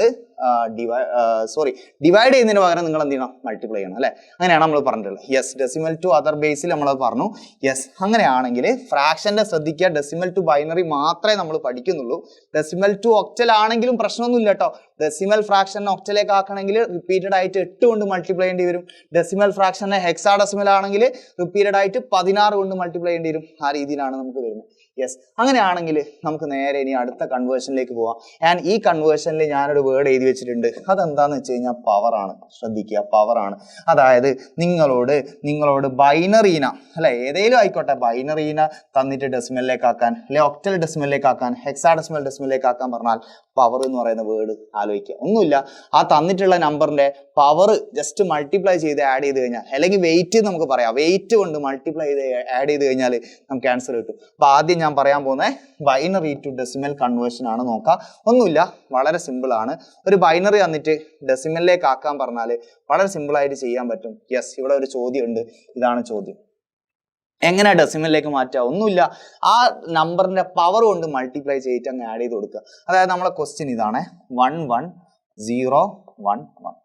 ഡിവൈഡ് ചെയ്യുന്നതിന് പകരം നിങ്ങൾ എന്ത് ചെയ്യണം? മൾട്ടിപ്ലൈ ചെയ്യണം അല്ലെ? അങ്ങനെയാണ് നമ്മൾ പറഞ്ഞിട്ടുള്ളത്. യെസ്, ഡെസിമൽ ടു അതർ ബേസിൽ നമ്മൾ പറഞ്ഞു. യെസ്, അങ്ങനെയാണെങ്കിൽ ഫ്രാക്ഷന്റെ ശ്രദ്ധിക്കുക, ഡെസിമൽ ടു ബൈനറി മാത്രമേ നമ്മൾ പഠിക്കുന്നുള്ളൂ. ഡെസിമൽ ടു ഒക്ടൽ ആണെങ്കിലും പ്രശ്നമൊന്നുമില്ല കേട്ടോ. ഡെസിമൽ ഫ്രാക്ഷനെ ഒക്ടലേക്ക് ആക്കണമെങ്കിൽ റിപ്പീറ്റഡ് ആയിട്ട് 8 കൊണ്ട് മൾട്ടിപ്ലൈ ചെയ്യേണ്ടി വരും. ഡെസിമൽ ഫ്രാക്ഷനെ ഹെക്സാഡെസിമൽ ആണെങ്കിൽ റിപ്പീറ്റഡ് ആയിട്ട് 16 കൊണ്ട് മൾട്ടിപ്ലൈ ചെയ്യേണ്ടി വരും. ആ രീതിയിലാണ് നമുക്ക് വരുന്നത്. യെസ്, അങ്ങനെയാണെങ്കിൽ നമുക്ക് നേരെ ഇനി അടുത്ത കൺവേർഷനിലേക്ക് പോവാം. ആൻഡ് ഈ കൺവേർഷനിൽ ഞാനൊരു വേർഡ് എഴുതി വെച്ചിട്ടുണ്ട്. അതെന്താന്ന് വെച്ച് കഴിഞ്ഞാൽ പവറാണ്. ശ്രദ്ധിക്കുക, പവറാണ്. അതായത് നിങ്ങളോട് ബൈനറീന അല്ലെ, ഏതെങ്കിലും ആയിക്കോട്ടെ, ബൈനറീന തന്നിട്ട് ഡെസിമലിലേക്ക് ആക്കാൻ, അല്ലെ ഒക്ടൽ ഡെസിമലിലേക്ക് ആക്കാൻ, ഹെക്സാഡെസിമൽ ഡെസിമലിലേക്ക് ആക്കാൻ പറഞ്ഞാൽ പവർ എന്ന് പറയുന്ന വേർഡ് ആലോചിക്കുക. ഒന്നുമില്ല, ആ തന്നിട്ടുള്ള നമ്പറിന്റെ പവർ ജസ്റ്റ് മൾട്ടിപ്ലൈ ചെയ്ത് ആഡ് ചെയ്ത് കഴിഞ്ഞാൽ, അല്ലെങ്കിൽ വെയിറ്റ് നമുക്ക് പറയാം, വെയിറ്റ് കൊണ്ട് മൾട്ടിപ്ലൈ ചെയ്ത് ആഡ് ചെയ്ത് കഴിഞ്ഞാൽ നമുക്ക് ആൻസർ കിട്ടും. അപ്പൊ ആദ്യം ഞാൻ പറയാൻ പോകുന്നത് ബൈനറി ടു ഡെസിമൽ കൺവേർഷൻ ആണ്. നോക്കാം, ഒന്നുമില്ല, വളരെ സിമ്പിൾ ആണ്. ഒരു ബൈനറി തന്നിട്ട് ഡെസിമലിലേക്ക് ആക്കാൻ പറഞ്ഞാൽ വളരെ സിമ്പിൾ ആയിട്ട് ചെയ്യാൻ പറ്റും. യെസ്, ഇവിടെ ഒരു ചോദ്യം ഉണ്ട്. ഇതാണ് ചോദ്യം. എങ്ങനെ ഡെസിമലിലേക്ക് മാറ്റുക? ഒന്നുമില്ല, ആ നമ്പറിന്റെ പവർ കൊണ്ട് മൾട്ടിപ്ലൈ ചെയ്തിട്ട് അങ്ങ് ആഡ് ചെയ്ത് കൊടുക്കുക. അതായത് നമ്മളെ ക്വസ്റ്റ്യൻ ഇതാണ് 11011.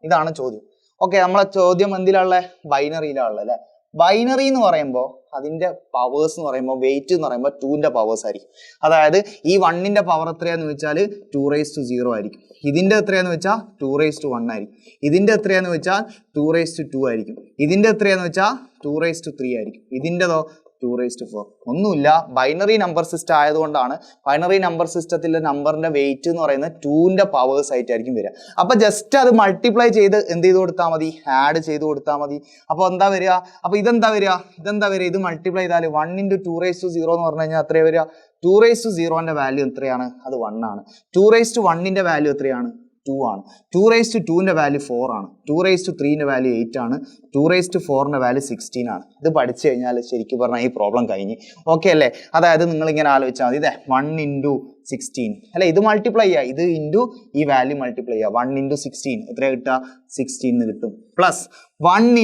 ഇതാണ് ചോദ്യം. ഓക്കെ, നമ്മളെ ചോദ്യം എന്തിലുള്ള? ബൈനറിയിലുള്ള അല്ലെ? ബൈനറി എന്ന് പറയുമ്പോൾ അതിന്റെ പവേഴ്സ് എന്ന് പറയുമ്പോൾ വെയിറ്റ് എന്ന് പറയുമ്പോൾ 2ന്റെ പവേഴ്സ് ആയിരിക്കും. അതായത് ഈ 1ന്റെ പവർ എത്രയാന്ന് വെച്ചാൽ 2⁻0 ആയിരിക്കും. ഇതിന്റെ എത്രയാന്ന് വെച്ചാൽ 2⁻1 ആയിരിക്കും. ഇതിന്റെ എത്രയാന്ന് വെച്ചാൽ 2⁻2 ആയിരിക്കും. ഇതിന്റെ എത്രയാന്ന് വെച്ചാൽ 2⁻3 ആയിരിക്കും. ഇതിൻ്റെതോ 2⁻4. ഒന്നുമില്ല, ബൈനറി നമ്പർ സിസ്റ്റം ആയതുകൊണ്ടാണ്. ബൈനറി നമ്പർ സിസ്റ്റത്തിലെ നമ്പറിന്റെ വെയിറ്റ് എന്ന് പറയുന്നത് 2ന്റെ പവേഴ്സ് ആയിട്ടായിരിക്കും വരിക. അപ്പൊ ജസ്റ്റ് അത് മൾട്ടിപ്ലൈ ചെയ്ത് എന്ത് ചെയ്ത് കൊടുത്താൽ മതി? ആഡ് ചെയ്ത് കൊടുത്താൽ മതി. അപ്പൊ എന്താ വരിക? അപ്പൊ ഇതെന്താ വരിക? ഇത് മൾട്ടിപ്ലൈ ചെയ്താൽ 1 × 2⁻0 എന്ന് പറഞ്ഞു കഴിഞ്ഞാൽ എത്രയാ വരിക? 2⁻0ന്റെ വാല്യൂ എത്രയാണ്? അത് 1 ആണ്. 2⁻1ന്റെ വാല്യൂ എത്രയാണ്? 2 ആണ്. 2⁻2ന്റെ വാല്യൂ 4 ആണ്. 2⁻3ന്റെ വാല്യൂ 8 ആണ്. 2⁻4ന്റെ വാല്യൂ 16 ആണ്. ഇത് പഠിച്ചു കഴിഞ്ഞാൽ ശരിക്കും പറഞ്ഞാൽ ഈ പ്രോബ്ലം കഴിഞ്ഞ്. ഓക്കെ അല്ലേ? അതായത് നിങ്ങൾ ഇങ്ങനെ ആലോചിച്ചാൽ മതി, 1 × 16 അല്ലെ, ഇത് മൾട്ടിപ്ലൈ ചെയ്യുക, ഇത് ഇൻറ്റു ഈ വാല്യൂ മൾട്ടിപ്ലൈ ചെയ്യുക. 1 × 16 എത്ര കിട്ടുക? 16 എന്ന് കിട്ടും. പ്ലസ് 1 ×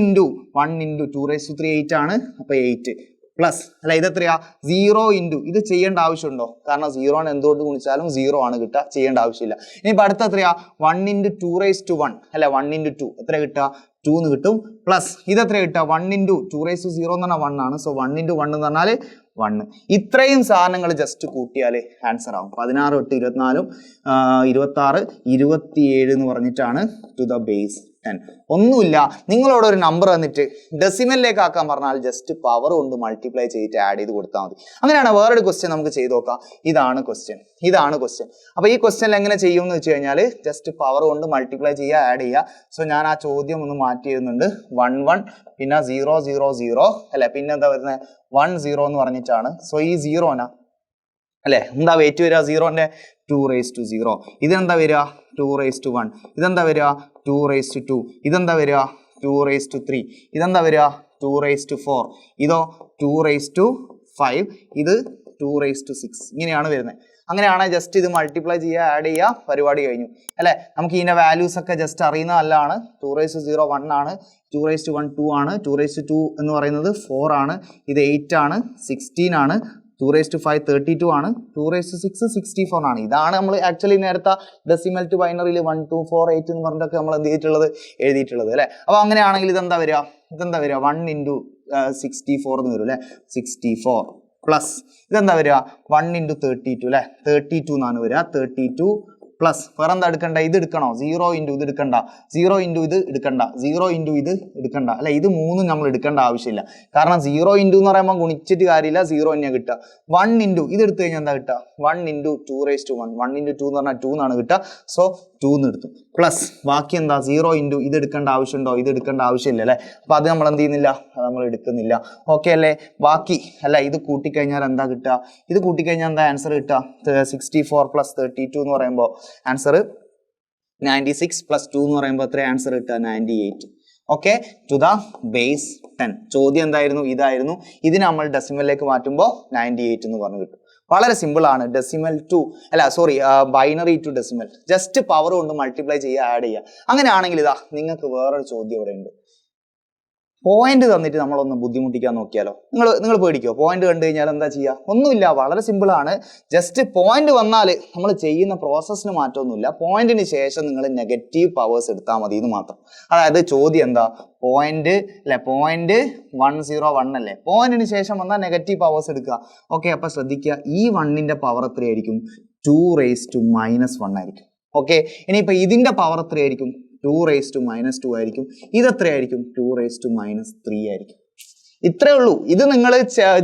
2⁻3 8 ആണ്. അപ്പൊ 8 പ്ലസ് അല്ല, ഇതെത്രയാ? 0 × ഇത് ചെയ്യേണ്ട ആവശ്യമുണ്ടോ? കാരണം 0 എന്തുകൊണ്ട് ഗുണിച്ചാലും 0 ആണ് കിട്ടുക, ചെയ്യേണ്ട ആവശ്യമില്ല. ഇനിയിപ്പോ അടുത്ത എത്രയാ? 1 × 2⁻1 അല്ലെ, 1 × 2 എത്ര കിട്ടുക? 2 എന്ന് കിട്ടും. പ്ലസ് ഇതെത്ര കിട്ടുക? 1 × 2⁻0 എന്ന് പറഞ്ഞാൽ 1 ആണ്. സോ 1 × 1 എന്ന് പറഞ്ഞാൽ 1. ഇത്രയും സാധനങ്ങൾ ജസ്റ്റ് കൂട്ടിയാൽ ആൻസർ ആവും. 16 × 24 26 27 എന്ന് പറഞ്ഞിട്ടാണ് ടു ദ ബേസ് 10. ഒന്നുമില്ല, നിങ്ങളോട് ഒരു നമ്പർ തന്നിട്ട് ഡെസിമലിലേക്ക് ആക്കാൻ പറഞ്ഞാൽ ജസ്റ്റ് പവർ കൊണ്ട് മൾട്ടിപ്ലൈ ചെയ്തിട്ട് ആഡ് ചെയ്ത് കൊടുത്താൽ മതി. അങ്ങനെയാണ് വേറൊരു ക്വസ്റ്റ്യൻ നമുക്ക് ചെയ്ത് നോക്കാം. ഇതാണ് ക്വസ്റ്റ്യൻ. അപ്പൊ ഈ ക്വസ്റ്റ്യൻ എങ്ങനെ ചെയ്യും എന്ന് വെച്ച് കഴിഞ്ഞാൽ ജസ്റ്റ് പവർ കൊണ്ട് മൾട്ടിപ്ലൈ ചെയ്യുക, ആഡ് ചെയ്യുക. സോ ഞാൻ ആ ചോദ്യം ഒന്ന് മാറ്റി എഴുതുന്നുണ്ട്. 1 1 പിന്നെ 0 0 0 അല്ലെ, പിന്നെ എന്താ വരുന്നത്? 1 0 എന്ന് പറഞ്ഞിട്ടാണ്. സോ ഈ 0 അല്ലെ, എന്താ വെയിറ്റ് വരിക? 0ന്റെ 2⁻0. ഇതെന്താ വരിക? 2⁻1. ഇതെന്താ വരിക? 2 raised to 2. ഇതെന്താ വരിക 2 raised to 3. ഇതെന്താ വരിക 2 raised to 4. ഇതോ 2 raised to 5. ഇത് 2 raised to 6. ഇങ്ങനെയാണ് വരുന്നത്. അങ്ങനെയാണ് ജസ്റ്റ് ഇത് മൾട്ടിപ്ലൈ ചെയ്യുക, ആഡ് ചെയ്യുക, പരിപാടി കഴിഞ്ഞു അല്ലേ. നമുക്ക് ഇതിന്റെ വാല്യൂസ് ഒക്കെ ജസ്റ്റ് അറിയുന്നതല്ലാണ്. 2 raised to 0 1 ആണ്, 2 raised to 1 2 ആണ്, 2 raised to 2 എന്ന് പറയുന്നത് 4 ആണ്, ഇത് 8 ആണ്, 16 ആണ്, 2 raised to 5 32 ആണ്, 2 raised to 6 64 ആണ്. ഇതാണ് നമ്മൾ ആക്ച്വലി നേരത്തെ ഡെസിമൽ ടു ബൈനറിയിൽ 1 2 4 8 എന്ന് പറഞ്ഞിട്ടൊക്കെ നമ്മൾ എന്ത് ചെയ്തിട്ടുള്ളത് എഴുതിയിട്ടുള്ളത് അല്ലേ. അപ്പോൾ അങ്ങനെയാണെങ്കിൽ ഇതെന്താ വരിക 1 into 64 എന്ന് വരും അല്ലേ. 64 പ്ലസ് ഇതെന്താ വരിക 1 into 32 അല്ലേ. 32 എന്നാണ് വരിക. 32 പ്ലസ് വേറെ എന്താ എടുക്കണ്ട, ഇത് എടുക്കണോ 0 into ഇത് എടുക്കണ്ട, 0 into ഇത് എടുക്കണ്ട, 0 into ഇത് എടുക്കണ്ട അല്ലെ. ഇത് മൂന്നും നമ്മൾ എടുക്കേണ്ട ആവശ്യമില്ല. കാരണം 0 into എന്ന് പറയുമ്പോൾ ഗുണിച്ചിട്ട് കാര്യമില്ല, 0 തന്നെയാണ് കിട്ടുക. 1 into ഇത് എടുത്തു കഴിഞ്ഞാൽ എന്താ കിട്ടുക 1 into 2 raised to 1. 1 into 2 എന്ന് പറഞ്ഞാൽ 2 എന്നാണ് കിട്ടുക. സോ 2 എന്ന് എടുത്തു. പ്ലസ് ബാക്കി എന്താ 0 into ഇത് എടുക്കേണ്ട ആവശ്യമുണ്ടോ, ഇത് എടുക്കേണ്ട ആവശ്യമില്ല അല്ലെ. അപ്പൊ അത് നമ്മൾ എന്ത് ചെയ്യുന്നില്ല, അത് നമ്മൾ എടുക്കുന്നില്ല. ഓക്കെ അല്ലേ. ബാക്കി അല്ല ഇത് കൂട്ടിക്കഴിഞ്ഞാൽ എന്താ കിട്ടുക, ഇത് കൂട്ടിക്കഴിഞ്ഞാൽ എന്താ ആൻസർ കിട്ടുക 64 plus 32 എന്ന് പറയുമ്പോൾ ആൻസർ 96 plus 2 എന്ന് പറയുമ്പോൾ എത്ര ആൻസർ കിട്ടുക 98. Okay, to the base 10. ചോദ്യം എന്തായിരുന്നു, ഇതായിരുന്നു. ഇതിനെ നമ്മൾ ഡെസിമലിലേക്ക് മാറ്റുമ്പോൾ 98 എന്ന് പറഞ്ഞു കിട്ടും. വളരെ സിമ്പിൾ ആണ്. Decimal to binary to decimal, just power കൊണ്ട് മൾട്ടിപ്ലൈ ചെയ്യുക, ആഡ് ചെയ്യുക. അങ്ങനെയാണെങ്കിൽ ഇതാ നിങ്ങൾക്ക് വേറൊരു ചോദ്യം ഇവിടെ ഉണ്ട്. പോയിന്റ് തന്നിട്ട് നമ്മളൊന്ന് ബുദ്ധിമുട്ടിക്കാൻ നോക്കിയാലോ. നിങ്ങൾ പേടിക്കോ? പോയിന്റ് കണ്ടു കഴിഞ്ഞാൽ എന്താ ചെയ്യുക? ഒന്നുമില്ല, വളരെ സിമ്പിൾ ആണ്. ജസ്റ്റ് പോയിന്റ് വന്നാൽ നമ്മൾ ചെയ്യുന്ന പ്രോസസ്സിന് മാറ്റമൊന്നുമില്ല. പോയിന്റിന് ശേഷം നിങ്ങൾ നെഗറ്റീവ് പവേഴ്സ് എടുത്താൽ മതി എന്ന് മാത്രം. അതായത് ചോദ്യം എന്താ, പോയിന്റ് അല്ലെ, പോയിന്റ് 101 അല്ലേ, പോയിന്റിന് ശേഷം വന്നാൽ നെഗറ്റീവ് പവേഴ്സ് എടുക്കുക. ഓക്കെ, അപ്പൊ ശ്രദ്ധിക്കുക, ഈ 1ന്റെ പവർ എത്രയായിരിക്കും 2 raised to -1 ആയിരിക്കും. ഓക്കെ, ഇനിയിപ്പോ ഇതിന്റെ പവർ എത്രയായിരിക്കും 2 raised to -2 ആയിരിക്കും. ഇത് എത്രയായിരിക്കും 2 raised to -3 ആയിരിക്കും. ഇത്രേ ഉള്ളൂ. ഇത് നിങ്ങൾ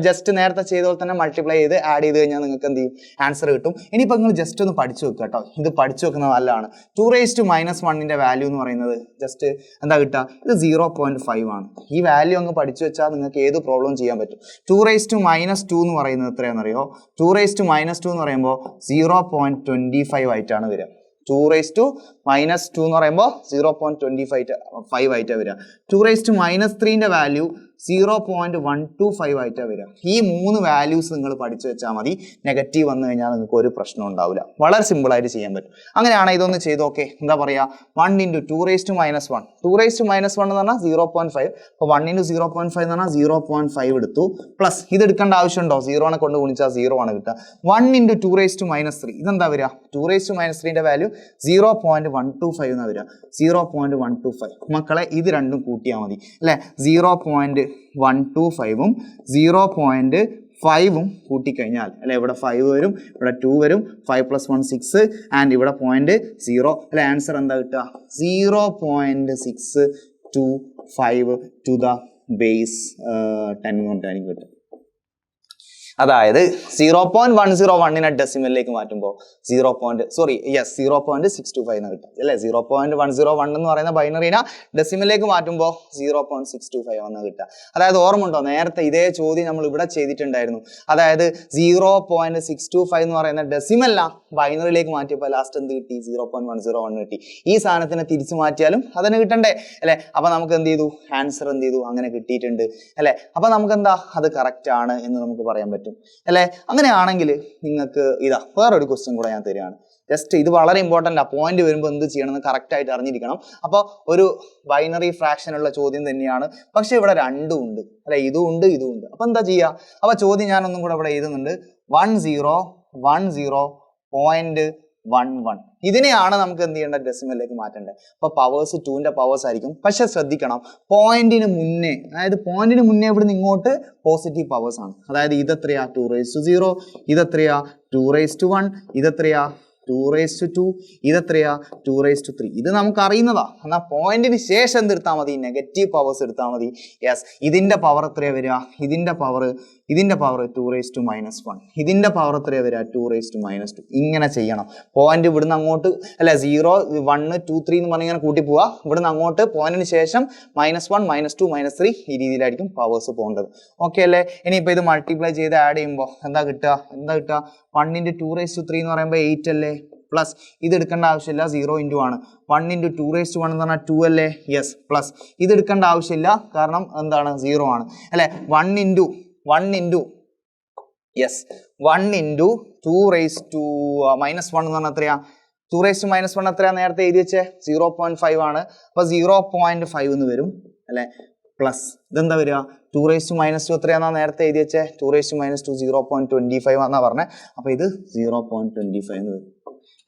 ജസ്റ്റ് നേരത്തെ ചെയ്ത പോലെ തന്നെ മൾട്ടിപ്ലൈ ചെയ്ത് ആഡ് ചെയ്ത് കഴിഞ്ഞാൽ നിങ്ങൾക്ക് എന്ത് ചെയ്യും, ആൻസർ കിട്ടും. ഇനിയിപ്പോൾ നിങ്ങൾ ജസ്റ്റ് ഒന്ന് പഠിച്ചു വെക്കുക കേട്ടോ. ഇത് പഠിച്ചു വെക്കുന്നത് നല്ലതാണ്. 2 raised to -1ന്റെ വാല്യൂ എന്ന് പറയുന്നത് ജസ്റ്റ് എന്താ കിട്ടുക, ഇത് 0.5 ആണ്. ഈ വാല്യൂ അങ്ങ് പഠിച്ചു വെച്ചാൽ നിങ്ങൾക്ക് ഏത് പ്രോബ്ലം ചെയ്യാൻ പറ്റും. 2 raised to -2 എന്ന് പറയുന്നത് എത്രയാണെന്നറിയോ? 2 raised to -2 എന്ന് പറയുമ്പോൾ 0.25 ആയിട്ടാണ് വരിക. 2 raised to -2 എന്ന് പറയുമ്പോൾ 0.25 ആയിട്ടാണ് വരിക. 2 raised to -3ന്റെ വാല്യൂ 0.125 ആയിട്ടാണ് വരിക. ഈ 3 വാല്യൂസ് നിങ്ങൾ പഠിച്ചു വെച്ചാൽ മതി. നെഗറ്റീവ് വന്നു കഴിഞ്ഞാൽ നിങ്ങൾക്ക് ഒരു പ്രശ്നം ഉണ്ടാവില്ല. വളരെ സിമ്പിൾ ആയിട്ട് ചെയ്യാൻ പറ്റും. അങ്ങനെയാണ് ഇതൊന്ന് ചെയ്ത് നോക്കെ. എന്താ പറയുക, 1 into 2 raised to -1. 2 raised to -1 എന്ന് പറഞ്ഞാൽ 0.5. അപ്പോൾ 1 into 0.5 എന്ന് പറഞ്ഞാൽ 0.5 എടുത്തു. പ്ലസ് ഇത് എടുക്കേണ്ട ആവശ്യമുണ്ടോ, 0നെ കൊണ്ട് ഗുണിച്ചാൽ 0 ആണ് കിട്ടുക. 1 into 2 raised to -3. ഇതെന്താ വരിക, 2 raised to -3ന്റെ വാല്യൂ 0.125 എന്നാ വരിക. 0.125. മക്കളെ ഇത് രണ്ടും കൂട്ടിയാൽ മതി അല്ലെ. 0.125ഉം 0.5ഉം കൂട്ടിക്കഴിഞ്ഞാൽ അല്ലെ, ഇവിടെ 5 വരും, ഇവിടെ 2 വരും, 5 + 1 6 ആൻഡ് ഇവിടെ 0.0 അല്ലെ. ആൻസർ എന്താ കിട്ടുക 0.625 ടു ദ ബേസ് 10 എന്ന് പറഞ്ഞിട്ടാണ് കിട്ടുക. അതായത് 0.101നെ ഡെസിമലിലേക്ക് മാറ്റുമ്പോൾ 0.625 എന്ന് കിട്ടും അല്ലെ. 0.101 എന്ന് പറയുന്ന ബൈനറിനെ ഡെസിമലിലേക്ക് മാറ്റുമ്പോൾ 0.625 എന്ന് കിട്ടുക. അതായത് ഓർമ്മ ഉണ്ടോ, നേരത്തെ ഇതേ ചോദ്യം നമ്മൾ ഇവിടെ ചെയ്തിട്ടുണ്ടായിരുന്നു. അതായത് 0.625 എന്ന് പറയുന്ന ഡെസിമലിനെ ബൈനറിയിലേക്ക് മാറ്റിയപ്പോൾ ലാസ്റ്റ് എന്ത് കിട്ടി, 0.101 കിട്ടി. ഈ സാധനത്തിനെ തിരിച്ചു മാറ്റിയാലും അതിന് കിട്ടണ്ടേ അല്ലെ. അപ്പൊ നമുക്ക് എന്ത് ചെയ്തു, ആൻസർ എന്ത് ചെയ്തു, അങ്ങനെ കിട്ടിയിട്ടുണ്ട് അല്ലെ. അപ്പൊ നമുക്ക് എന്താ, അത് കറക്റ്റ് ആണ് എന്ന് നമുക്ക് പറയാൻ പറ്റും അല്ലെ. അങ്ങനെയാണെങ്കിൽ നിങ്ങൾക്ക് ഇതാ വേറൊരു ക്വസ്റ്റ്യൻ കൂടെ ഞാൻ തരികയാണ്. ജസ്റ്റ് ഇത് വളരെ ഇമ്പോർട്ടൻ്റ് ആ. പോയിന്റ് വരുമ്പോൾ എന്ത് ചെയ്യണമെന്ന് കറക്റ്റ് ആയിട്ട് അറിഞ്ഞിരിക്കണം. അപ്പോൾ ഒരു ബൈനറി ഫ്രാക്ഷൻ ഉള്ള ചോദ്യം തന്നെയാണ്, പക്ഷെ ഇവിടെ രണ്ടും ഉണ്ട് അല്ലെ, ഇതും ഉണ്ട് ഇതും ഉണ്ട്. അപ്പൊ എന്താ ചെയ്യുക, അപ്പൊ ചോദ്യം ഞാനൊന്നും കൂടെ ഇവിടെ എഴുതുന്നുണ്ട്. 1010.11 ഇതിനെയാണ് നമുക്ക് എന്ത് ചെയ്യേണ്ടത്, ഡെസിമലിലേക്ക് മാറ്റേണ്ടത്. അപ്പൊ പവേഴ്സ് 2ന്റെ പവേഴ്സ് ആയിരിക്കും. പക്ഷെ ശ്രദ്ധിക്കണം, പോയിന്റിന് മുന്നേ, അതായത് പോയിന്റിന് മുന്നേ ഇവിടുന്ന് ഇങ്ങോട്ട് പോസിറ്റീവ് പവേഴ്സ് ആണ്. അതായത് ഇതെത്രയാ 2 raised to 0, ഇതെത്രയാ 2 raised to 1, ഇതെത്രയാ 2 raised to 2, ഇതെത്രയാ 2 raised to 3. ഇത് നമുക്ക് അറിയുന്നതാ. എന്നാൽ പോയിന്റിന് ശേഷം എന്തെടുത്താൽ മതി, നെഗറ്റീവ് പവേഴ്സ് എടുത്താൽ മതി. യെസ്, ഇതിന്റെ പവർ എത്രയാ വരിക, ഇതിന്റെ പവർ 2 raised to -1, ഇതിന്റെ പവർ എത്രയാ വരിക 2 raised to -2. ഇങ്ങനെ ചെയ്യണം. പോയിന്റ് ഇവിടുന്ന് അങ്ങോട്ട് അല്ലെ 0 1 2 3 എന്ന് പറഞ്ഞ് ഇങ്ങനെ കൂട്ടി പോവാ. ഇവിടുന്ന് അങ്ങോട്ട് പോയിന്റിന് ശേഷം -1 -2 -3 ഈ രീതിയിലായിരിക്കും പവേഴ്സ് പോകേണ്ടത്. ഓക്കെ അല്ലേ. ഇനിയിപ്പോ ഇത് മൾട്ടിപ്ലൈ ചെയ്ത് ആഡ് ചെയ്യുമ്പോൾ എന്താ കിട്ടുക 1 into 2 raised to 3 എന്ന് പറയുമ്പോൾ 8 അല്ലേ. പ്ലസ് ഇത് എടുക്കേണ്ട ആവശ്യമില്ല, 0 ഇൻറ്റു ആണ്. 1 ഇൻറ്റു 2 എന്ന് പറഞ്ഞാൽ 2 അല്ലേ? യെസ്. പ്ലസ് ഇത് എടുക്കേണ്ട ആവശ്യമില്ല, കാരണം എന്താണ് 0 ആണ് അല്ലേ? 1 ഇൻറ്റു യെസ് 1 ഇൻറ്റു 2 -1 എന്ന് പറഞ്ഞാൽ എത്രയാ? 2 -1 എത്രയാ നേരത്തെ എഴുതി വെച്ചേ? 0.5 ആണ്. അപ്പോൾ 0.5 എന്ന് വരും അല്ലേ? പ്ലസ് ഇതെന്താ വരിക? 2 - 2 എത്രയാണെന്നാ നേരത്തെ എഴുതി വെച്ചേ? 2 - 2 0.25 എന്നാ പറഞ്ഞത്. അപ്പോൾ ഇത് 0.25 എന്ന് വരും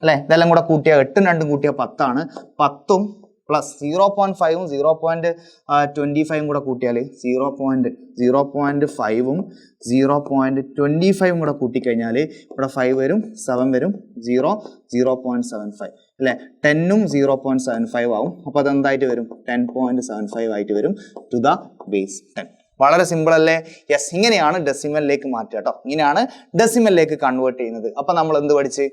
അല്ലേ? ഇതെല്ലാം കൂടെ കൂട്ടിയാൽ 8ഉം 2ഉം കൂട്ടിയാൽ 10 ആണ്. 10ഉം പ്ലസ് 0.5ഉം 0.25ഉം കൂടെ കൂട്ടിയാൽ 0.5ഉം 0.25ഉം കൂടെ കൂട്ടിക്കഴിഞ്ഞാൽ ഇവിടെ 5 വരും, 7 വരും, 0.75 അല്ലേ? 10ഉം 0.75 ആവും. അപ്പോൾ അതെന്തായിട്ട് വരും? 10.75 ആയിട്ട് വരും ടു ദ ബേസ് 10. വളരെ സിമ്പിൾ അല്ലേ? യെസ്. ഇങ്ങനെയാണ് ഡെസിമലിലേക്ക് മാറ്റുക കേട്ടോ. ഇങ്ങനെയാണ് ഡെസിമലിലേക്ക് കൺവേർട്ട് ചെയ്യുന്നത്. അപ്പം നമ്മൾ എന്ത് പഠിച്ച്?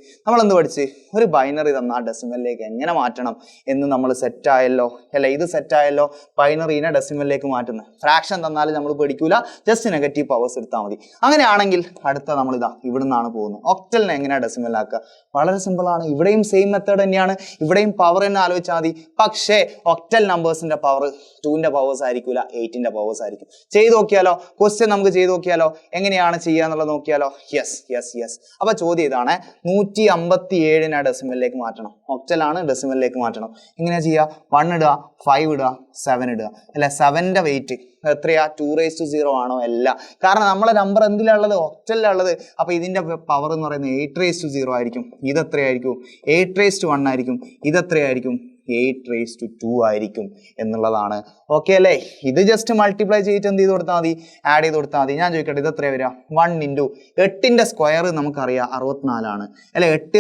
ഒരു ബൈനറി തന്നാൽ ഡെസിമലിലേക്ക് എങ്ങനെ മാറ്റണം എന്ന് നമ്മൾ സെറ്റായല്ലോ അല്ലേ? ഇത് സെറ്റായല്ലോ. ബൈനറീനെ ഡെസിമലിലേക്ക് മാറ്റുന്നത്. ഫ്രാക്ഷൻ തന്നാലും നമ്മൾ പഠിക്കൂല, ജസ്റ്റ് നെഗറ്റീവ് പവേഴ്സ് എടുത്താൽ മതി. അങ്ങനെയാണെങ്കിൽ അടുത്ത നമ്മളിതാ ഇവിടെ നിന്നാണ് പോകുന്നത്. ഒക്ടലിനെ എങ്ങനെയാണ് ഡെസിമലാക്കുക? വളരെ സിമ്പിളാണ്. ഇവിടെയും സെയിം മെത്തേഡ് തന്നെയാണ്. ഇവിടെയും പവർ തന്നെ ആലോചിച്ചാൽ മതി. പക്ഷേ ഒക്ടൽ നമ്പേഴ്സിന്റെ പവർ 2ന്റെ പവേഴ്സ് ആയിരിക്കില്ല, 8ന്റെ പവേഴ്സ് ആയിരിക്കും. ചെയ്ത് നോക്കിയാലോ? ക്വസ്റ്റ്യൻ നമുക്ക് ചെയ്ത് നോക്കിയാലോ? എങ്ങനെയാണ് ചെയ്യുക എന്നുള്ളത് നോക്കിയാലോ? യെസ്. അപ്പൊ ചോദ്യം ഇതാണ്, 157നെ ഡെസിമലിലേക്ക് മാറ്റണം. ഒക്ടലാണ്, ഡെസിമലിലേക്ക് മാറ്റണം. എങ്ങനെയാ ചെയ്യുക? 1 ഇടുക, 5 ഇടുക, 7 ഇടുക അല്ലെ? 7ന്റെ വെയിറ്റ് എത്രയാ? 2 ആണോ? അല്ല. കാരണം നമ്മളെ നമ്പർ എന്തിലുള്ളത്? ഒക്ടലിലുള്ളത്. അപ്പൊ ഇതിന്റെ പവർ എന്ന് പറയുന്നത് 8 ആയിരിക്കും. ഇത് എത്രയായിരിക്കും? 8 ആയിരിക്കും. ഇത് എത്രയായിരിക്കും? 8 ആയിരിക്കും എന്നുള്ളതാണ്. ഓക്കെ അല്ലേ? ഇത് ജസ്റ്റ് മൾട്ടിപ്ലൈ ചെയ്തിട്ട് എന്ത് ചെയ്ത് കൊടുത്താൽ മതി? ആഡ് ചെയ്ത് കൊടുത്താൽ മതി. ഞാൻ ചോദിക്കട്ടെ, ഇത് എത്രയാണ് വരിക? 1 ഇൻറ്റു 8ന്റെ സ്ക്വയർ നമുക്കറിയാം 64 അല്ലെ? 8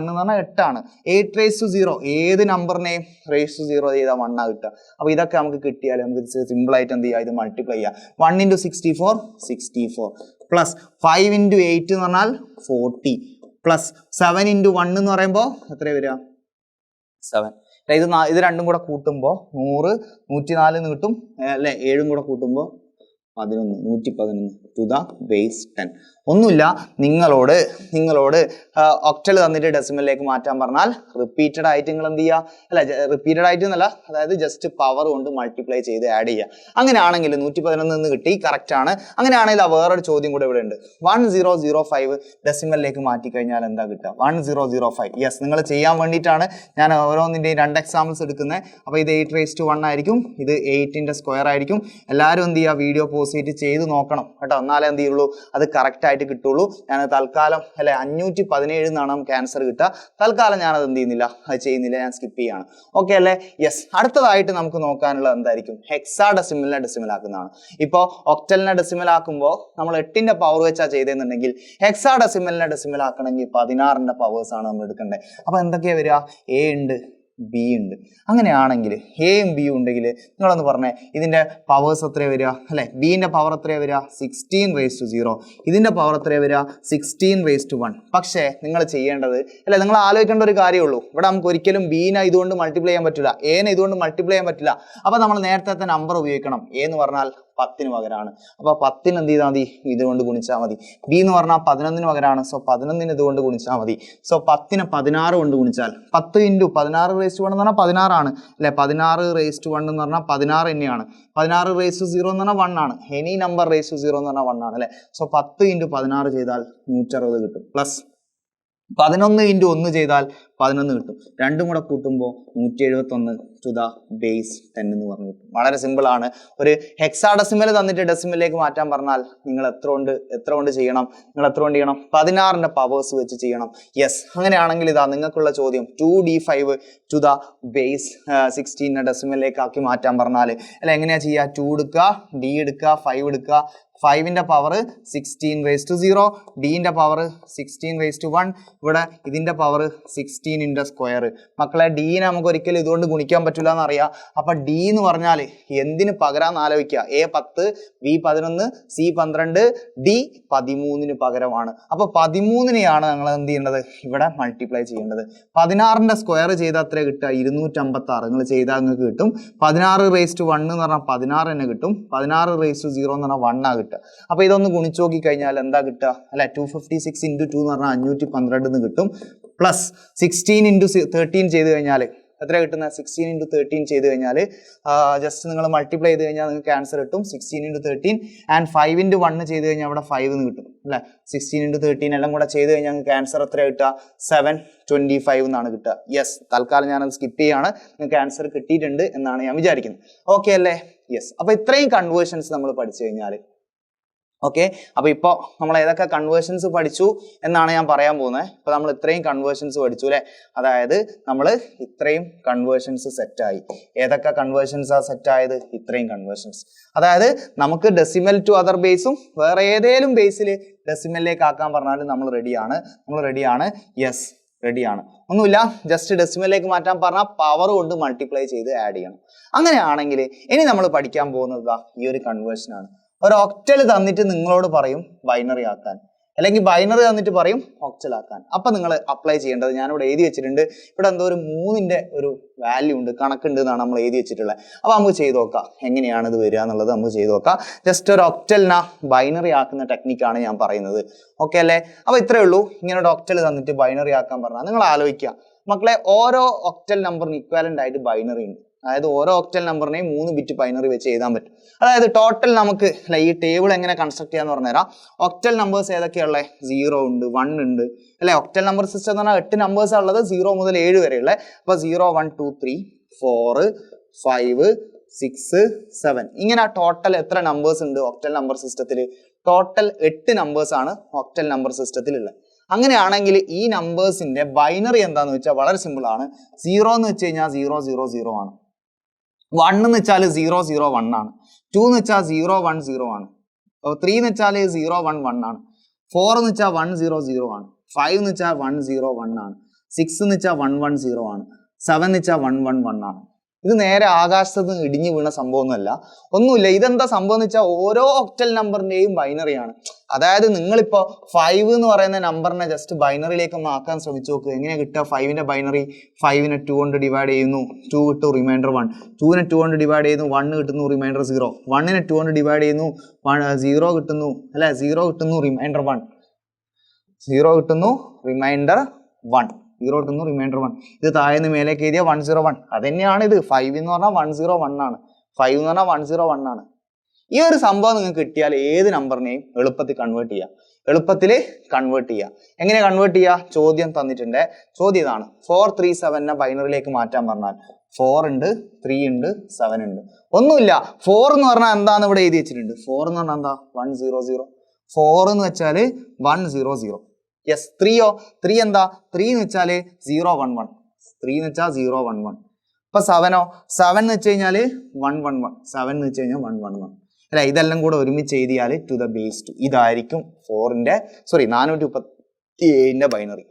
എന്ന് പറഞ്ഞാൽ 8 ആണ്. 8 ഏത് നമ്പറിനെയും 0 ചെയ്താൽ 1 ആ കിട്ടുക. അപ്പൊ ഇതൊക്കെ നമുക്ക് കിട്ടിയാൽ നമുക്ക് സിമ്പിൾ ആയിട്ട് എന്ത് ചെയ്യാം? ഇത് മൾട്ടിപ്ലൈ ചെയ്യാം. 1 ഇൻറ്റു 64 പ്ലസ് 5 ഇൻറ്റു 8 എന്ന് പറഞ്ഞാൽ 40 പ്ലസ് 7 ഇൻറ്റു 1 എന്ന് പറയുമ്പോൾ എത്രയാണ് വരിക? 7. ഇത് രണ്ടും കൂടെ കൂട്ടുമ്പോൾ 100, 104 എന്ന് കിട്ടും അല്ലെ? 7ഉം കൂടെ കൂട്ടുമ്പോൾ 11, 111 ടു ദ ബേസ് 10. ഒന്നുമില്ല, നിങ്ങളോട് ഒക്ടൽ തന്നിട്ട് ഡെസിമലിലേക്ക് മാറ്റാൻ പറഞ്ഞാൽ റിപ്പീറ്റഡ് ആയിട്ട് നിങ്ങൾ എന്ത് ചെയ്യുക? അല്ല, റിപ്പീറ്റഡ് ആയിട്ട് എന്നല്ല, അതായത് ജസ്റ്റ് പവർ കൊണ്ട് മൾട്ടിപ്ലൈ ചെയ്ത് ആഡ് ചെയ്യുക. അങ്ങനെയാണെങ്കിൽ 111 എന്ന് കിട്ടി, കറക്റ്റ് ആണ്. അങ്ങനെയാണെങ്കിൽ വേറൊരു ചോദ്യം കൂടെ ഇവിടെ ഉണ്ട്. 1005 ഡെസിമലിലേക്ക് മാറ്റി കഴിഞ്ഞാൽ എന്താ കിട്ടുക? 1005. യെസ്, നിങ്ങൾ ചെയ്യാൻ വേണ്ടിയിട്ടാണ് ഞാൻ ഓരോന്നിൻ്റെയും 2 എക്സാമ്പിൾസ് എടുക്കുന്നത്. അപ്പോൾ ഇത് 8 ആയിരിക്കും, ഇത് 8ന്റെ സ്ക്വയർ ആയിരിക്കും. എല്ലാവരും എന്ത് ചെയ്യുക? വീഡിയോ പോസ്റ്റ് ചെയ്ത് നോക്കണം കേട്ടോ. എന്നാലേ എന്ത് ചെയ്യുള്ളൂ? അത് കറക്റ്റ് ആയിട്ട് കിട്ടുള്ളൂ. ഞാൻ തൽക്കാലം അല്ലെ 517 എന്നാണ് നമുക്ക് ആൻസർ കിട്ടുക. തൽക്കാലം ഞാനത് എന്ത് ചെയ്യുന്നില്ല, അത് ചെയ്യുന്നില്ല, ഞാൻ സ്കിപ്പ് ചെയ്യാണ്. ഓക്കെ അല്ലേ? യെസ്. അടുത്തതായിട്ട് നമുക്ക് നോക്കാനുള്ളത് എന്തായിരിക്കും? ഹെക്സാ ഡെസിമലിനെ ഡെസിമലാക്കുന്നതാണ്. ഇപ്പോൾ ഒക്ടലിനെ ഡെസിമലാക്കുമ്പോൾ നമ്മൾ 8ന്റെ പവർ വെച്ചാൽ ചെയ്തെന്നുണ്ടെങ്കിൽ ഹെക്സാ ഡെസിമലിനെ ഡെസിമലാക്കണമെങ്കിൽ 16ന്റെ പവേഴ്സ് ആണ് നമ്മൾ എടുക്കേണ്ടത്. അപ്പൊ എന്തൊക്കെയാ വരിക? എ ഉണ്ട്, ബി ഉണ്ട്. അങ്ങനെയാണെങ്കിൽ എയും ബിയും ഉണ്ടെങ്കിൽ നിങ്ങളൊന്ന് പറഞ്ഞേ, ഇതിന്റെ പവേഴ്സ് എത്രയാണ് വരിക അല്ലെ? ബിന്റെ പവർ എത്രയാണ് വരിക? 16 ഇതിന്റെ പവർ എത്രയാണ് വരിക? 16 പക്ഷേ നിങ്ങൾ ചെയ്യേണ്ടത് അല്ലെ, നിങ്ങൾ ആലോചിക്കേണ്ട ഒരു കാര്യമുള്ളൂ. ഇവിടെ നമുക്ക് ഒരിക്കലും ബീനെ ഇതുകൊണ്ട് മൾട്ടിപ്ലൈ ചെയ്യാൻ പറ്റില്ല, എനെ ഇതുകൊണ്ട് മൾട്ടിപ്ലൈ ചെയ്യാൻ പറ്റില്ല. അപ്പൊ നമ്മൾ നേരത്തെ നമ്പർ ഉപയോഗിക്കണം. എ എന്ന് പറഞ്ഞാൽ 10ന് പകരമാണ്. അപ്പൊ 10ന് എന്ത് ചെയ്താൽ മതി? ഇതുകൊണ്ട് ഗുണിച്ചാൽ മതി. ബി എന്ന് പറഞ്ഞാൽ 11ന് പകരമാണ്. സോ 11ന് ഇതുകൊണ്ട് ഗുണിച്ചാൽ മതി. സോ 10നെ 16 കൊണ്ട് ഗുണിച്ചാൽ 10 ഇൻറ്റു 16 എന്ന് പറഞ്ഞാൽ 16 ആണ് അല്ലെ? 16 എന്ന് പറഞ്ഞാൽ 16 തന്നെയാണ്. 16 എന്ന് പറഞ്ഞാൽ 1 ആണ്. എനി നമ്പർ 0 എന്ന് പറഞ്ഞാൽ 1 ആണ് അല്ലെ? സോ 10 ഇൻറ്റു 16 ചെയ്താൽ 160 കിട്ടും. പ്ലസ് 11 ഇൻറ്റു 1 ചെയ്താൽ 11 കിട്ടും. രണ്ടും കൂടെ കൂട്ടുമ്പോൾ 171 ടു ദ ബേസ് 10 എന്ന് പറഞ്ഞു കിട്ടും. വളരെ സിമ്പിൾ ആണ്. ഒരു ഹെക്സാഡെസിമൽ തന്നിട്ട് ഡെസിമലിലേക്ക് മാറ്റാൻ പറഞ്ഞാൽ നിങ്ങൾ എത്ര കൊണ്ട് ചെയ്യണം? 16ന്റെ പവേഴ്സ് വെച്ച് ചെയ്യണം. യെസ്. അങ്ങനെയാണെങ്കിൽ ഇതാ നിങ്ങൾക്കുള്ള ചോദ്യം 2d5 ടു ദ ബേസ് 16 ഡെസിമലിലേക്ക് ആക്കി മാറ്റാൻ പറഞ്ഞാൽ അല്ല, എങ്ങനെയാ ചെയ്യുക? 2 എടുക്കുക, d എടുക്കുക, 5 എടുക്കുക. 5ന്റെ പവർ 16 ഡിന്റെ പവർ 16 ഇവിടെ ഇതിന്റെ പവർ 16ന്റെ സ്ക്വയർ. മക്കളെ, ഡീനെ നമുക്ക് ഒരിക്കലും ഇതുകൊണ്ട് ഗുണിക്കാൻ പറ്റില്ല എന്നറിയാം. അപ്പൊ ഡി എന്ന് പറഞ്ഞാൽ എന്തിന് പകരാന്ന് ആലോചിക്കുക. എ 10, ബി 11, സി 12, ഡി 13ന് പകരമാണ്. അപ്പൊ 13നെയാണ് ഞങ്ങൾ എന്ത് ചെയ്യേണ്ടത്? ഇവിടെ മൾട്ടിപ്ലൈ ചെയ്യേണ്ടത്. 16ന്റെ സ്ക്വയർ ചെയ്താൽ അത്ര കിട്ടുക? 256. നിങ്ങൾ ചെയ്താൽ നിങ്ങൾക്ക് കിട്ടും 16 എന്ന് പറഞ്ഞാൽ 16 തന്നെ കിട്ടും. 16 എന്ന് പറഞ്ഞാൽ 1 ആ കിട്ടുക. അപ്പൊ ഇതൊന്ന് ഗുണിച്ചു നോക്കി കഴിഞ്ഞാൽ എന്താ കിട്ടുക? അല്ലെ, 256 × 2 എന്ന് പറഞ്ഞാൽ 512 എന്ന് കിട്ടും. പ്ലസ് 16 ഇൻറ്റു 13 ചെയ്ത് കഴിഞ്ഞാൽ എത്ര കിട്ടുന്ന 16 ഇൻറ്റു 13 ചെയ്ത് കഴിഞ്ഞാൽ ജസ്റ്റ് നിങ്ങൾ മൾട്ടിപ്ലൈ ചെയ്ത് കഴിഞ്ഞാൽ നിങ്ങൾക്ക് ആൻസർ കിട്ടും 16 ഇൻറ്റു 13 ആൻഡ് 5 ഇൻറ്റു 1 ചെയ്ത് കഴിഞ്ഞാൽ അവിടെ 5 എന്ന് കിട്ടും അല്ലേ. 16 ഇൻറ്റു 13 എല്ലാം കൂടെ ചെയ്ത് കഴിഞ്ഞാൽ നിങ്ങൾക്ക് ആൻസർ എത്ര കിട്ടുക 725 എന്നാണ് കിട്ടുക. യെസ്, തൽക്കാലം ഞാനത് സ്കിപ്പ് ചെയ്യാണ്, നിങ്ങൾക്ക് ആൻസർ കിട്ടിയിട്ടുണ്ട് എന്നാണ് ഞാൻ വിചാരിക്കുന്നത്. ഓക്കെ അല്ലേ? യെസ്. അപ്പോൾ ഇത്രയും കൺവേർഷൻസ് നമ്മൾ പഠിച്ചു കഴിഞ്ഞാൽ ഓക്കെ. അപ്പോൾ ഇപ്പോൾ നമ്മൾ ഏതൊക്കെ കൺവേർഷൻസ് പഠിച്ചു എന്നാണ് ഞാൻ പറയാൻ പോകുന്നത്. ഇപ്പോൾ നമ്മൾ ഇത്രയും കൺവേർഷൻസ് പഠിച്ചു അല്ലേ. അതായത് നമ്മൾ ഇത്രയും കൺവേർഷൻസ് സെറ്റായി. ഏതൊക്കെ കൺവേർഷൻസാണ് സെറ്റായത്? ഇത്രയും കൺവേർഷൻസ്. അതായത് നമുക്ക് ഡെസിമൽ ടു അതർ ബേസും വേറെ ഏതെങ്കിലും ബേസിൽ ഡെസിമലിലേക്ക് ആക്കാൻ പറഞ്ഞാലും നമ്മൾ റെഡിയാണ്. യെസ്, റെഡിയാണ്. ഒന്നുമില്ല, ജസ്റ്റ് ഡെസിമലിലേക്ക് മാറ്റാൻ പറഞ്ഞാൽ പവർ കൊണ്ട് മൾട്ടിപ്ലൈ ചെയ്ത് ആഡ് ചെയ്യണം. അങ്ങനെയാണെങ്കിൽ ഇനി നമ്മൾ പഠിക്കാൻ പോകുന്നത് ഈ ഒരു കൺവേർഷനാണ്. ഒരു ഒക്ടൽ തന്നിട്ട് നിങ്ങളോട് പറയും ബൈനറി ആക്കാൻ, അല്ലെങ്കിൽ ബൈനറി തന്നിട്ട് പറയും ഒക്ടൽ ആക്കാൻ. അപ്പം നിങ്ങൾ അപ്ലൈ ചെയ്യേണ്ടത് ഞാനിവിടെ എഴുതി വെച്ചിട്ടുണ്ട്. ഇവിടെ എന്തോ ഒരു 3ന്റെ ഒരു വാല്യൂ ഉണ്ട്, കണക്കുണ്ട് എന്നാണ് നമ്മൾ എഴുതി വെച്ചിട്ടുള്ളത്. അപ്പോൾ നമുക്ക് ചെയ്ത് നോക്കാം എങ്ങനെയാണ് ഇത് വരിക എന്നുള്ളത്. നമുക്ക് ചെയ്ത് നോക്കാം. ജസ്റ്റ് ഒരു ഒക്ടലിനെ ബൈനറി ആക്കുന്ന ടെക്നിക്കാണ് ഞാൻ പറയുന്നത്. ഓക്കെ അല്ലേ? അപ്പോൾ ഇത്രയേ ഉള്ളൂ. ഇങ്ങനെ ഒരു ഒക്ടൽ തന്നിട്ട് ബൈനറി ആക്കാൻ പറഞ്ഞാൽ നിങ്ങൾ ആലോചിക്കുക മക്കളെ, ഓരോ ഒക്ടൽ നമ്പറിന് ഇക്വാലന്റ് ആയിട്ട് ബൈനറി ഉണ്ട്. അതായത് ഓരോ ഒക്ടൽ നമ്പറിനെയും 3 ബിറ്റ് ബൈനറി വെച്ച് എഴുതാൻ പറ്റും. അതായത് ടോട്ടൽ നമുക്ക് ഈ ടേബിൾ എങ്ങനെ കൺസ്ട്രക്ട് ചെയ്യാന്ന് പറഞ്ഞുതരാം. Octal numbers ഏതൊക്കെയുള്ളത്? 0 ഉണ്ട്, 1 ഉണ്ട് അല്ലെ. ഒക്ടൽ നമ്പർ സിസ്റ്റം എന്ന് പറഞ്ഞാൽ 8 നമ്പേഴ്സ് ഉള്ളത്, 0 മുതൽ 7 വരെ ഉള്ളത്. അപ്പോൾ 0 1 2 3 4 5 6 7 ഇങ്ങനെ ടോട്ടൽ എത്ര നമ്പേഴ്സ് ഉണ്ട് ഒക്ടൽ നമ്പർ സിസ്റ്റത്തിൽ? ടോട്ടൽ 8 നമ്പേഴ്സ് ആണ് ഒക്ടൽ നമ്പർ സിസ്റ്റത്തിൽ ഉള്ളത്. അങ്ങനെയാണെങ്കിൽ ഈ നമ്പേഴ്സിന്റെ ബൈനറി എന്താന്ന് വെച്ചാൽ വളരെ സിമ്പിൾ ആണ്. 0 എന്ന് വെച്ച് കഴിഞ്ഞാൽ 0 0 0 ആണ്. 1 എന്ന് വെച്ചാൽ 0 0 1 ആണ്. 2 എന്ന് വെച്ചാൽ 0 1 0 ആണ്. 3 എന്ന് വെച്ചാൽ 0 1 1 ആണ്. 4 എന്ന് വെച്ചാൽ 1 0 0 ആണ്. 5 എന്ന് വെച്ചാൽ 1 0 1 ആണ്. 6 എന്ന് വെച്ചാൽ 1 1 0 ആണ്. 7 എന്ന് വെച്ചാൽ 1 1 1 ആണ്. ഇത് നേരെ ആകാശത്ത് നിന്ന് ഇടിഞ്ഞു വീണ സംഭവമൊന്നുമല്ല, ഒന്നുമില്ല. ഇതെന്താ സംഭവം എന്ന് വെച്ചാൽ ഓരോ ഒക്ടൽ നമ്പറിന്റെയും ബൈനറിയാണ്. അതായത് നിങ്ങളിപ്പോ 5 എന്ന് പറയുന്ന നമ്പറിനെ ജസ്റ്റ് ബൈനറിയിലേക്ക് ഒന്ന് ആക്കാൻ ശ്രമിച്ചു നോക്കുക. എങ്ങനെ കിട്ടുക? 5ന്റെ ബൈനറി 5നെ 2 കൊണ്ട് ഡിവൈഡ് ചെയ്യുന്നു, 2 കിട്ടും, റിമൈൻഡർ 1. 2നെ 2 കൊണ്ട് ഡിവൈഡ് ചെയ്യുന്നു, 1 കിട്ടുന്നു, റിമൈൻഡർ 0. 1നെ 2 കൊണ്ട് ഡിവൈഡ് ചെയ്യുന്നു, 0 കിട്ടുന്നു അല്ലെ, 0 കിട്ടുന്നു, റിമൈൻഡർ 1. 0 കിട്ടുന്നു, റിമൈൻഡർ 1. 0 കിട്ടുന്നു, റിമൈൻഡർ 1. ഇത് താഴെന്ന് മേലേക്ക് എഴുതിയ 101. അത് തന്നെയാണ് ഇത്. 5 എന്ന് പറഞ്ഞാൽ 101 ആണ്. 5 എന്ന് പറഞ്ഞാൽ 101 ആണ്. ഈ ഒരു സംഭവം നിങ്ങൾക്ക് കിട്ടിയാൽ ഏത് നമ്പറിനെയും എളുപ്പത്തിൽ കൺവേർട്ട് ചെയ്യാം. എങ്ങനെ കൺവേർട്ട് ചെയ്യുക? ചോദ്യം തന്നിട്ടുണ്ട്. ചോദ്യം ഇതാണ്. 4 3 7നെ ബൈനറിയിലേക്ക് മാറ്റാൻ പറഞ്ഞാൽ 4 ഉണ്ട്, 3 ഉണ്ട്, 7 ഉണ്ട്. ഒന്നുമില്ല. 4 എന്ന് പറഞ്ഞാൽ എന്താന്ന് ഇവിടെ എഴുതി വെച്ചിട്ടുണ്ട്. 4 എന്ന് പറഞ്ഞാൽ എന്താ? 100. 4 എന്ന് വെച്ചാൽ 100. യെസ്. 3യോ? 3 എന്താ? 3 എന്ന് വെച്ചാൽ 011. 3 എന്ന് വെച്ചാൽ 011. അപ്പൊ 7ഓ? 7 എന്ന് വെച്ച് കഴിഞ്ഞാൽ 111. 7 എന്ന് വെച്ച് കഴിഞ്ഞാൽ 111 അല്ലെ. ഇതെല്ലാം കൂടെ ഒരുമിച്ച് എഴുതിയാൽ ടു ദ ബേസ് 2 ഇതായിരിക്കും 437ന്റെ ബൈനറി.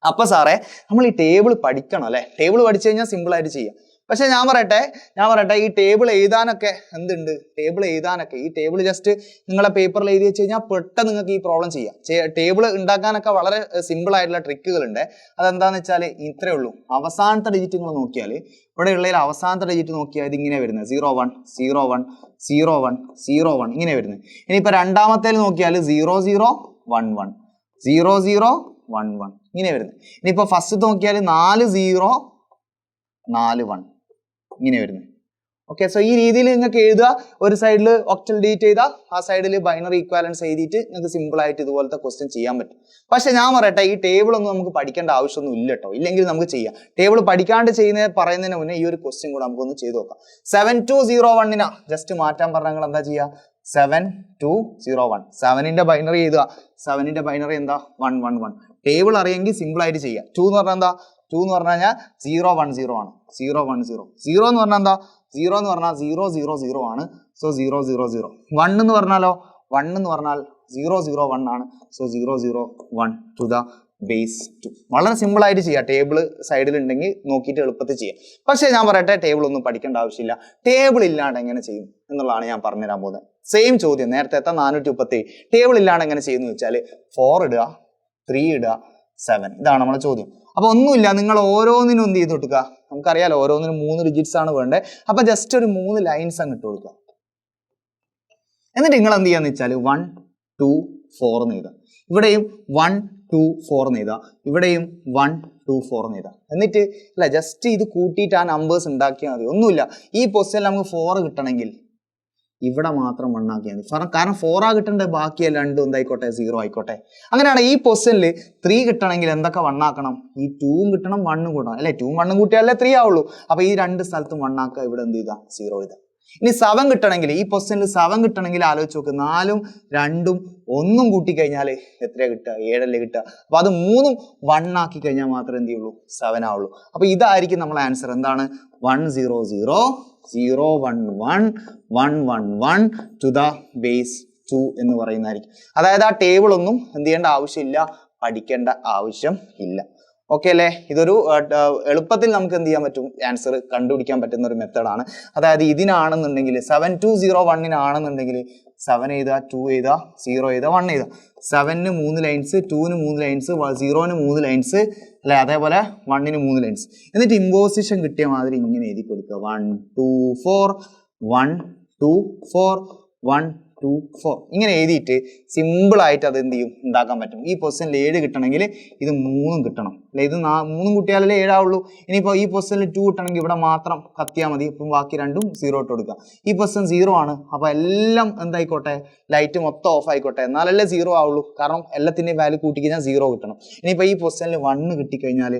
അപ്പൊ സാറേ നമ്മൾ ഈ ടേബിൾ പഠിക്കണം അല്ലെ. ടേബിൾ പഠിച്ചു കഴിഞ്ഞാൽ സിമ്പിൾ ആയിട്ട് ചെയ്യാം. പക്ഷെ ഞാൻ പറയട്ടെ ഈ ടേബിൾ എഴുതാനൊക്കെ എന്തുണ്ട്? ഈ ടേബിൾ ജസ്റ്റ് നിങ്ങളെ പേപ്പറിൽ എഴുതി വെച്ച് കഴിഞ്ഞാൽ പെട്ടെന്ന് നിങ്ങൾക്ക് ഈ പ്രോബ്ലം ചെയ്യാം. ടേബിൾ ഉണ്ടാക്കാനൊക്കെ വളരെ സിമ്പിൾ ആയിട്ടുള്ള ട്രിക്കുകളുണ്ട്. അതെന്താന്ന് വെച്ചാൽ ഇത്രയേ ഉള്ളൂ. അവസാനത്തെ ഡിജിറ്റ് നിങ്ങൾ നോക്കിയാൽ ഇവിടെ ഉള്ളതിൽ അവസാനത്തെ ഡിജിറ്റ് നോക്കിയാൽ ഇത് ഇങ്ങനെ വരുന്നത് 01 01 01 01 ഇങ്ങനെ വരുന്നത്. ഇനിയിപ്പോൾ രണ്ടാമത്തേൽ നോക്കിയാൽ 00 11 00 11 ഇങ്ങനെ വരുന്നത്. ഇനിയിപ്പോൾ ഫസ്റ്റ് നോക്കിയാൽ 40 41 ഇങ്ങനെ വരുന്നത്. ഓക്കെ. സോ ഈ രീതിയിൽ നിങ്ങൾക്ക് എഴുതുക. ഒരു സൈഡിൽ ഒക്ടൽ ഡിജിറ്റ് ചെയ്താൽ ആ സൈഡിൽ ബൈനറി ഇക്വാലൻസ് എഴുതിയിട്ട് നിങ്ങൾക്ക് സിമ്പിൾ ആയിട്ട് ഇതുപോലത്തെ ക്വസ്റ്റ്യൻ ചെയ്യാൻ പറ്റും. പക്ഷെ ഞാൻ പറയട്ടെ, ഈ ടേബിൾ ഒന്നും നമുക്ക് പഠിക്കേണ്ട ആവശ്യമൊന്നും ഇല്ല കേട്ടോ. ഇല്ലെങ്കിൽ നമുക്ക് ചെയ്യാം. ടേബിൾ പഠിക്കാണ്ട് പറയുന്നതിന് മുന്നേ ഈ ഒരു ക്വസ്റ്റ്യൻ കൂടെ നമുക്കൊന്ന് ചെയ്ത് നോക്കാം. 7201 ജസ്റ്റ് മാറ്റാൻ പറഞ്ഞാൽ നിങ്ങൾ എന്താ ചെയ്യുക? 7201 7ന്റെ ബൈനറി എഴുതുക. 7ന്റെ ബൈനറി എന്താ? 111. ടേബിൾ അറിയെങ്കിൽ സിമ്പിൾ ആയിട്ട് ചെയ്യാം. 2 എന്ന് പറഞ്ഞാൽ എന്താ? 2 എന്ന് പറഞ്ഞു കഴിഞ്ഞാൽ 010 ആണ്. 010. 0 എന്ന് പറഞ്ഞാൽ എന്താ? 0 എന്ന് പറഞ്ഞാൽ 000 ആണ്. സോ 000. 1 എന്ന് പറഞ്ഞാലോ? 1 എന്ന് പറഞ്ഞാൽ 001 ആണ്. So 001 to the base 2. വളരെ സിമ്പിൾ ആയിട്ട് ചെയ്യാം. ടേബിൾ സൈഡിൽ ഉണ്ടെങ്കിൽ നോക്കിയിട്ട് എളുപ്പത്തിൽ ചെയ്യാം. പക്ഷേ ഞാൻ പറയട്ടെ, ടേബിൾ ഒന്നും പഠിക്കേണ്ട ആവശ്യമില്ല. ടേബിൾ ഇല്ലാണ്ട് എങ്ങനെ ചെയ്യും എന്നുള്ളതാണ് ഞാൻ പറഞ്ഞുതരാൻ പോകുന്നത്. സെയിം ചോദ്യം നേരത്തെ 437. ടേബിൾ ഇല്ലാണ്ട് എങ്ങനെ ചെയ്യുന്നു വെച്ചാൽ 4 ഇടുക, 3 ഇടുക, 7. ഇതാണ് നമ്മുടെ ചോദ്യം. അപ്പൊ ഒന്നുമില്ല, നിങ്ങൾ ഓരോന്നിനും എന്ത് ചെയ്ത് കൊടുക്കുക? നമുക്കറിയാലോ ഓരോന്നിനും 3 ഡിജിറ്റ്സ് ആണ് വേണ്ടത്. അപ്പൊ ജസ്റ്റ് ഒരു 3 ലൈൻസ് അങ്ങ് ഇട്ട് കൊടുക്കുക. എന്നിട്ട് നിങ്ങൾ എന്ത് ചെയ്യാന്ന് വെച്ചാൽ 1 2 4 എന്ന് എഴുതാം. ഇവിടെയും 1 2 4 എന്ന് എഴുതാം, ഇവിടെയും 1 2 4 എന്ന് എഴുതാം. എന്നിട്ട് അല്ല ജസ്റ്റ് ഇത് കൂട്ടിയിട്ട് ആ നമ്പേഴ്സ് ഉണ്ടാക്കിയാൽ മതി, ഒന്നുമില്ല. ഈ പൊസിഷനിൽ നമുക്ക് 4 കിട്ടണമെങ്കിൽ ഇവിടെ മാത്രം 1 ആക്കിയാൽ മതി. കാരണം 4 ആ കിട്ടേണ്ട, ബാക്കിയല്ല രണ്ടും എന്തായിക്കോട്ടെ 0 ആയിക്കോട്ടെ. അങ്ങനെയാണ് ഈ പൊസിഷനിൽ 3 കിട്ടണമെങ്കിൽ എന്തൊക്കെ 1 ആക്കണം? ഈ 2 കിട്ടണം 1 കൂട്ടണം അല്ലെ, 2 1 കൂട്ടിയാലേ 3 ആവുള്ളൂ. അപ്പൊ ഈ രണ്ട് സ്ഥലത്തും 1 ആക്കുക, ഇവിടെ എന്ത് ചെയ്താ 0 എഴുതാം. ഇനി 7 കിട്ടണമെങ്കിൽ, ഈ പൊസിഷനിൽ 7 കിട്ടണമെങ്കിൽ ആലോചിച്ച് നോക്ക്, 4ഉം 2ഉം 1ഉം കൂട്ടിക്കഴിഞ്ഞാൽ എത്രയാ കിട്ടുക? 7 അല്ലേ കിട്ടുക. അപ്പൊ അത് 3ഉം 1 ആക്കി കഴിഞ്ഞാൽ മാത്രമേ എന്ത് ചെയ്യുള്ളൂ? 7 ആവുള്ളൂ. അപ്പൊ ഇതായിരിക്കും നമ്മളെ ആൻസർ. എന്താണ്? 1 0 0 0 1 1 1 1 1 ടു ദ ബേസ് 2 എന്ന് പറയുന്നതായിരിക്കും. അതായത് ആ ടേബിൾ ഒന്നും എന്ത് ചെയ്യേണ്ട ആവശ്യമില്ല, പഠിക്കേണ്ട ആവശ്യം ഇല്ല. ഓക്കെ അല്ലേ? ഇതൊരു എളുപ്പത്തിൽ നമുക്ക് എന്ത് ചെയ്യാൻ പറ്റും? ആൻസർ കണ്ടുപിടിക്കാൻ പറ്റുന്ന ഒരു മെത്തേഡാണ്. അതായത് ഇതിനാണെന്നുണ്ടെങ്കിൽ 7 2 0 1 7 എഴുതുക, 2 എഴുതുക, 0 എഴുതുക, 1 എഴുതുക. 7ന് 3 ലൈൻസ്, 2ന് 3 ലൈൻസ്, 0ന് 3 ലൈൻസ് അല്ലെ, അതേപോലെ 1ന് 3 ലൈൻസ്. എന്നിട്ട് ഇമ്പോസിഷൻ കിട്ടിയ മാതിരി ഇങ്ങനെ എഴുതി കൊടുക്കുക. 1 2 4 1 2 4 1 2 4 ഇങ്ങനെ എഴുതിയിട്ട് സിമ്പിൾ ആയിട്ട് അത് എന്ത് ചെയ്യും? ഉണ്ടാക്കാൻ പറ്റും. ഈ പൊസിഷനിൽ 7 കിട്ടണമെങ്കിൽ ഇത് 3ഉം കിട്ടണം അല്ലെ, ഇത് 3ഉം കൂട്ടിയാലേ 7 ആവുള്ളൂ. ഇനിയിപ്പോൾ ഈ പൊസിഷനിൽ 2 കിട്ടണമെങ്കിൽ ഇവിടെ മാത്രം കത്തിയാൽ മതി, ഇപ്പം ബാക്കി രണ്ടും 0 ഇട്ട് കൊടുക്കുക. ഈ പൊസിഷൻ 0 ആണ്, അപ്പൊ എല്ലാം എന്തായിക്കോട്ടെ, ലൈറ്റ് മൊത്തം ഓഫ് ആയിക്കോട്ടെ, എന്നാലല്ലേ 0 ആവുള്ളൂ. കാരണം എല്ലാത്തിൻ്റെയും വാല്യൂ കൂട്ടി കഴിഞ്ഞാൽ 0 കിട്ടണം. ഇനിയിപ്പോൾ ഈ പൊസിഷനിൽ 1 കിട്ടിക്കഴിഞ്ഞാൽ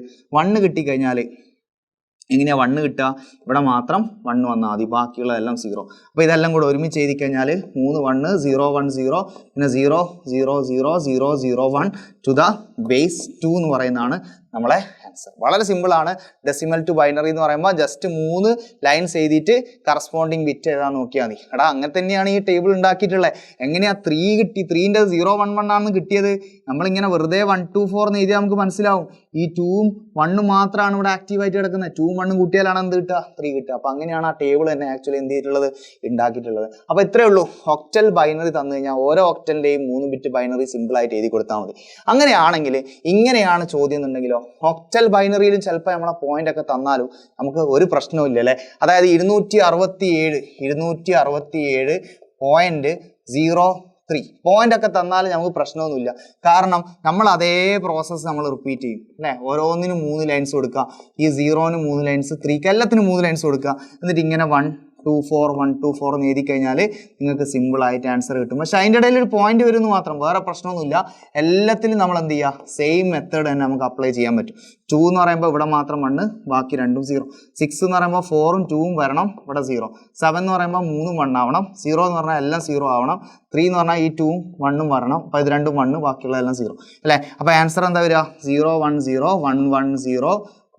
എങ്ങനെയാ 1 കിട്ടുക? ഇവിടെ മാത്രം 1 വന്നാൽ മതി, ബാക്കിയുള്ളതെല്ലാം 0. അപ്പോൾ ഇതെല്ലാം കൂടെ ഒരുമിച്ച് എഴുതി കഴിഞ്ഞാൽ 3 1 0 1 0 പിന്നെ 0 0 0 0 0 1 ടു ദ ബേസ് 2 എന്ന് പറയുന്നതാണ് നമ്മളെ ആൻസർ. വളരെ സിമ്പിൾ ആണ്. ഡെസിമൽ ടു ബൈനറി എന്ന് പറയുമ്പോൾ ജസ്റ്റ് 3 ലൈൻസ് എഴുതിയിട്ട് കറസ്പോണ്ടിങ് ബിറ്റ് എഴുതാൻ നോക്കിയാൽ മതി. എടാ അങ്ങനെ തന്നെയാണ് ഈ ടേബിൾ ഉണ്ടാക്കിയിട്ടുള്ളത്. എങ്ങനെയാ 3 കിട്ടി? 3ൻ്റെ 0 1 1 ആണെന്ന് കിട്ടിയത്. നമ്മളിങ്ങനെ വെറുതെ 1 2 4 എന്ന് എഴുതിയാൽ നമുക്ക് മനസ്സിലാവും ഈ 2ഉം 1ഉം മാത്രമാണ് ഇവിടെ ആക്റ്റീവായിട്ട് കിടക്കുന്നത്. 2ഉം 1ഉം കൂട്ടിയാലാണ് എന്ത് കിട്ടുക? 3 കിട്ടുക. അപ്പൊ അങ്ങനെയാണ് ആ ടേബിൾ തന്നെ ആക്ച്വലി എന്ത് ചെയ്തിട്ടുള്ളത്? ഉണ്ടാക്കിയിട്ടുള്ളത്. അപ്പൊ ഇത്രയേ ഉള്ളൂ. ഒക്ടൽ ബൈനറി തന്നു കഴിഞ്ഞാൽ ഓരോ ഒക്ടലിന്റെയും 3 ബിറ്റ് ബൈനറി സിമ്പിൾ ആയിട്ട് എഴുതി കൊടുത്താൽ മതി. അങ്ങനെയാണെങ്കിൽ ഇങ്ങനെയാണ് ചോദ്യം എന്നുണ്ടെങ്കിലോ, ഒക്ടൽ ബൈനറിയിലും ചിലപ്പോൾ നമ്മളെ പോയിന്റ് ഒക്കെ തന്നാലും നമുക്ക് ഒരു പ്രശ്നവും ഇല്ല അല്ലെ. അതായത് 267.03 പോയിന്റ് ഒക്കെ തന്നാലും നമുക്ക് പ്രശ്നമൊന്നുമില്ല. കാരണം നമ്മൾ അതേ പ്രോസസ്സ് നമ്മൾ റിപ്പീറ്റ് ചെയ്യും അല്ലെ. ഓരോന്നിനും 3 ലൈൻസ് കൊടുക്കുക, ഈ 0ന് 3 ലൈൻസ്, 3ക്ക് എല്ലാത്തിനും 3 ലൈൻസ് കൊടുക്കുക. എന്നിട്ട് ഇങ്ങനെ 1 2 4 1 2 4 എന്ന് എഴുതി കഴിഞ്ഞാൽ നിങ്ങൾക്ക് സിമ്പിൾ ആയിട്ട് ആൻസർ കിട്ടും. പക്ഷെ അതിൻ്റെ ഇടയിൽ ഒരു പോയിന്റ് വരുമെന്ന് മാത്രം, വേറെ പ്രശ്നമൊന്നുമില്ല. എല്ലാത്തിലും നമ്മൾ എന്ത് ചെയ്യുക? സെയിം മെത്തേഡ് തന്നെ നമുക്ക് അപ്ലൈ ചെയ്യാൻ പറ്റും. 2 എന്ന് പറയുമ്പോൾ ഇവിടെ മാത്രം 1, ബാക്കി രണ്ടും 0. 6 എന്ന് പറയുമ്പോൾ 4ഉം 2ഉം വരണം, ഇവിടെ 0. 7 എന്ന് പറയുമ്പോൾ 3ഉം 1 ആവണം. 0 എന്ന് പറഞ്ഞാൽ എല്ലാം 0 ആവണം. 3 എന്ന് പറഞ്ഞാൽ ഈ 2ഉം 1ഉം വരണം. അപ്പോൾ ഇത് രണ്ടും 1, ബാക്കിയുള്ള എല്ലാം 0 അല്ലേ. അപ്പോൾ ആൻസർ എന്താ വരിക? 0 1 0 1 1 0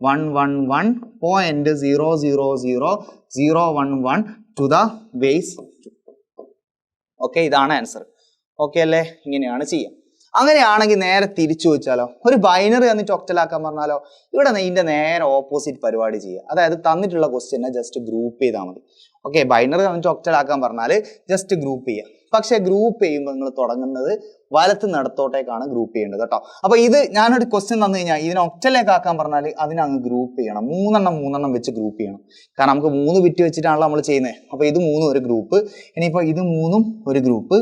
1 1 1 0.000.011 ടു ദ ബേസ് 2. ഓക്കെ, ഇതാണ് ആൻസർ. ഓക്കെ അല്ലേ? ഇങ്ങനെയാണ് ചെയ്യുക. അങ്ങനെയാണെങ്കിൽ നേരെ തിരിച്ചു വെച്ചാലോ, ഒരു ബൈനറി തന്നിട്ട് ഒക്ടലാക്കാൻ പറഞ്ഞാലോ, ഇവിടെ ഇതിന്റെ നേരെ ഓപ്പോസിറ്റ് പരിപാടി ചെയ്യുക. അതായത് തന്നിട്ടുള്ള ക്വസ്റ്റ്യനെ ജസ്റ്റ് ഗ്രൂപ്പ് ചെയ്താൽ മതി. ഓക്കെ, ബൈനറി തന്നിട്ട് ഒക്ടലാക്കാൻ പറഞ്ഞാൽ ജസ്റ്റ് ഗ്രൂപ്പ് ചെയ്യുക. പക്ഷെ ഗ്രൂപ്പ് ചെയ്യുമ്പോൾ നിങ്ങൾ തുടങ്ങുന്നത് വലത്ത് നടത്തോട്ടേക്കാണ് ഗ്രൂപ്പ് ചെയ്യേണ്ടത് കേട്ടോ. അപ്പൊ ഇത് ഞാനൊരു ക്വസ്റ്റ്യൻ തന്നു കഴിഞ്ഞാൽ ഇതിനെ ഒക്ടലേക്ക് ആക്കാൻ പറഞ്ഞാൽ അതിനെ അങ്ങ് ഗ്രൂപ്പ് ചെയ്യണം. 3 വെച്ച് ഗ്രൂപ്പ് ചെയ്യണം. കാരണം നമുക്ക് 3 ബിറ്റ് വെച്ചിട്ടാണല്ലോ നമ്മൾ ചെയ്യുന്നത്. അപ്പൊ ഇത് 3 ഒരു ഗ്രൂപ്പ്, ഇനിയിപ്പോൾ ഇത് 3 ഒരു ഗ്രൂപ്പ്,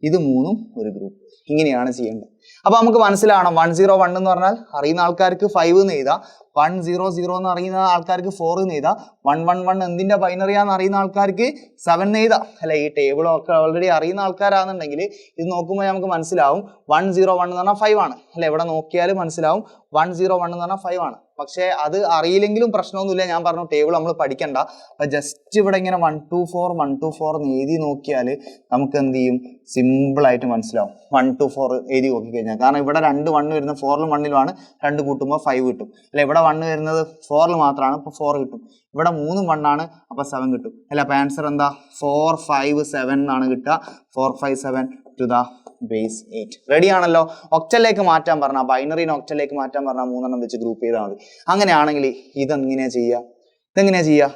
ഇത് 3 ഒരു ഗ്രൂപ്പ്. ഇങ്ങനെയാണ് ചെയ്യേണ്ടത്. അപ്പൊ നമുക്ക് മനസ്സിലാവണം 101 എന്ന് പറഞ്ഞാൽ അറിയുന്ന ആൾക്കാർക്ക് 5 എന്ന് എഴുതാം, 100 എന്ന് അറിയുന്ന ആൾക്കാർക്ക് 4 എന്ന് എഴുതാം, 111 എന്തിന്റെ ബൈനറിയാന്ന് അറിയുന്ന ആൾക്കാർക്ക് 7 എന്ന് എഴുതാം അല്ലെ. ഈ ടേബിളൊക്കെ ഓൾറെഡി അറിയുന്ന ആൾക്കാരാണെന്നുണ്ടെങ്കിൽ ഇത് നോക്കുമ്പോൾ നമുക്ക് മനസ്സിലാവും 101 എന്ന് പറഞ്ഞാൽ 5 ആണ് അല്ലെ. ഇവിടെ നോക്കിയാൽ മനസ്സിലാവും 101 എന്ന് പറഞ്ഞാൽ 5 ആണ്. പക്ഷെ അത് അറിയില്ലെങ്കിലും പ്രശ്നമൊന്നുമില്ല. ഞാൻ പറഞ്ഞു ടേബിൾ നമ്മൾ പഠിക്കണ്ട. അപ്പൊ ജസ്റ്റ് ഇവിടെ ഇങ്ങനെ 124 എന്ന് എഴുതി നോക്കിയാൽ നമുക്ക് എന്ത് ചെയ്യും? സിമ്പിൾ ആയിട്ട് മനസ്സിലാവും. 124 എഴുതി നോക്കിക്കഴിഞ്ഞാൽ, കാരണം ഇവിടെ 2 1 വരുന്നത് 4ലും 1ലുമാണ്, 2 കൂട്ടുമ്പോൾ 5 കിട്ടും അല്ലെ. ഇവിടെ 1 വരുന്നത് 4ൽ മാത്രമാണ്, അപ്പോൾ 4 കിട്ടും. ഇവിടെ 3ഉം 1 ആണ്, അപ്പോൾ 7 കിട്ടും അല്ലെ. അപ്പൊ ആൻസർ എന്താ? 4 5 7 എന്നാണ് കിട്ടുക. 4 5 7 ടു ദ ബേസ് 8. റെഡി ആണല്ലോ? ഒക്ടലിലേക്ക് മാറ്റാൻ പറഞ്ഞാൽ, ബൈനറിനെ ഒക്ടലിലേക്ക് മാറ്റാൻ പറഞ്ഞാൽ 3 വെച്ച് ഗ്രൂപ്പ് ചെയ്താൽ മതി. അങ്ങനെയാണെങ്കിൽ ഇതെങ്ങനെയാ ചെയ്യുക?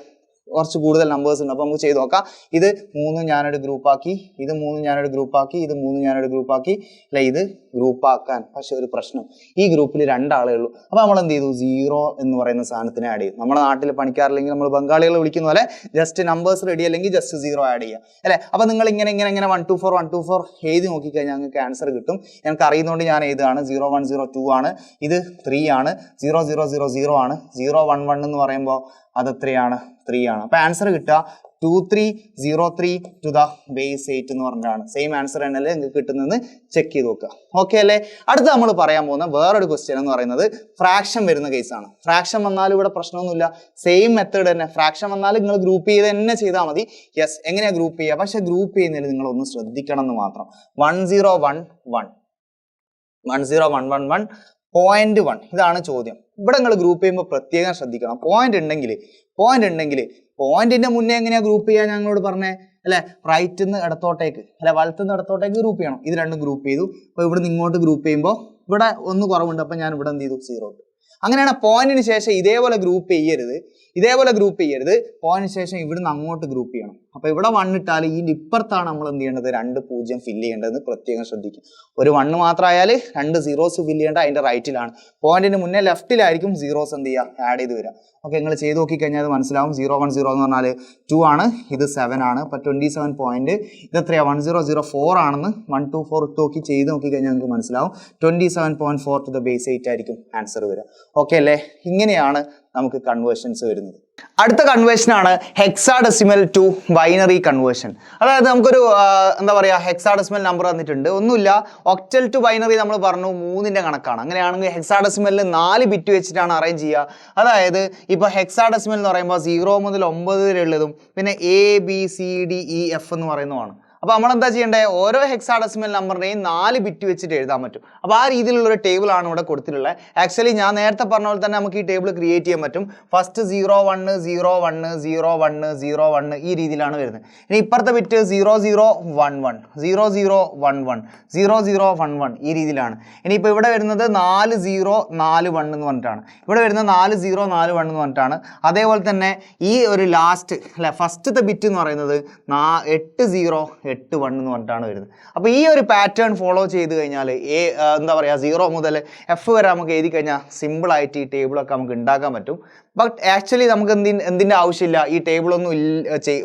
കുറച്ച് കൂടുതൽ നമ്പേഴ്സ് ഉണ്ട്. അപ്പോൾ നമുക്ക് ചെയ്ത് നോക്കാം. ഇത് 3 ഞാനൊരു ഗ്രൂപ്പാക്കി, ഇത് 3 ഞാനൊരു ഗ്രൂപ്പാക്കി, ഇത് 3 ഞാനൊരു ഗ്രൂപ്പാക്കി. അല്ലെ, ഇത് ഗ്രൂപ്പാക്കാൻ പക്ഷെ ഒരു പ്രശ്നം, ഈ ഗ്രൂപ്പിൽ 2 ആളേ ഉള്ളൂ. അപ്പോൾ നമ്മൾ എന്ത് ചെയ്തു, 0 എന്ന് പറയുന്ന സാധനത്തിന് ആഡ് ചെയ്യും. നമ്മുടെ നാട്ടിൽ പണിക്കാറില്ലെങ്കിൽ നമ്മൾ ബംഗാളികൾ വിളിക്കുന്ന പോലെ ജസ്റ്റ് നമ്പേഴ്സ് റെഡി അല്ലെങ്കിൽ ജസ്റ്റ് 0 ആഡ് ചെയ്യുക അല്ലേ. അപ്പോൾ നിങ്ങൾ ഇങ്ങനെ 1 2 4 1 2 4 എഴുതി നോക്കിക്കഴിഞ്ഞാൽ നിങ്ങൾക്ക് ആൻസർ കിട്ടും. എനിക്ക് അറിയുന്നതുകൊണ്ട് ഞാൻ എഴുതുകയാണ്. 0 1 0 2 ആണ്, ഇത് 3 ആണ്, 0 0 0 0 ആണ്, 0 1 1 എന്ന് പറയുമ്പോൾ അത് എത്രയാണ്, 3 ആണ്. അപ്പോൾ ആൻസർ കിട്ടുക 2303 ടു ദ ബേസ് 8 എന്ന് പറഞ്ഞിട്ടാണ്. സെയിം ആൻസർ തന്നെയല്ലേ നിങ്ങൾക്ക് കിട്ടുന്നതെന്ന് ചെക്ക് ചെയ്ത് നോക്കുക. ഓക്കെ അല്ലേ. അടുത്ത് നമ്മൾ പറയാൻ പോകുന്ന വേറൊരു ക്വസ്റ്റ്യൻ എന്ന് പറയുന്നത് ഫ്രാക്ഷൻ വരുന്ന കേസാണ്. ഫ്രാക്ഷൻ വന്നാലും ഇവിടെ പ്രശ്നമൊന്നുമില്ല, സെയിം മെത്തേഡ് തന്നെ. ഫ്രാക്ഷൻ വന്നാലും നിങ്ങൾ ഗ്രൂപ്പ് ചെയ്ത് തന്നെ ചെയ്താൽ മതി. യെസ്, എങ്ങനെയാണ് ഗ്രൂപ്പ് ചെയ്യുക? പക്ഷെ ഗ്രൂപ്പ് ചെയ്യുന്നതിൽ നിങ്ങൾ ഒന്ന് ശ്രദ്ധിക്കണം എന്ന് മാത്രം. 1011 10111 0.1 ഇതാണ് ചോദ്യം. ഇവിടെ നിങ്ങൾ ഗ്രൂപ്പ് ചെയ്യുമ്പോൾ പ്രത്യേകം ശ്രദ്ധിക്കണം. പോയിന്റ് ഉണ്ടെങ്കിൽ പോയിന്റിന്റെ മുന്നേ എങ്ങനെയാ ഗ്രൂപ്പ് ചെയ്യാൻ ഞങ്ങളോട് പറഞ്ഞേ അല്ലെ, റൈറ്റിൽ നിന്ന് ഇടത്തോട്ടേക്ക് അല്ലെ, വലത്തു നിന്ന് ഇടത്തോട്ടേക്ക് ഗ്രൂപ്പ് ചെയ്യണം. ഇത് രണ്ടും ഗ്രൂപ്പ് ചെയ്തു. അപ്പോൾ ഇവിടെ നിന്ന് ഇങ്ങോട്ട് ഗ്രൂപ്പ് ചെയ്യുമ്പോൾ ഇവിടെ ഒന്ന് കുറവുണ്ട്, അപ്പം ഞാൻ ഇവിടെ എന്ത് ചെയ്തു, 0 ഇട്ടു. അങ്ങനെയാണ്. പോയിന്റിന് ശേഷം ഇതേപോലെ ഗ്രൂപ്പ് ചെയ്യരുത്, പോയിന്റിന് ശേഷം ഇവിടുന്ന് അങ്ങോട്ട് ഗ്രൂപ്പ് ചെയ്യണം. അപ്പോൾ ഇവിടെ 1 ഇട്ടാൽ ഈ ഇപ്പുറത്താണ് നമ്മൾ എന്ത് ചെയ്യേണ്ടത്, 2 0 ഫില്ല് ചെയ്യേണ്ടതെന്ന് പ്രത്യേകം ശ്രദ്ധിക്കും. ഒരു 1 മാത്രമായാൽ 2 zeros ഫില്ല് ചെയ്യേണ്ട അതിൻ്റെ റൈറ്റിലാണ്. പോയിന്റിന് മുന്നേ ലെഫ്റ്റിലായിരിക്കും zeros എന്ത് ചെയ്യുക, ആഡ് ചെയ്ത് വരിക. ഓക്കെ, നിങ്ങൾ ചെയ്ത് നോക്കിക്കഴിഞ്ഞാൽ അത് മനസ്സിലാവും. 010 എന്ന് പറഞ്ഞാൽ 2 ആണ്, ഇത് 7 ആണ്. അപ്പോൾ 27 പോയിന്റ് ഇത് എത്രയാണ്, 1004 ആണെന്ന് 124 ഇട്ട് നോക്കി ചെയ്ത് നോക്കിക്കഴിഞ്ഞാൽ നിങ്ങൾക്ക് മനസ്സിലാവും. 27.4 ടു ദ ബേസ് 8 ആയിരിക്കും ആൻസർ വരിക. ഓക്കെ അല്ലേ. ഇങ്ങനെയാണ് നമുക്ക് കൺവേർഷൻസ് വരുന്നത്. അടുത്ത കൺവേർഷൻ ആണ് ഹെക്സാഡെസിമൽ ടു ബൈനറി കൺവേർഷൻ. അതായത് നമുക്കൊരു എന്താ പറയുക, ഹെക്സാഡെസിമൽ നമ്പർ തന്നിട്ടുണ്ട്, ഒന്നുമില്ല. ഒക്ടൽ ടു ബൈനറി നമ്മൾ പറഞ്ഞു 3ന്റെ കണക്കാണ്. അങ്ങനെയാണെങ്കിൽ ഹെക്സാഡെസിമലിൽ 4 ബിറ്റ് വെച്ചിട്ടാണ് അറേഞ്ച് ചെയ്യുക. അതായത് ഇപ്പോൾ ഹെക്സാഡെസിമൽ എന്ന് പറയുമ്പോൾ 0 മുതൽ 9 വരെ ഉള്ളതും പിന്നെ ABCDEF എന്ന് പറയുന്നതാണ്. അപ്പോൾ നമ്മൾ എന്താ ചെയ്യേണ്ടത്, ഓരോ ഹെക്സാഡെസിമൽ നമ്പറിനെയും 4 ബിറ്റ് വെച്ചിട്ട് എഴുതാൻ പറ്റും. അപ്പോൾ ആ രീതിയിലുള്ള ഒരു ടേബിൾ ആണ് ഇവിടെ കൊടുത്തിട്ടുള്ളത്. ആക്ച്വലി ഞാൻ നേരത്തെ പറഞ്ഞ പോലെ തന്നെ നമുക്ക് ഈ ടേബിൾ ക്രിയേറ്റ് ചെയ്യാൻ പറ്റും. ഫസ്റ്റ് 0 1 0 1 0 1 0 1 ഈ രീതിയിലാണ് വരുന്നത്. ഇനി ഇപ്പുറത്തെ ബിറ്റ് 0 0 1 1 0 0 1 1 0 0 1 1 ഈ രീതിയിലാണ്. ഇനിയിപ്പോൾ ഇവിടെ വരുന്നത് 4 0 4 1 എന്ന് പറഞ്ഞിട്ടാണ്. ഇവിടെ വരുന്നത് 4 0 4 1 എന്ന് പറഞ്ഞിട്ടാണ്. അതേപോലെ തന്നെ ഈ ഒരു ലാസ്റ്റ് അല്ലെ, ഫസ്റ്റത്തെ ബിറ്റ് എന്ന് പറയുന്നത് 8 0 8 1 എന്ന് പറഞ്ഞിട്ടാണ് വരുന്നത്. അപ്പോൾ ഈ ഒരു പാറ്റേൺ ഫോളോ ചെയ്ത് കഴിഞ്ഞാൽ എന്താ പറയുക, 0 മുതൽ F വരെ നമുക്ക് എഴുതി കഴിഞ്ഞാൽ സിമ്പിളായിട്ട് ഈ ടേബിളൊക്കെ നമുക്ക് ഉണ്ടാക്കാൻ പറ്റും. ബട്ട് ആക്ച്വലി നമുക്ക് എന്തിൻ്റെ ആവശ്യമില്ല, ഈ ടേബിളൊന്നും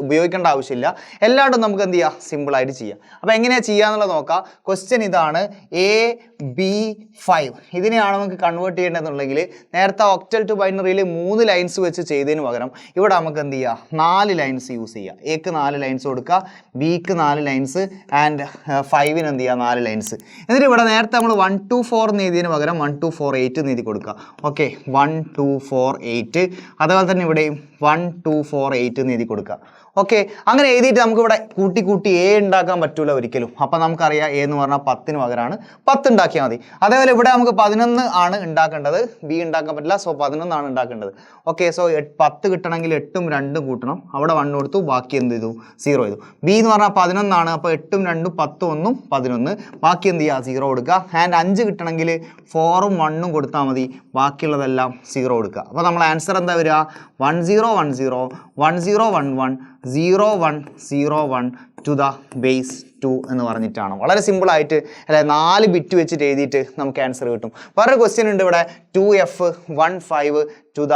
ഉപയോഗിക്കേണ്ട ആവശ്യമില്ല. എല്ലായിടും നമുക്ക് എന്ത് ചെയ്യാം, സിമ്പിളായിട്ട് ചെയ്യാം. അപ്പോൾ എങ്ങനെയാണ് ചെയ്യാന്നുള്ളത് നോക്കാം. ക്വസ്റ്റ്യൻ ഇതാണ്, AB5 ഇതിനെയാണ് നമുക്ക് കൺവേർട്ട് ചെയ്യേണ്ടതെന്നുണ്ടെങ്കിൽ നേരത്തെ ഒക്ടൽ ടു ബൈനറിയിൽ 3 ലൈൻസ് വെച്ച് ചെയ്തതിന് പകരം ഇവിടെ നമുക്ക് എന്ത് ചെയ്യുക, 4 ലൈൻസ് യൂസ് ചെയ്യുക. എക്ക് 4 ലൈൻസ് കൊടുക്കുക, ബിക്ക് 4 ലൈൻസ് ആൻഡ് 5ന് എന്ത് ചെയ്യുക, 4 ലൈൻസ്. എന്നിട്ട് ഇവിടെ നേരത്തെ നമ്മൾ 1 2 4 എന്ന് എഴുതിയതിന് പകരം 1 2 4 8 എന്ന് എഴുതി കൊടുക്കുക. ഓക്കെ, 1 2 4 8. അതുപോലെ തന്നെ ഇവിടെയും 1 2 4 8 എന്ന് എഴുതി കൊടുക്കുക. ഓക്കെ, അങ്ങനെ എഴുതിയിട്ട് നമുക്ക് ഇവിടെ കൂട്ടി A ഉണ്ടാക്കാൻ പറ്റൂല ഒരിക്കലും. അപ്പം നമുക്കറിയാം A എന്ന് പറഞ്ഞാൽ 10ന് പകരമാണ് 10 ഉണ്ടാക്കിയാൽ മതി. അതേപോലെ ഇവിടെ നമുക്ക് 11 ആണ് ഉണ്ടാക്കേണ്ടത്, B ഉണ്ടാക്കാൻ പറ്റില്ല. സോ 11 ആണ് ഉണ്ടാക്കേണ്ടത്. ഓക്കെ, സോ 10 കിട്ടണമെങ്കിൽ 8ഉം 2ഉം കൂട്ടണം. അവിടെ 1 കൊടുത്തു, ബാക്കി എന്ത് ചെയ്തു, 0 ചെയ്തു. B എന്ന് പറഞ്ഞാൽ 11 ആണ്. അപ്പോൾ 8ഉം 2ഉം 10ഉം 1ഉം 11, ബാക്കി എന്ത് ചെയ്യുക, 0 കൊടുക്കുക. ആൻഡ് 5 കിട്ടണമെങ്കിൽ 4ഉം 1ഉം കൊടുത്താൽ മതി, ബാക്കിയുള്ളതെല്ലാം 0 കൊടുക്കുക. അപ്പോൾ നമ്മൾ ആൻസർ എന്താ വരിക, 1 0 1 0 1 0 1 1 0 1 0 1 ടു ദ ബേസ് 2 എന്ന് പറഞ്ഞിട്ടാണ്. വളരെ സിമ്പിളായിട്ട് അല്ലെ, 4 ബിറ്റ് വെച്ചിട്ട് എഴുതിയിട്ട് നമുക്ക് ആൻസർ കിട്ടും. വേറൊരു ക്വസ്റ്റ്യൻ ഉണ്ട് ഇവിടെ, 2F15 to the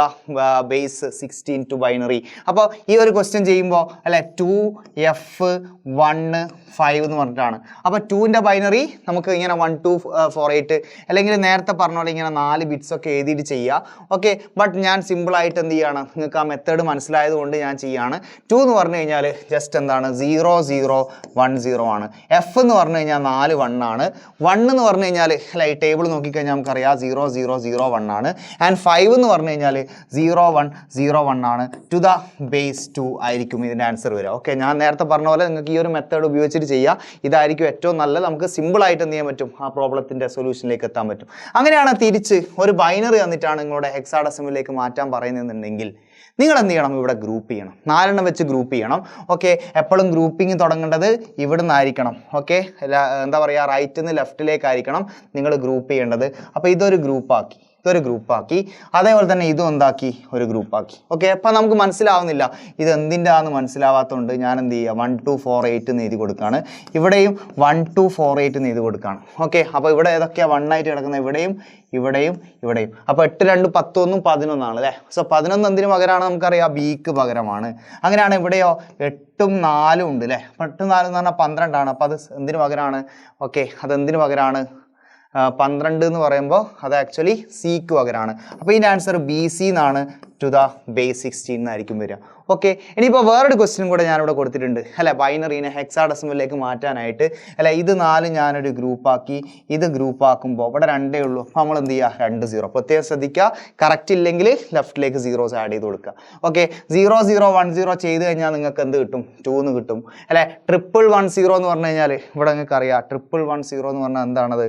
base 16 to binary. അപ്പോൾ ഈ ഒരു ക്വസ്റ്റ്യൻ ചെയ്യുമ്പോൾ അല്ലെ 2F15 എന്ന് പറഞ്ഞിട്ടാണ്. അപ്പോൾ 2ൻ്റെ ബൈനറി നമുക്ക് ഇങ്ങനെ 1 2 4 8 അല്ലെങ്കിൽ നേരത്തെ പറഞ്ഞ പോലെ ഇങ്ങനെ 4 ബിറ്റ്സ് ഒക്കെ എഴുതിയിട്ട് ചെയ്യുക. ഓക്കെ, ബട്ട് ഞാൻ സിമ്പിളായിട്ട് എന്ത് ചെയ്യുകയാണ്, നിങ്ങൾക്ക് ആ മെത്തേഡ് മനസ്സിലായതുകൊണ്ട് ഞാൻ ചെയ്യുകയാണ്. 2 എന്ന് പറഞ്ഞു കഴിഞ്ഞാൽ ജസ്റ്റ് എന്താണ്, 0 0 1 0 ആണ്. F എന്ന് പറഞ്ഞു കഴിഞ്ഞാൽ 4 1 ആണ്. 1 എന്ന് പറഞ്ഞു കഴിഞ്ഞാൽ അല്ല, ഈ ടേബിൾ നോക്കിക്കഴിഞ്ഞാൽ നമുക്കറിയാം 0 0 0 1 ആണ്. ആൻഡ് 5 എന്ന് പറഞ്ഞു കഴിഞ്ഞാൽ 0 1 0 1 ആണ്. ടു ദ ബേസ് 2 ആയിരിക്കും ഇതിൻ്റെ ആൻസർ വരിക. ഓക്കെ, ഞാൻ നേരത്തെ പറഞ്ഞ പോലെ നിങ്ങൾക്ക് ഈ ഒരു മെത്തേഡ് ഉപയോഗിച്ചിട്ട് ചെയ്യുക. ഇതായിരിക്കും ഏറ്റവും നല്ലത്. നമുക്ക് സിമ്പിളായിട്ട് എന്ത് ചെയ്യാൻ പറ്റും, ആ പ്രോബ്ലത്തിൻ്റെ സൊല്യൂഷനിലേക്ക് എത്താൻ പറ്റും. അങ്ങനെയാണ് തിരിച്ച് ഒരു ബൈനറി തന്നിട്ടാണ് നിങ്ങളുടെ ഹെക്സാഡെസിമലിലേക്ക് മാറ്റാൻ പറയുന്നതെന്നുണ്ടെങ്കിൽ നിങ്ങൾ എന്ത് ചെയ്യണം, ഇവിടെ ഗ്രൂപ്പ് ചെയ്യണം. 4 എണ്ണം വെച്ച് ഗ്രൂപ്പ് ചെയ്യണം. ഓക്കെ, എപ്പോഴും ഗ്രൂപ്പിംഗ് തുടങ്ങേണ്ടത് ഇവിടെ നിന്നായിരിക്കണം. ഓക്കെ, എന്താ പറയുക, റൈറ്റിൽ നിന്ന് ലെഫ്റ്റിലേക്കായിരിക്കണം നിങ്ങൾ ഗ്രൂപ്പ് ചെയ്യേണ്ടത്. അപ്പോൾ ഇതൊരു ഗ്രൂപ്പാക്കി. ഇതൊരു ഗ്രൂപ്പാക്കി. അതേപോലെ തന്നെ ഇതും എന്താക്കി, ഒരു ഗ്രൂപ്പാക്കി. ഓക്കെ, അപ്പം നമുക്ക് മനസ്സിലാവുന്നില്ല ഇത് എന്തിൻ്റെ ആണെന്ന് മനസ്സിലാവാത്തതുകൊണ്ട് ഞാൻ എന്ത് ചെയ്യുക, 1 2 4 8 എന്ന് എഴുതി കൊടുക്കുകയാണ്. ഇവിടെയും 1 2 4 8 എന്ന് എഴുതി കൊടുക്കുകയാണ്. ഓക്കെ, അപ്പോൾ ഇവിടെ ഏതൊക്കെയാണ് 1 ആയിട്ട് കിടക്കുന്നത്, ഇവിടെയും ഇവിടെയും ഇവിടെയും. അപ്പോൾ 8 2 10 1 11 ആണ് അല്ലേ. സോ 11 എന്തിനു പകരമാണ് നമുക്കറിയാം, ബിക്ക് പകരമാണ്. അങ്ങനെയാണ് ഇവിടെയോ 8ഉം 4ഉം ഉണ്ട് അല്ലേ. 8 4 എന്ന് പറഞ്ഞാൽ 12 ആണ്. അപ്പോൾ അത് എന്തിനു പകരമാണ്, ഓക്കെ, അത് എന്തിനു പകരമാണ്, 12 എന്ന് പറയുമ്പോൾ അത് ആക്ച്വലി സിക്ക് പകരമാണ്. അപ്പോൾ ഇതിൻ്റെ ആൻസർ ബി സി എന്നാണ്, ടു ദ ബേസ് 16 എന്നായിരിക്കും വരിക. ഓക്കെ, ഇനിയിപ്പോൾ വേറൊരു ക്വസ്റ്റ്യൻ കൂടെ ഞാനിവിടെ കൊടുത്തിട്ടുണ്ട് അല്ലെ, ബൈനറീനെ ഹെക്സാഡെസിമലിലേക്ക് മാറ്റാനായിട്ട് അല്ലെ. ഇത് 4 ഞാനൊരു ഗ്രൂപ്പാക്കി, ഇത് ഗ്രൂപ്പാക്കുമ്പോൾ ഇവിടെ 2 ഉള്ളൂ. അപ്പോൾ നമ്മൾ എന്ത് ചെയ്യുക, 2 0. പ്രത്യേകം ശ്രദ്ധിക്കുക, കറക്റ്റ് ഇല്ലെങ്കിൽ ലെഫ്റ്റിലേക്ക് സീറോസ് ആഡ് ചെയ്ത് കൊടുക്കുക. ഓക്കെ, 0 0 1 0 ചെയ്ത് കഴിഞ്ഞാൽ നിങ്ങൾക്ക് എന്ത് കിട്ടും, 2 എന്ന് കിട്ടും അല്ലെ. 1 1 0 എന്ന് പറഞ്ഞു കഴിഞ്ഞാൽ ഇവിടെ നിങ്ങൾക്ക് അറിയാം, 1 1 0 എന്ന് പറഞ്ഞാൽ എന്താണത്,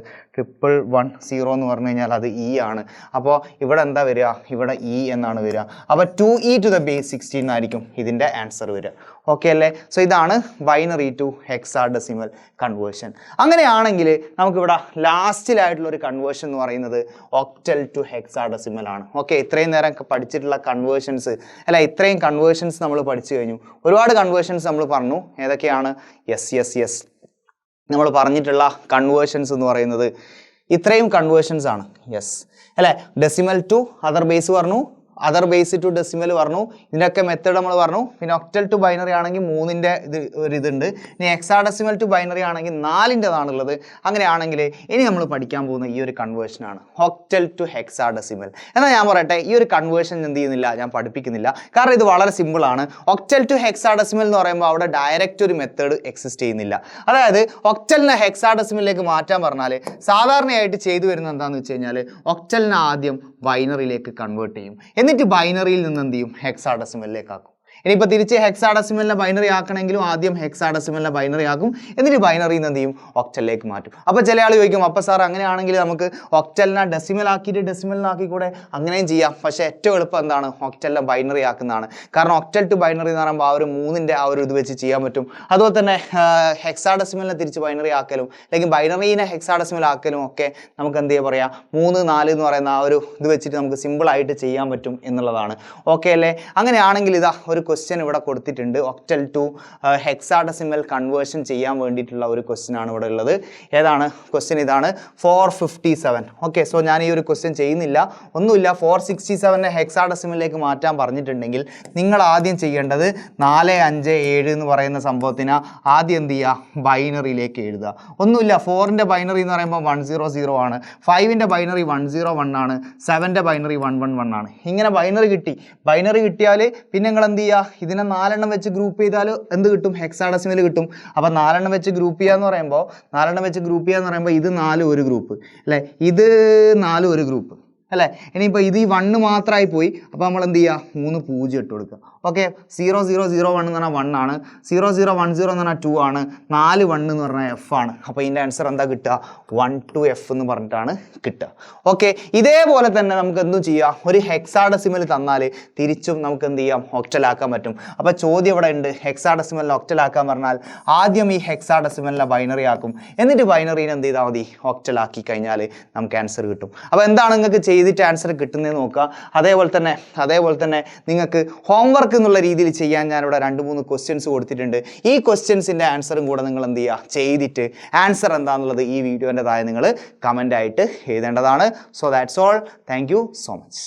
1 0 എന്ന് പറഞ്ഞു കഴിഞ്ഞാൽ അത് ഇ ആണ്. അപ്പോൾ ഇവിടെ എന്താ വരിക, ഇവിടെ ഇ എന്നാണ് വരിക. അപ്പോൾ 2e to the base 16 എന്നായിരിക്കും ഇതിൻ്റെ ആൻസർ വരിക. ഓക്കെ അല്ലേ. സോ ഇതാണ് ബൈനറി ടു ഹെക്സാഡെസിമൽ കൺവേർഷൻ. അങ്ങനെയാണെങ്കിൽ നമുക്കിവിടെ ലാസ്റ്റിലായിട്ടുള്ള ഒരു കൺവേർഷൻ എന്ന് പറയുന്നത് ഒക്ടൽ ടു ഹെക്സാഡെസിമൽ ആണ്. ഓക്കെ, ഇത്രയും നേരം പഠിച്ചിട്ടുള്ള കൺവേർഷൻസ് അല്ല, ഇത്രയും കൺവേർഷൻസ് നമ്മൾ പഠിച്ചു കഴിഞ്ഞു. ഒരുപാട് കൺവേർഷൻസ് നമ്മൾ പറഞ്ഞു. ഏതൊക്കെയാണ്, യെസ് നമ്മൾ പറഞ്ഞിട്ടുള്ള കൺവേർഷൻസ് എന്ന് പറയുന്നത് ഇത്രയും കൺവേർഷൻസ് ആണ്. യെസ് അല്ലേ, ഡെസിമൽ ടു അതർ ബേസ് പറഞ്ഞു, അതർ ബേസ് ടു ഡെസിമൽ പറഞ്ഞു, ഇതിൻ്റെയൊക്കെ മെത്തേഡ് നമ്മൾ പറഞ്ഞു. പിന്നെ ഒക്ടൽ ടു ബൈനറി ആണെങ്കിൽ 3ൻ്റെ ഇതുണ്ട്. ഇനി ഹെക്സാഡെസിമൽ ടു ബൈനറി ആണെങ്കിൽ 4ൻ്റെതാണുള്ളത്. അങ്ങനെയാണെങ്കിൽ ഇനി നമ്മൾ പഠിക്കാൻ പോകുന്ന ഈ ഒരു കൺവേർഷനാണ് ഒക്ടൽ ടു ഹെക്സാഡെസിമൽ. എന്നാൽ ഞാൻ പറയട്ടെ, ഈ ഒരു കൺവേർഷൻ എന്ത് ചെയ്യുന്നില്ല, ഞാൻ പഠിപ്പിക്കുന്നില്ല. കാരണം ഇത് വളരെ സിമ്പിളാണ്. ഒക്ടൽ ടു ഹെക്സാഡെസിമൽ എന്ന് പറയുമ്പോൾ അവിടെ ഡയറക്റ്റ് ഒരു മെത്തേഡ് എക്സിസ്റ്റ് ചെയ്യുന്നില്ല. അതായത് ഒക്ടലിനെ ഹെക്സാഡെസിമലിലേക്ക് മാറ്റാൻ പറഞ്ഞാൽ സാധാരണയായിട്ട് ചെയ്തു വരുന്നത് എന്താണെന്ന് വെച്ച് കഴിഞ്ഞാൽ, ഒക്ടലിനെ ആദ്യം ബൈനറിയിലേക്ക് കൺവേർട്ട് ചെയ്യും, എന്നിട്ട് ബൈനറിയിൽ നിന്ന് എന്ത് ചെയ്യും, ഹെക്സാഡെസിമലിലേക്ക് ആക്കും. ഇനിയിപ്പോൾ തിരിച്ച് ഹെക്സാഡെസിമലിനെ ബൈനറി ആക്കണമെങ്കിലും ആദ്യം ഹെക്സാഡെസിമലിനെ ബൈനറി ആക്കും, എന്നിട്ട് ബൈനറിയിൽ നിന്ന് എന്ത് ചെയ്യും, ഒക്ടലിലേക്ക് മാറ്റും. അപ്പോൾ ചില ആൾ ചോദിക്കും, അപ്പോൾ സാർ അങ്ങനെയാണെങ്കിൽ നമുക്ക് ഒക്ടലിനെ ഡെസിമൽ ആക്കിയിട്ട് ഡെസിമലിനാക്കി കൂടെ, അങ്ങനെയും ചെയ്യാം. പക്ഷേ ഏറ്റവും എളുപ്പം എന്താണ്, ഒക്ടലിനെ ബൈനറി ആക്കുന്നതാണ്. കാരണം ഒക്ടൽ ടു ബൈനറി എന്ന് പറയുമ്പോൾ ആ ഒരു 3ൻ്റെ ആ ഒരു ഇത് വെച്ച് ചെയ്യാൻ പറ്റും. അതുപോലെ തന്നെ ഹെക്സാഡെസിമലിനെ തിരിച്ച് ബൈനറി ആക്കലും അല്ലെങ്കിൽ ബൈനറീനെ ഹെക്സാഡെസിമൽ ആക്കലും ഒക്കെ നമുക്ക് എന്ത് ചെയ്യാൻ പറയാം, 3 4 എന്ന് പറയുന്ന ആ ഒരു ഇത് വെച്ചിട്ട് നമുക്ക് സിമ്പിളായിട്ട് ചെയ്യാൻ പറ്റും എന്നുള്ളതാണ്. ഓക്കെ അല്ലേ. അങ്ങനെയാണെങ്കിൽ ഇതാ ഒരു ക്വസ്റ്റ്യൻ ഇവിടെ കൊടുത്തിട്ടുണ്ട്. ഒക്ടൽ ടു ഹെക്സാഡെസിമൽ കൺവേർഷൻ ചെയ്യാൻ വേണ്ടിയിട്ടുള്ള ഒരു ക്വസ്റ്റ്യൻ ആണ് ഇവിടെ ഉള്ളത്. ഏതാണ് ക്വസ്റ്റ്യൻ, ഇതാണ് 457. ഓക്കെ, സോ ഞാൻ ഈ ഒരു ക്വസ്റ്റ്യൻ ചെയ്യുന്നില്ല, ഒന്നുമില്ല. 467നെ ഹെക്സാഡെസിമലിലേക്ക് മാറ്റാൻ പറഞ്ഞിട്ടുണ്ടെങ്കിൽ നിങ്ങൾ ആദ്യം ചെയ്യേണ്ടത് 4 5 7 എന്ന് പറയുന്ന സംഭവത്തിന് ആദ്യം എന്ത് ചെയ്യുക, ബൈനറിയിലേക്ക് എഴുതുക. ഒന്നുമില്ല, 4ൻ്റെ ബൈനറി എന്ന് പറയുമ്പോൾ 100 ആണ്, 5ൻ്റെ ബൈനറി 101 ആണ്, 7ൻ്റെ ബൈനറി 111 ആണ്. ഇങ്ങനെ ബൈനറി കിട്ടിയാൽ പിന്നെ നിങ്ങൾ എന്ത് ചെയ്യുക, ഇതിനെ 4 എണ്ണം വെച്ച് ഗ്രൂപ്പ് ചെയ്താൽ എന്ത് കിട്ടും, ഹെക്സാഡെസിമൽ കിട്ടും. അപ്പോൾ 4 എണ്ണം വെച്ച് ഗ്രൂപ്പ് ചെയ്യാന്ന് പറയുമ്പോൾ ഇത് 4 ഒരു ഗ്രൂപ്പ് അല്ലേ, ഇത് 4 ഒരു ഗ്രൂപ്പ് അല്ലേ. ഇനിയിപ്പോൾ ഇത് ഈ 1 മാത്രമായി പോയി. അപ്പോൾ നമ്മൾ എന്ത് ചെയ്യുക, 3 0 ഇട്ട് കൊടുക്കുക. ഓക്കെ, 0 0 0 1 എന്ന് പറഞ്ഞാൽ 1 ആണ്, 0 0 1 0 എന്ന് പറഞ്ഞാൽ 2 ആണ്, 4 1 എന്ന് പറഞ്ഞാൽ എഫ് ആണ്. അപ്പോൾ ഇതിൻ്റെ ആൻസർ എന്താ കിട്ടുക, 1 2 F എന്ന് പറഞ്ഞിട്ടാണ് കിട്ടുക. ഓക്കെ, ഇതേപോലെ തന്നെ നമുക്ക് എന്തും ചെയ്യാം, ഒരു ഹെക്സാഡെസിമൽ തന്നാൽ തിരിച്ചും നമുക്ക് എന്ത് ചെയ്യാം, ഒക്ടലാക്കാൻ പറ്റും. അപ്പോൾ ചോദ്യം ഇവിടെ ഉണ്ട്, ഹെക്സാഡെസിമലിനെ ഒക്ടലാക്കാൻ പറഞ്ഞാൽ ആദ്യം ഈ ഹെക്സാഡെസിമലിനെ ബൈനറി ആക്കും, എന്നിട്ട് ബൈനറീനെ എന്ത് ചെയ്താൽ മതി, ഒക്ടലാക്കി കഴിഞ്ഞാൽ നമുക്ക് ആൻസർ കിട്ടും. അപ്പോൾ എന്താണ് നിങ്ങൾക്ക് ചെയ്തിട്ട് ആൻസർ കിട്ടുന്നതെന്ന് നോക്കുക. അതേപോലെ തന്നെ നിങ്ങൾക്ക് ഹോംവർക്ക് എന്നുള്ള രീതിയിൽ ചെയ്യാൻ ഞാനിവിടെ 2-3 ക്വസ്റ്റ്യൻസ് കൊടുത്തിട്ടുണ്ട്. ഈ ക്വസ്റ്റ്യൻസിൻ്റെ ആൻസറും കൂടെ നിങ്ങൾ എന്ത് ചെയ്യുക, ചെയ്തിട്ട് ആൻസർ എന്താണെന്നുള്ളത് ഈ വീഡിയോൻ്റെ താഴെ നിങ്ങൾ കമൻ്റ് ആയിട്ട് എഴുതേണ്ടതാണ്. So that's all. Thank you so much.